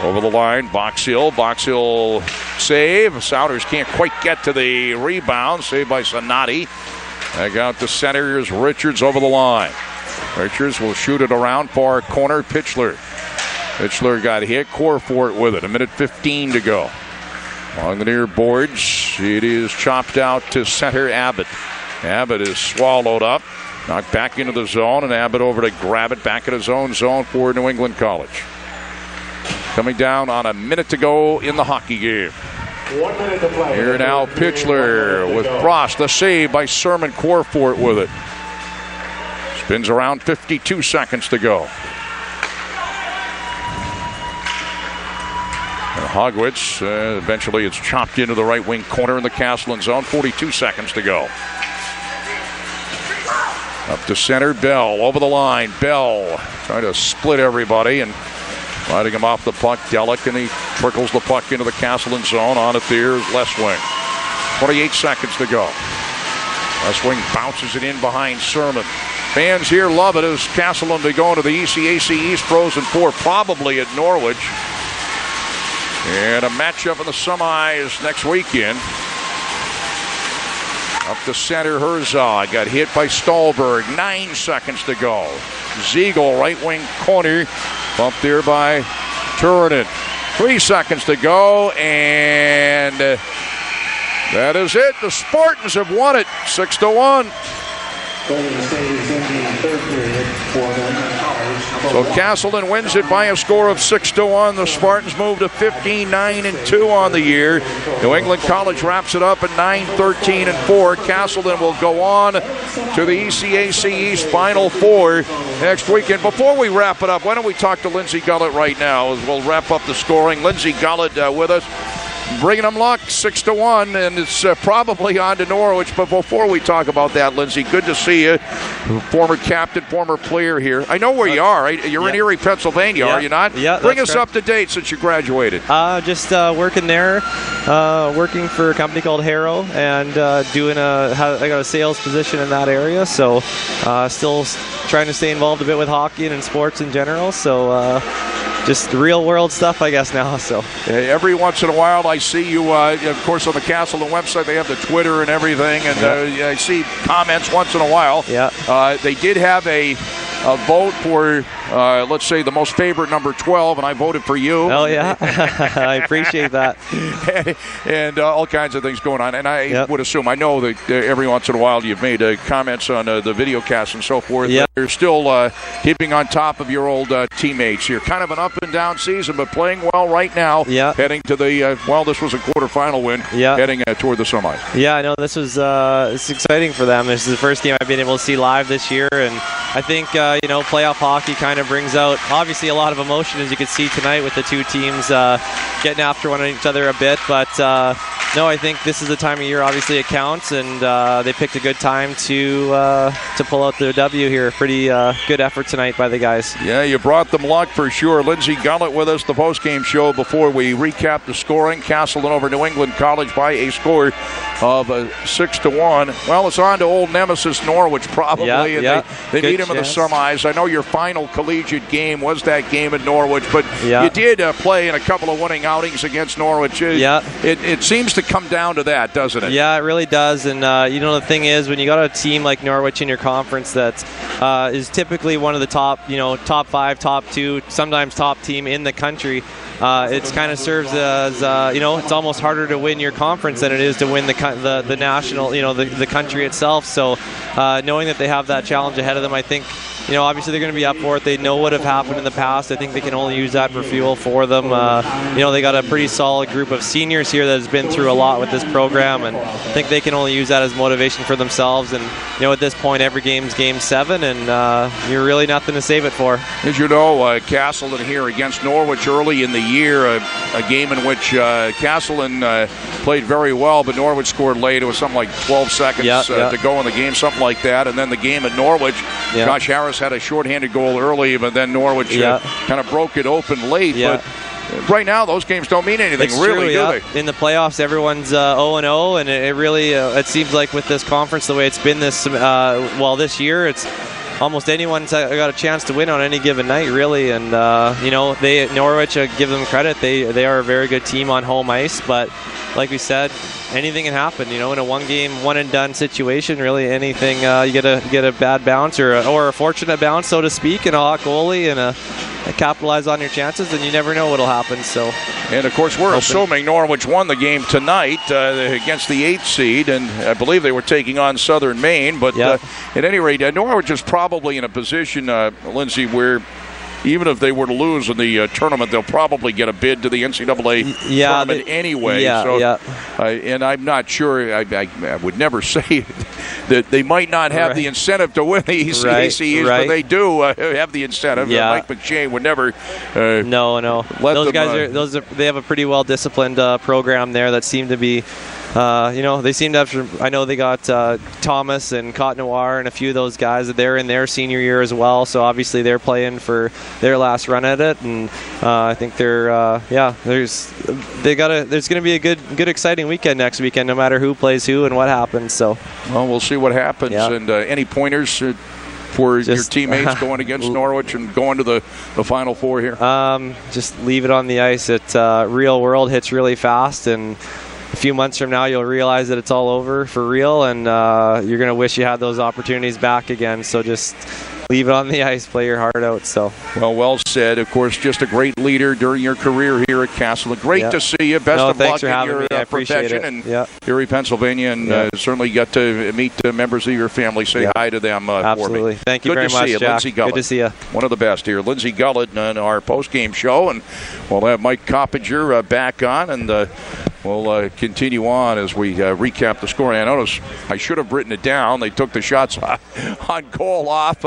Over the line, Boxill. Boxill save. Souders can't quite get to the rebound. Saved by Sonati. Back out to center. Here's Richards over the line. Richards will shoot it around far corner. Pitchler. Pitchler got hit. Corfort with it. 1:15 to go. Along the near boards, it is chopped out to center Abbott. Abbott is swallowed up. Knocked back into the zone, and Abbott over to grab it back in his own zone for New England College. Coming down on 1 minute to go in the hockey game. 1 minute to play. Here now Pitchler with Frost. The save by Sermon. Corfort with it. Spins around. 52 seconds to go. And Hogwitz, eventually it's chopped into the right wing corner in the Castleton zone. 42 seconds to go. Up to center, Bell over the line. Bell trying to split everybody and riding him off the puck. Delic, and he trickles the puck into the Castleton zone. On it there is left wing. 28 seconds to go. Left wing bounces it in behind Sermon. Fans here love it as Castleton be going to the ECAC East Frozen Four, probably at Norwich. And a matchup in the semis next weekend. Up the center, Herzog got hit by Stolberg. 9 seconds to go. Ziegel, right wing corner, bumped there by Turunen. 3 seconds to go, and that is it. The Spartans have won it, 6-1. So Castleton wins it by a score of 6-1. The Spartans move to 15-9-2 on the year. New England College wraps it up at 9-13-4. Castleton will go on to the ECAC East Final Four next weekend. Before we wrap it up, why don't we talk to Lindsay Gullett right now as we'll wrap up the scoring. Lindsay Gullett with us. Bringing them luck, 6-1, and it's probably on to Norwich. But before we talk about that, Lindsay, good to see you. Former captain, former player here. I know where you are. You're in Erie, Pennsylvania, are you not? Yeah. Bring us up to date since you graduated. Just working there, working for a company called Harrow, and I got a sales position in that area. So still trying to stay involved a bit with hockey and in sports in general. So just real world stuff, I guess, now. So every once in a while I see you, of course, on the Castleton website they have the Twitter and everything, and I see comments once in a while. They did have a vote for, let's say, the most favorite number 12, and I voted for you. Oh, yeah. I appreciate that. and all kinds of things going on. And I would assume, I know that every once in a while you've made comments on the video cast and so forth. But you're still keeping on top of your old teammates here. Kind of an up and down season, but playing well right now. Heading to the, this was a quarterfinal win. Heading toward the semis. Yeah, I know this was it's exciting for them. This is the first game I've been able to see live this year, and I think playoff hockey kind of brings out obviously a lot of emotion, as you can see tonight with the two teams getting after one each other a bit. But no, I think this is the time of year. Obviously, it counts, and they picked a good time to pull out the W here. Pretty good effort tonight by the guys. Yeah, you brought them luck for sure. Lindsay Gullett with us, the post-game show before we recap the scoring. Castleton over New England College by a score of 6-1. Well, it's on to old nemesis Norwich probably. They beat him in the semis. I know your final collegiate game was that game at Norwich, but you did play in a couple of winning outings against Norwich. It seems to come down to that, doesn't it? Yeah, it really does. And the thing is, when you got a team like Norwich in your conference that is typically one of the top, top 5, top 2, sometimes top team in the country, it kind of serves as it's almost harder to win your conference than it is to win the national, the country itself. So knowing that they have that challenge ahead of them, I think obviously they're going to be up for it. They know what have happened in the past. I think they can only use that for fuel for them. They got a pretty solid group of seniors here that has been through a lot with this program, and I think they can only use that as motivation for themselves. And at this point, every game's game 7, and you're really nothing to save it for. As you know, Castleton here against Norwich early in the year, a game in which Castleton played very well, but Norwich scored late. It was something like 12 seconds to go in the game, something like that. And then the game at Norwich, Josh Harris had a shorthanded goal early, but then Norwich kind of broke it open late. But right now, those games don't mean anything, really, do they? In the playoffs, everyone's 0-0, and it really it seems like with this conference, the way it's been this year, it's almost anyone's got a chance to win on any given night, really. And Norwich, give them credit, they are a very good team on home ice. But like we said, anything can happen. In a one-game, one-and-done situation, really anything. You get a bad bounce or a fortunate bounce, so to speak, and a hot goalie and capitalize on your chances, and you never know what'll happen. So, and of course, we're assuming Norwich won the game tonight against the 8th seed, and I believe they were taking on Southern Maine. But at any rate, Norwich is probably in a position, Lindsay, where even if they were to lose in the tournament, they'll probably get a bid to the NCAA tournament anyway. And I'm not sure, I would never say that they might not have the incentive to win the ECAC, but they do have the incentive. Mike McShane would never those guys they have a pretty well-disciplined program there that seem to be they seem to have. I know they got Thomas and Cotnoir and a few of those guys. They're in their senior year as well, so obviously they're playing for their last run at it. And I think they're there's going to be a good exciting weekend next weekend, no matter who plays who and what happens. So we'll see what happens. And any pointers for your teammates going against Norwich and going to the Final Four here? Just leave it on the ice. Real world hits really fast, and a few months from now you'll realize that it's all over for real, and you're going to wish you had those opportunities back again. So just leave it on the ice, play your heart out. So well said. Of course, just a great leader during your career here at Castleton. Great to see you. Best of luck in your profession in Erie, Pennsylvania, and certainly got to meet members of your family. Say hi to them Absolutely. for me. Thank you very much, Jack. Lindsay Gullett. Good to see you. One of the best here. Lindsay Gullett on our post-game show, and we'll have Mike Coppinger back on, and we'll continue on as we recap the scoring. I noticed I should have written it down. They took the shots on goal off.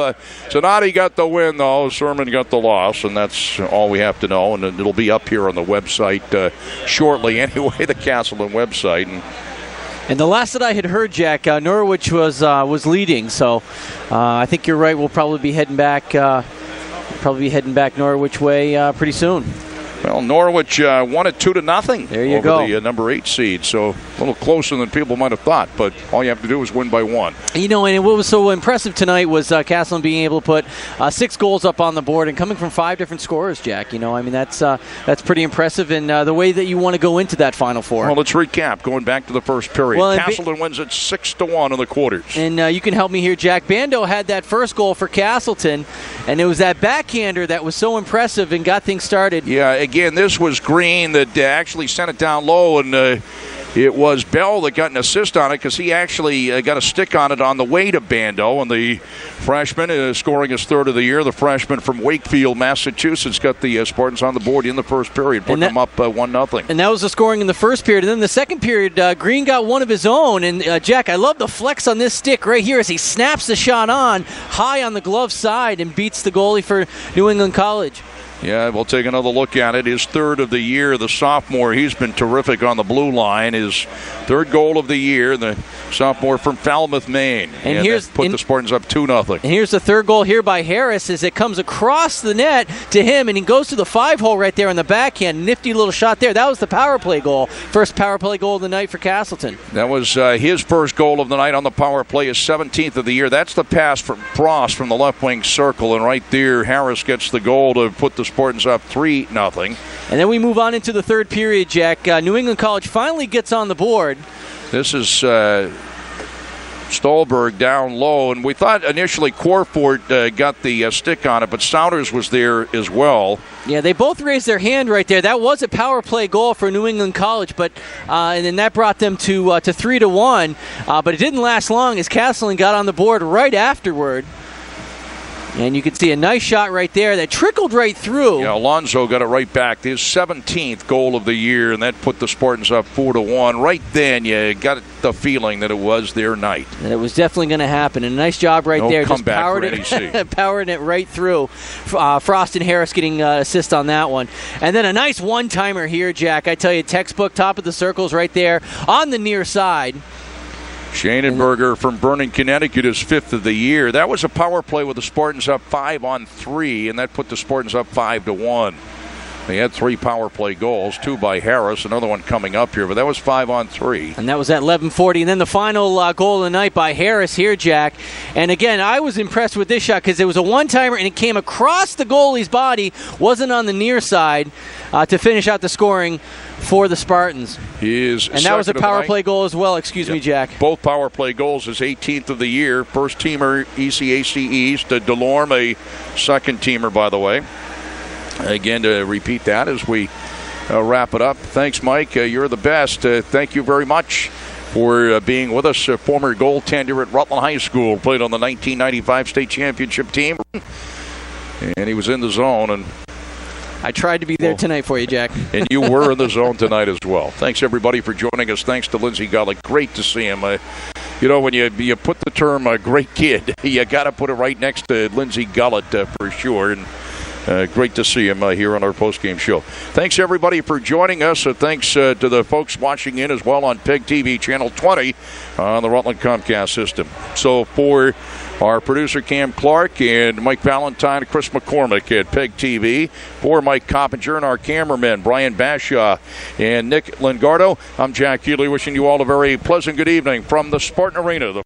Zanotti got the win, though. Sermon got the loss, and that's all we have to know. And it'll be up here on the website shortly anyway, the Castleton website. And the last that I had heard, Jack, Norwich was leading. So I think you're right. We'll probably be heading back Norwich way pretty soon. Well, Norwich won it 2-0 there you over go. the number 8 seed, so a little closer than people might have thought, but all you have to do is win by 1. You know, and what was so impressive tonight was Castleton being able to put 6 goals up on the board and coming from 5 different scorers, Jack. You know, I mean, that's pretty impressive, and the way that you want to go into that Final Four. Well, let's recap, going back to the first period. Well, Castleton wins it 6-1 in the quarters. And you can help me here, Jack. Bando had that first goal for Castleton, and it was that backhander that was so impressive and got things started. Yeah, again, this was Green that actually sent it down low, and it was Bell that got an assist on it because he actually got a stick on it on the way to Bando, and the freshman scoring his 3rd of the year. The freshman from Wakefield, Massachusetts, got the Spartans on the board in the first period, putting them up 1-0. And that was the scoring in the first period. And then the second period, Green got one of his own. And, Jack, I love the flex on this stick right here as he snaps the shot on high on the glove side and beats the goalie for New England College. Yeah, we'll take another look at it. His 3rd of the year, the sophomore, he's been terrific on the blue line. His 3rd goal of the year, the sophomore from Falmouth, Maine. And here's put the Spartans up 2-0. And here's the 3rd goal here by Harris as it comes across the net to him, and he goes to the 5-hole right there on the backhand. Nifty little shot there. That was the power play goal. First power play goal of the night for Castleton. That was his first goal of the night on the power play, his 17th of the year. That's the pass from Frost from the left wing circle, and right there Harris gets the goal to put the Spartans up 3-0. And then we move on into the third period, Jack. New England College finally gets on the board. This is Stolberg down low, and we thought initially Corford got the stick on it, but Souders was there as well. Yeah, they both raised their hand right there. That was a power play goal for New England College, but and then that brought them to 3-1. But it didn't last long as Castleton got on the board right afterward. And you can see a nice shot right there that trickled right through. Yeah, Alonso got it right back. His 17th goal of the year, and that put the Spartans up 4-1. Right then, you got the feeling that it was their night. And it was definitely going to happen. And a nice job right there. Just powering it right through. Frost and Harris getting assist on that one. And then a nice one-timer here, Jack. I tell you, textbook, top of the circles right there on the near side. Shanenberger from Vernon, Connecticut, is 5th of the year. That was a power play with the Spartans up 5-on-3, and that put the Spartans up 5-1. They had 3 power play goals, 2 by Harris, another one coming up here, but that was 5-on-3. And that was at 11:40. And then the final goal of the night by Harris here, Jack. And again, I was impressed with this shot because it was a one-timer and it came across the goalie's body, wasn't on the near side to finish out the scoring for the Spartans. And that was a power play goal as well. Excuse me, Jack. Both power play goals, his 18th of the year. First teamer, ECAC East. Delorme, a second teamer, by the way. Again, to repeat that as we wrap it up. Thanks, Mike. You're the best. Thank you very much for being with us. Former goaltender at Rutland High School. Played on the 1995 state championship team. And he was in the zone. And I tried to be there tonight for you, Jack. And you were in the zone tonight as well. Thanks, everybody, for joining us. Thanks to Lindsay Gullett. Great to see him. You know, when you put the term great kid, you got to put it right next to Lindsay Gullett for sure. And great to see him here on our postgame show. Thanks, everybody, for joining us. Thanks to the folks watching in as well on PEGTV Channel 20 on the Rutland Comcast system. So for our producer, Cam Clark, and Mike Valentine, Chris McCormick at PEGTV, for Mike Coppinger and our cameramen, Brian Bashaw and Nick Lingardo, I'm Jack Healey, wishing you all a very pleasant good evening from the Spartan Arena.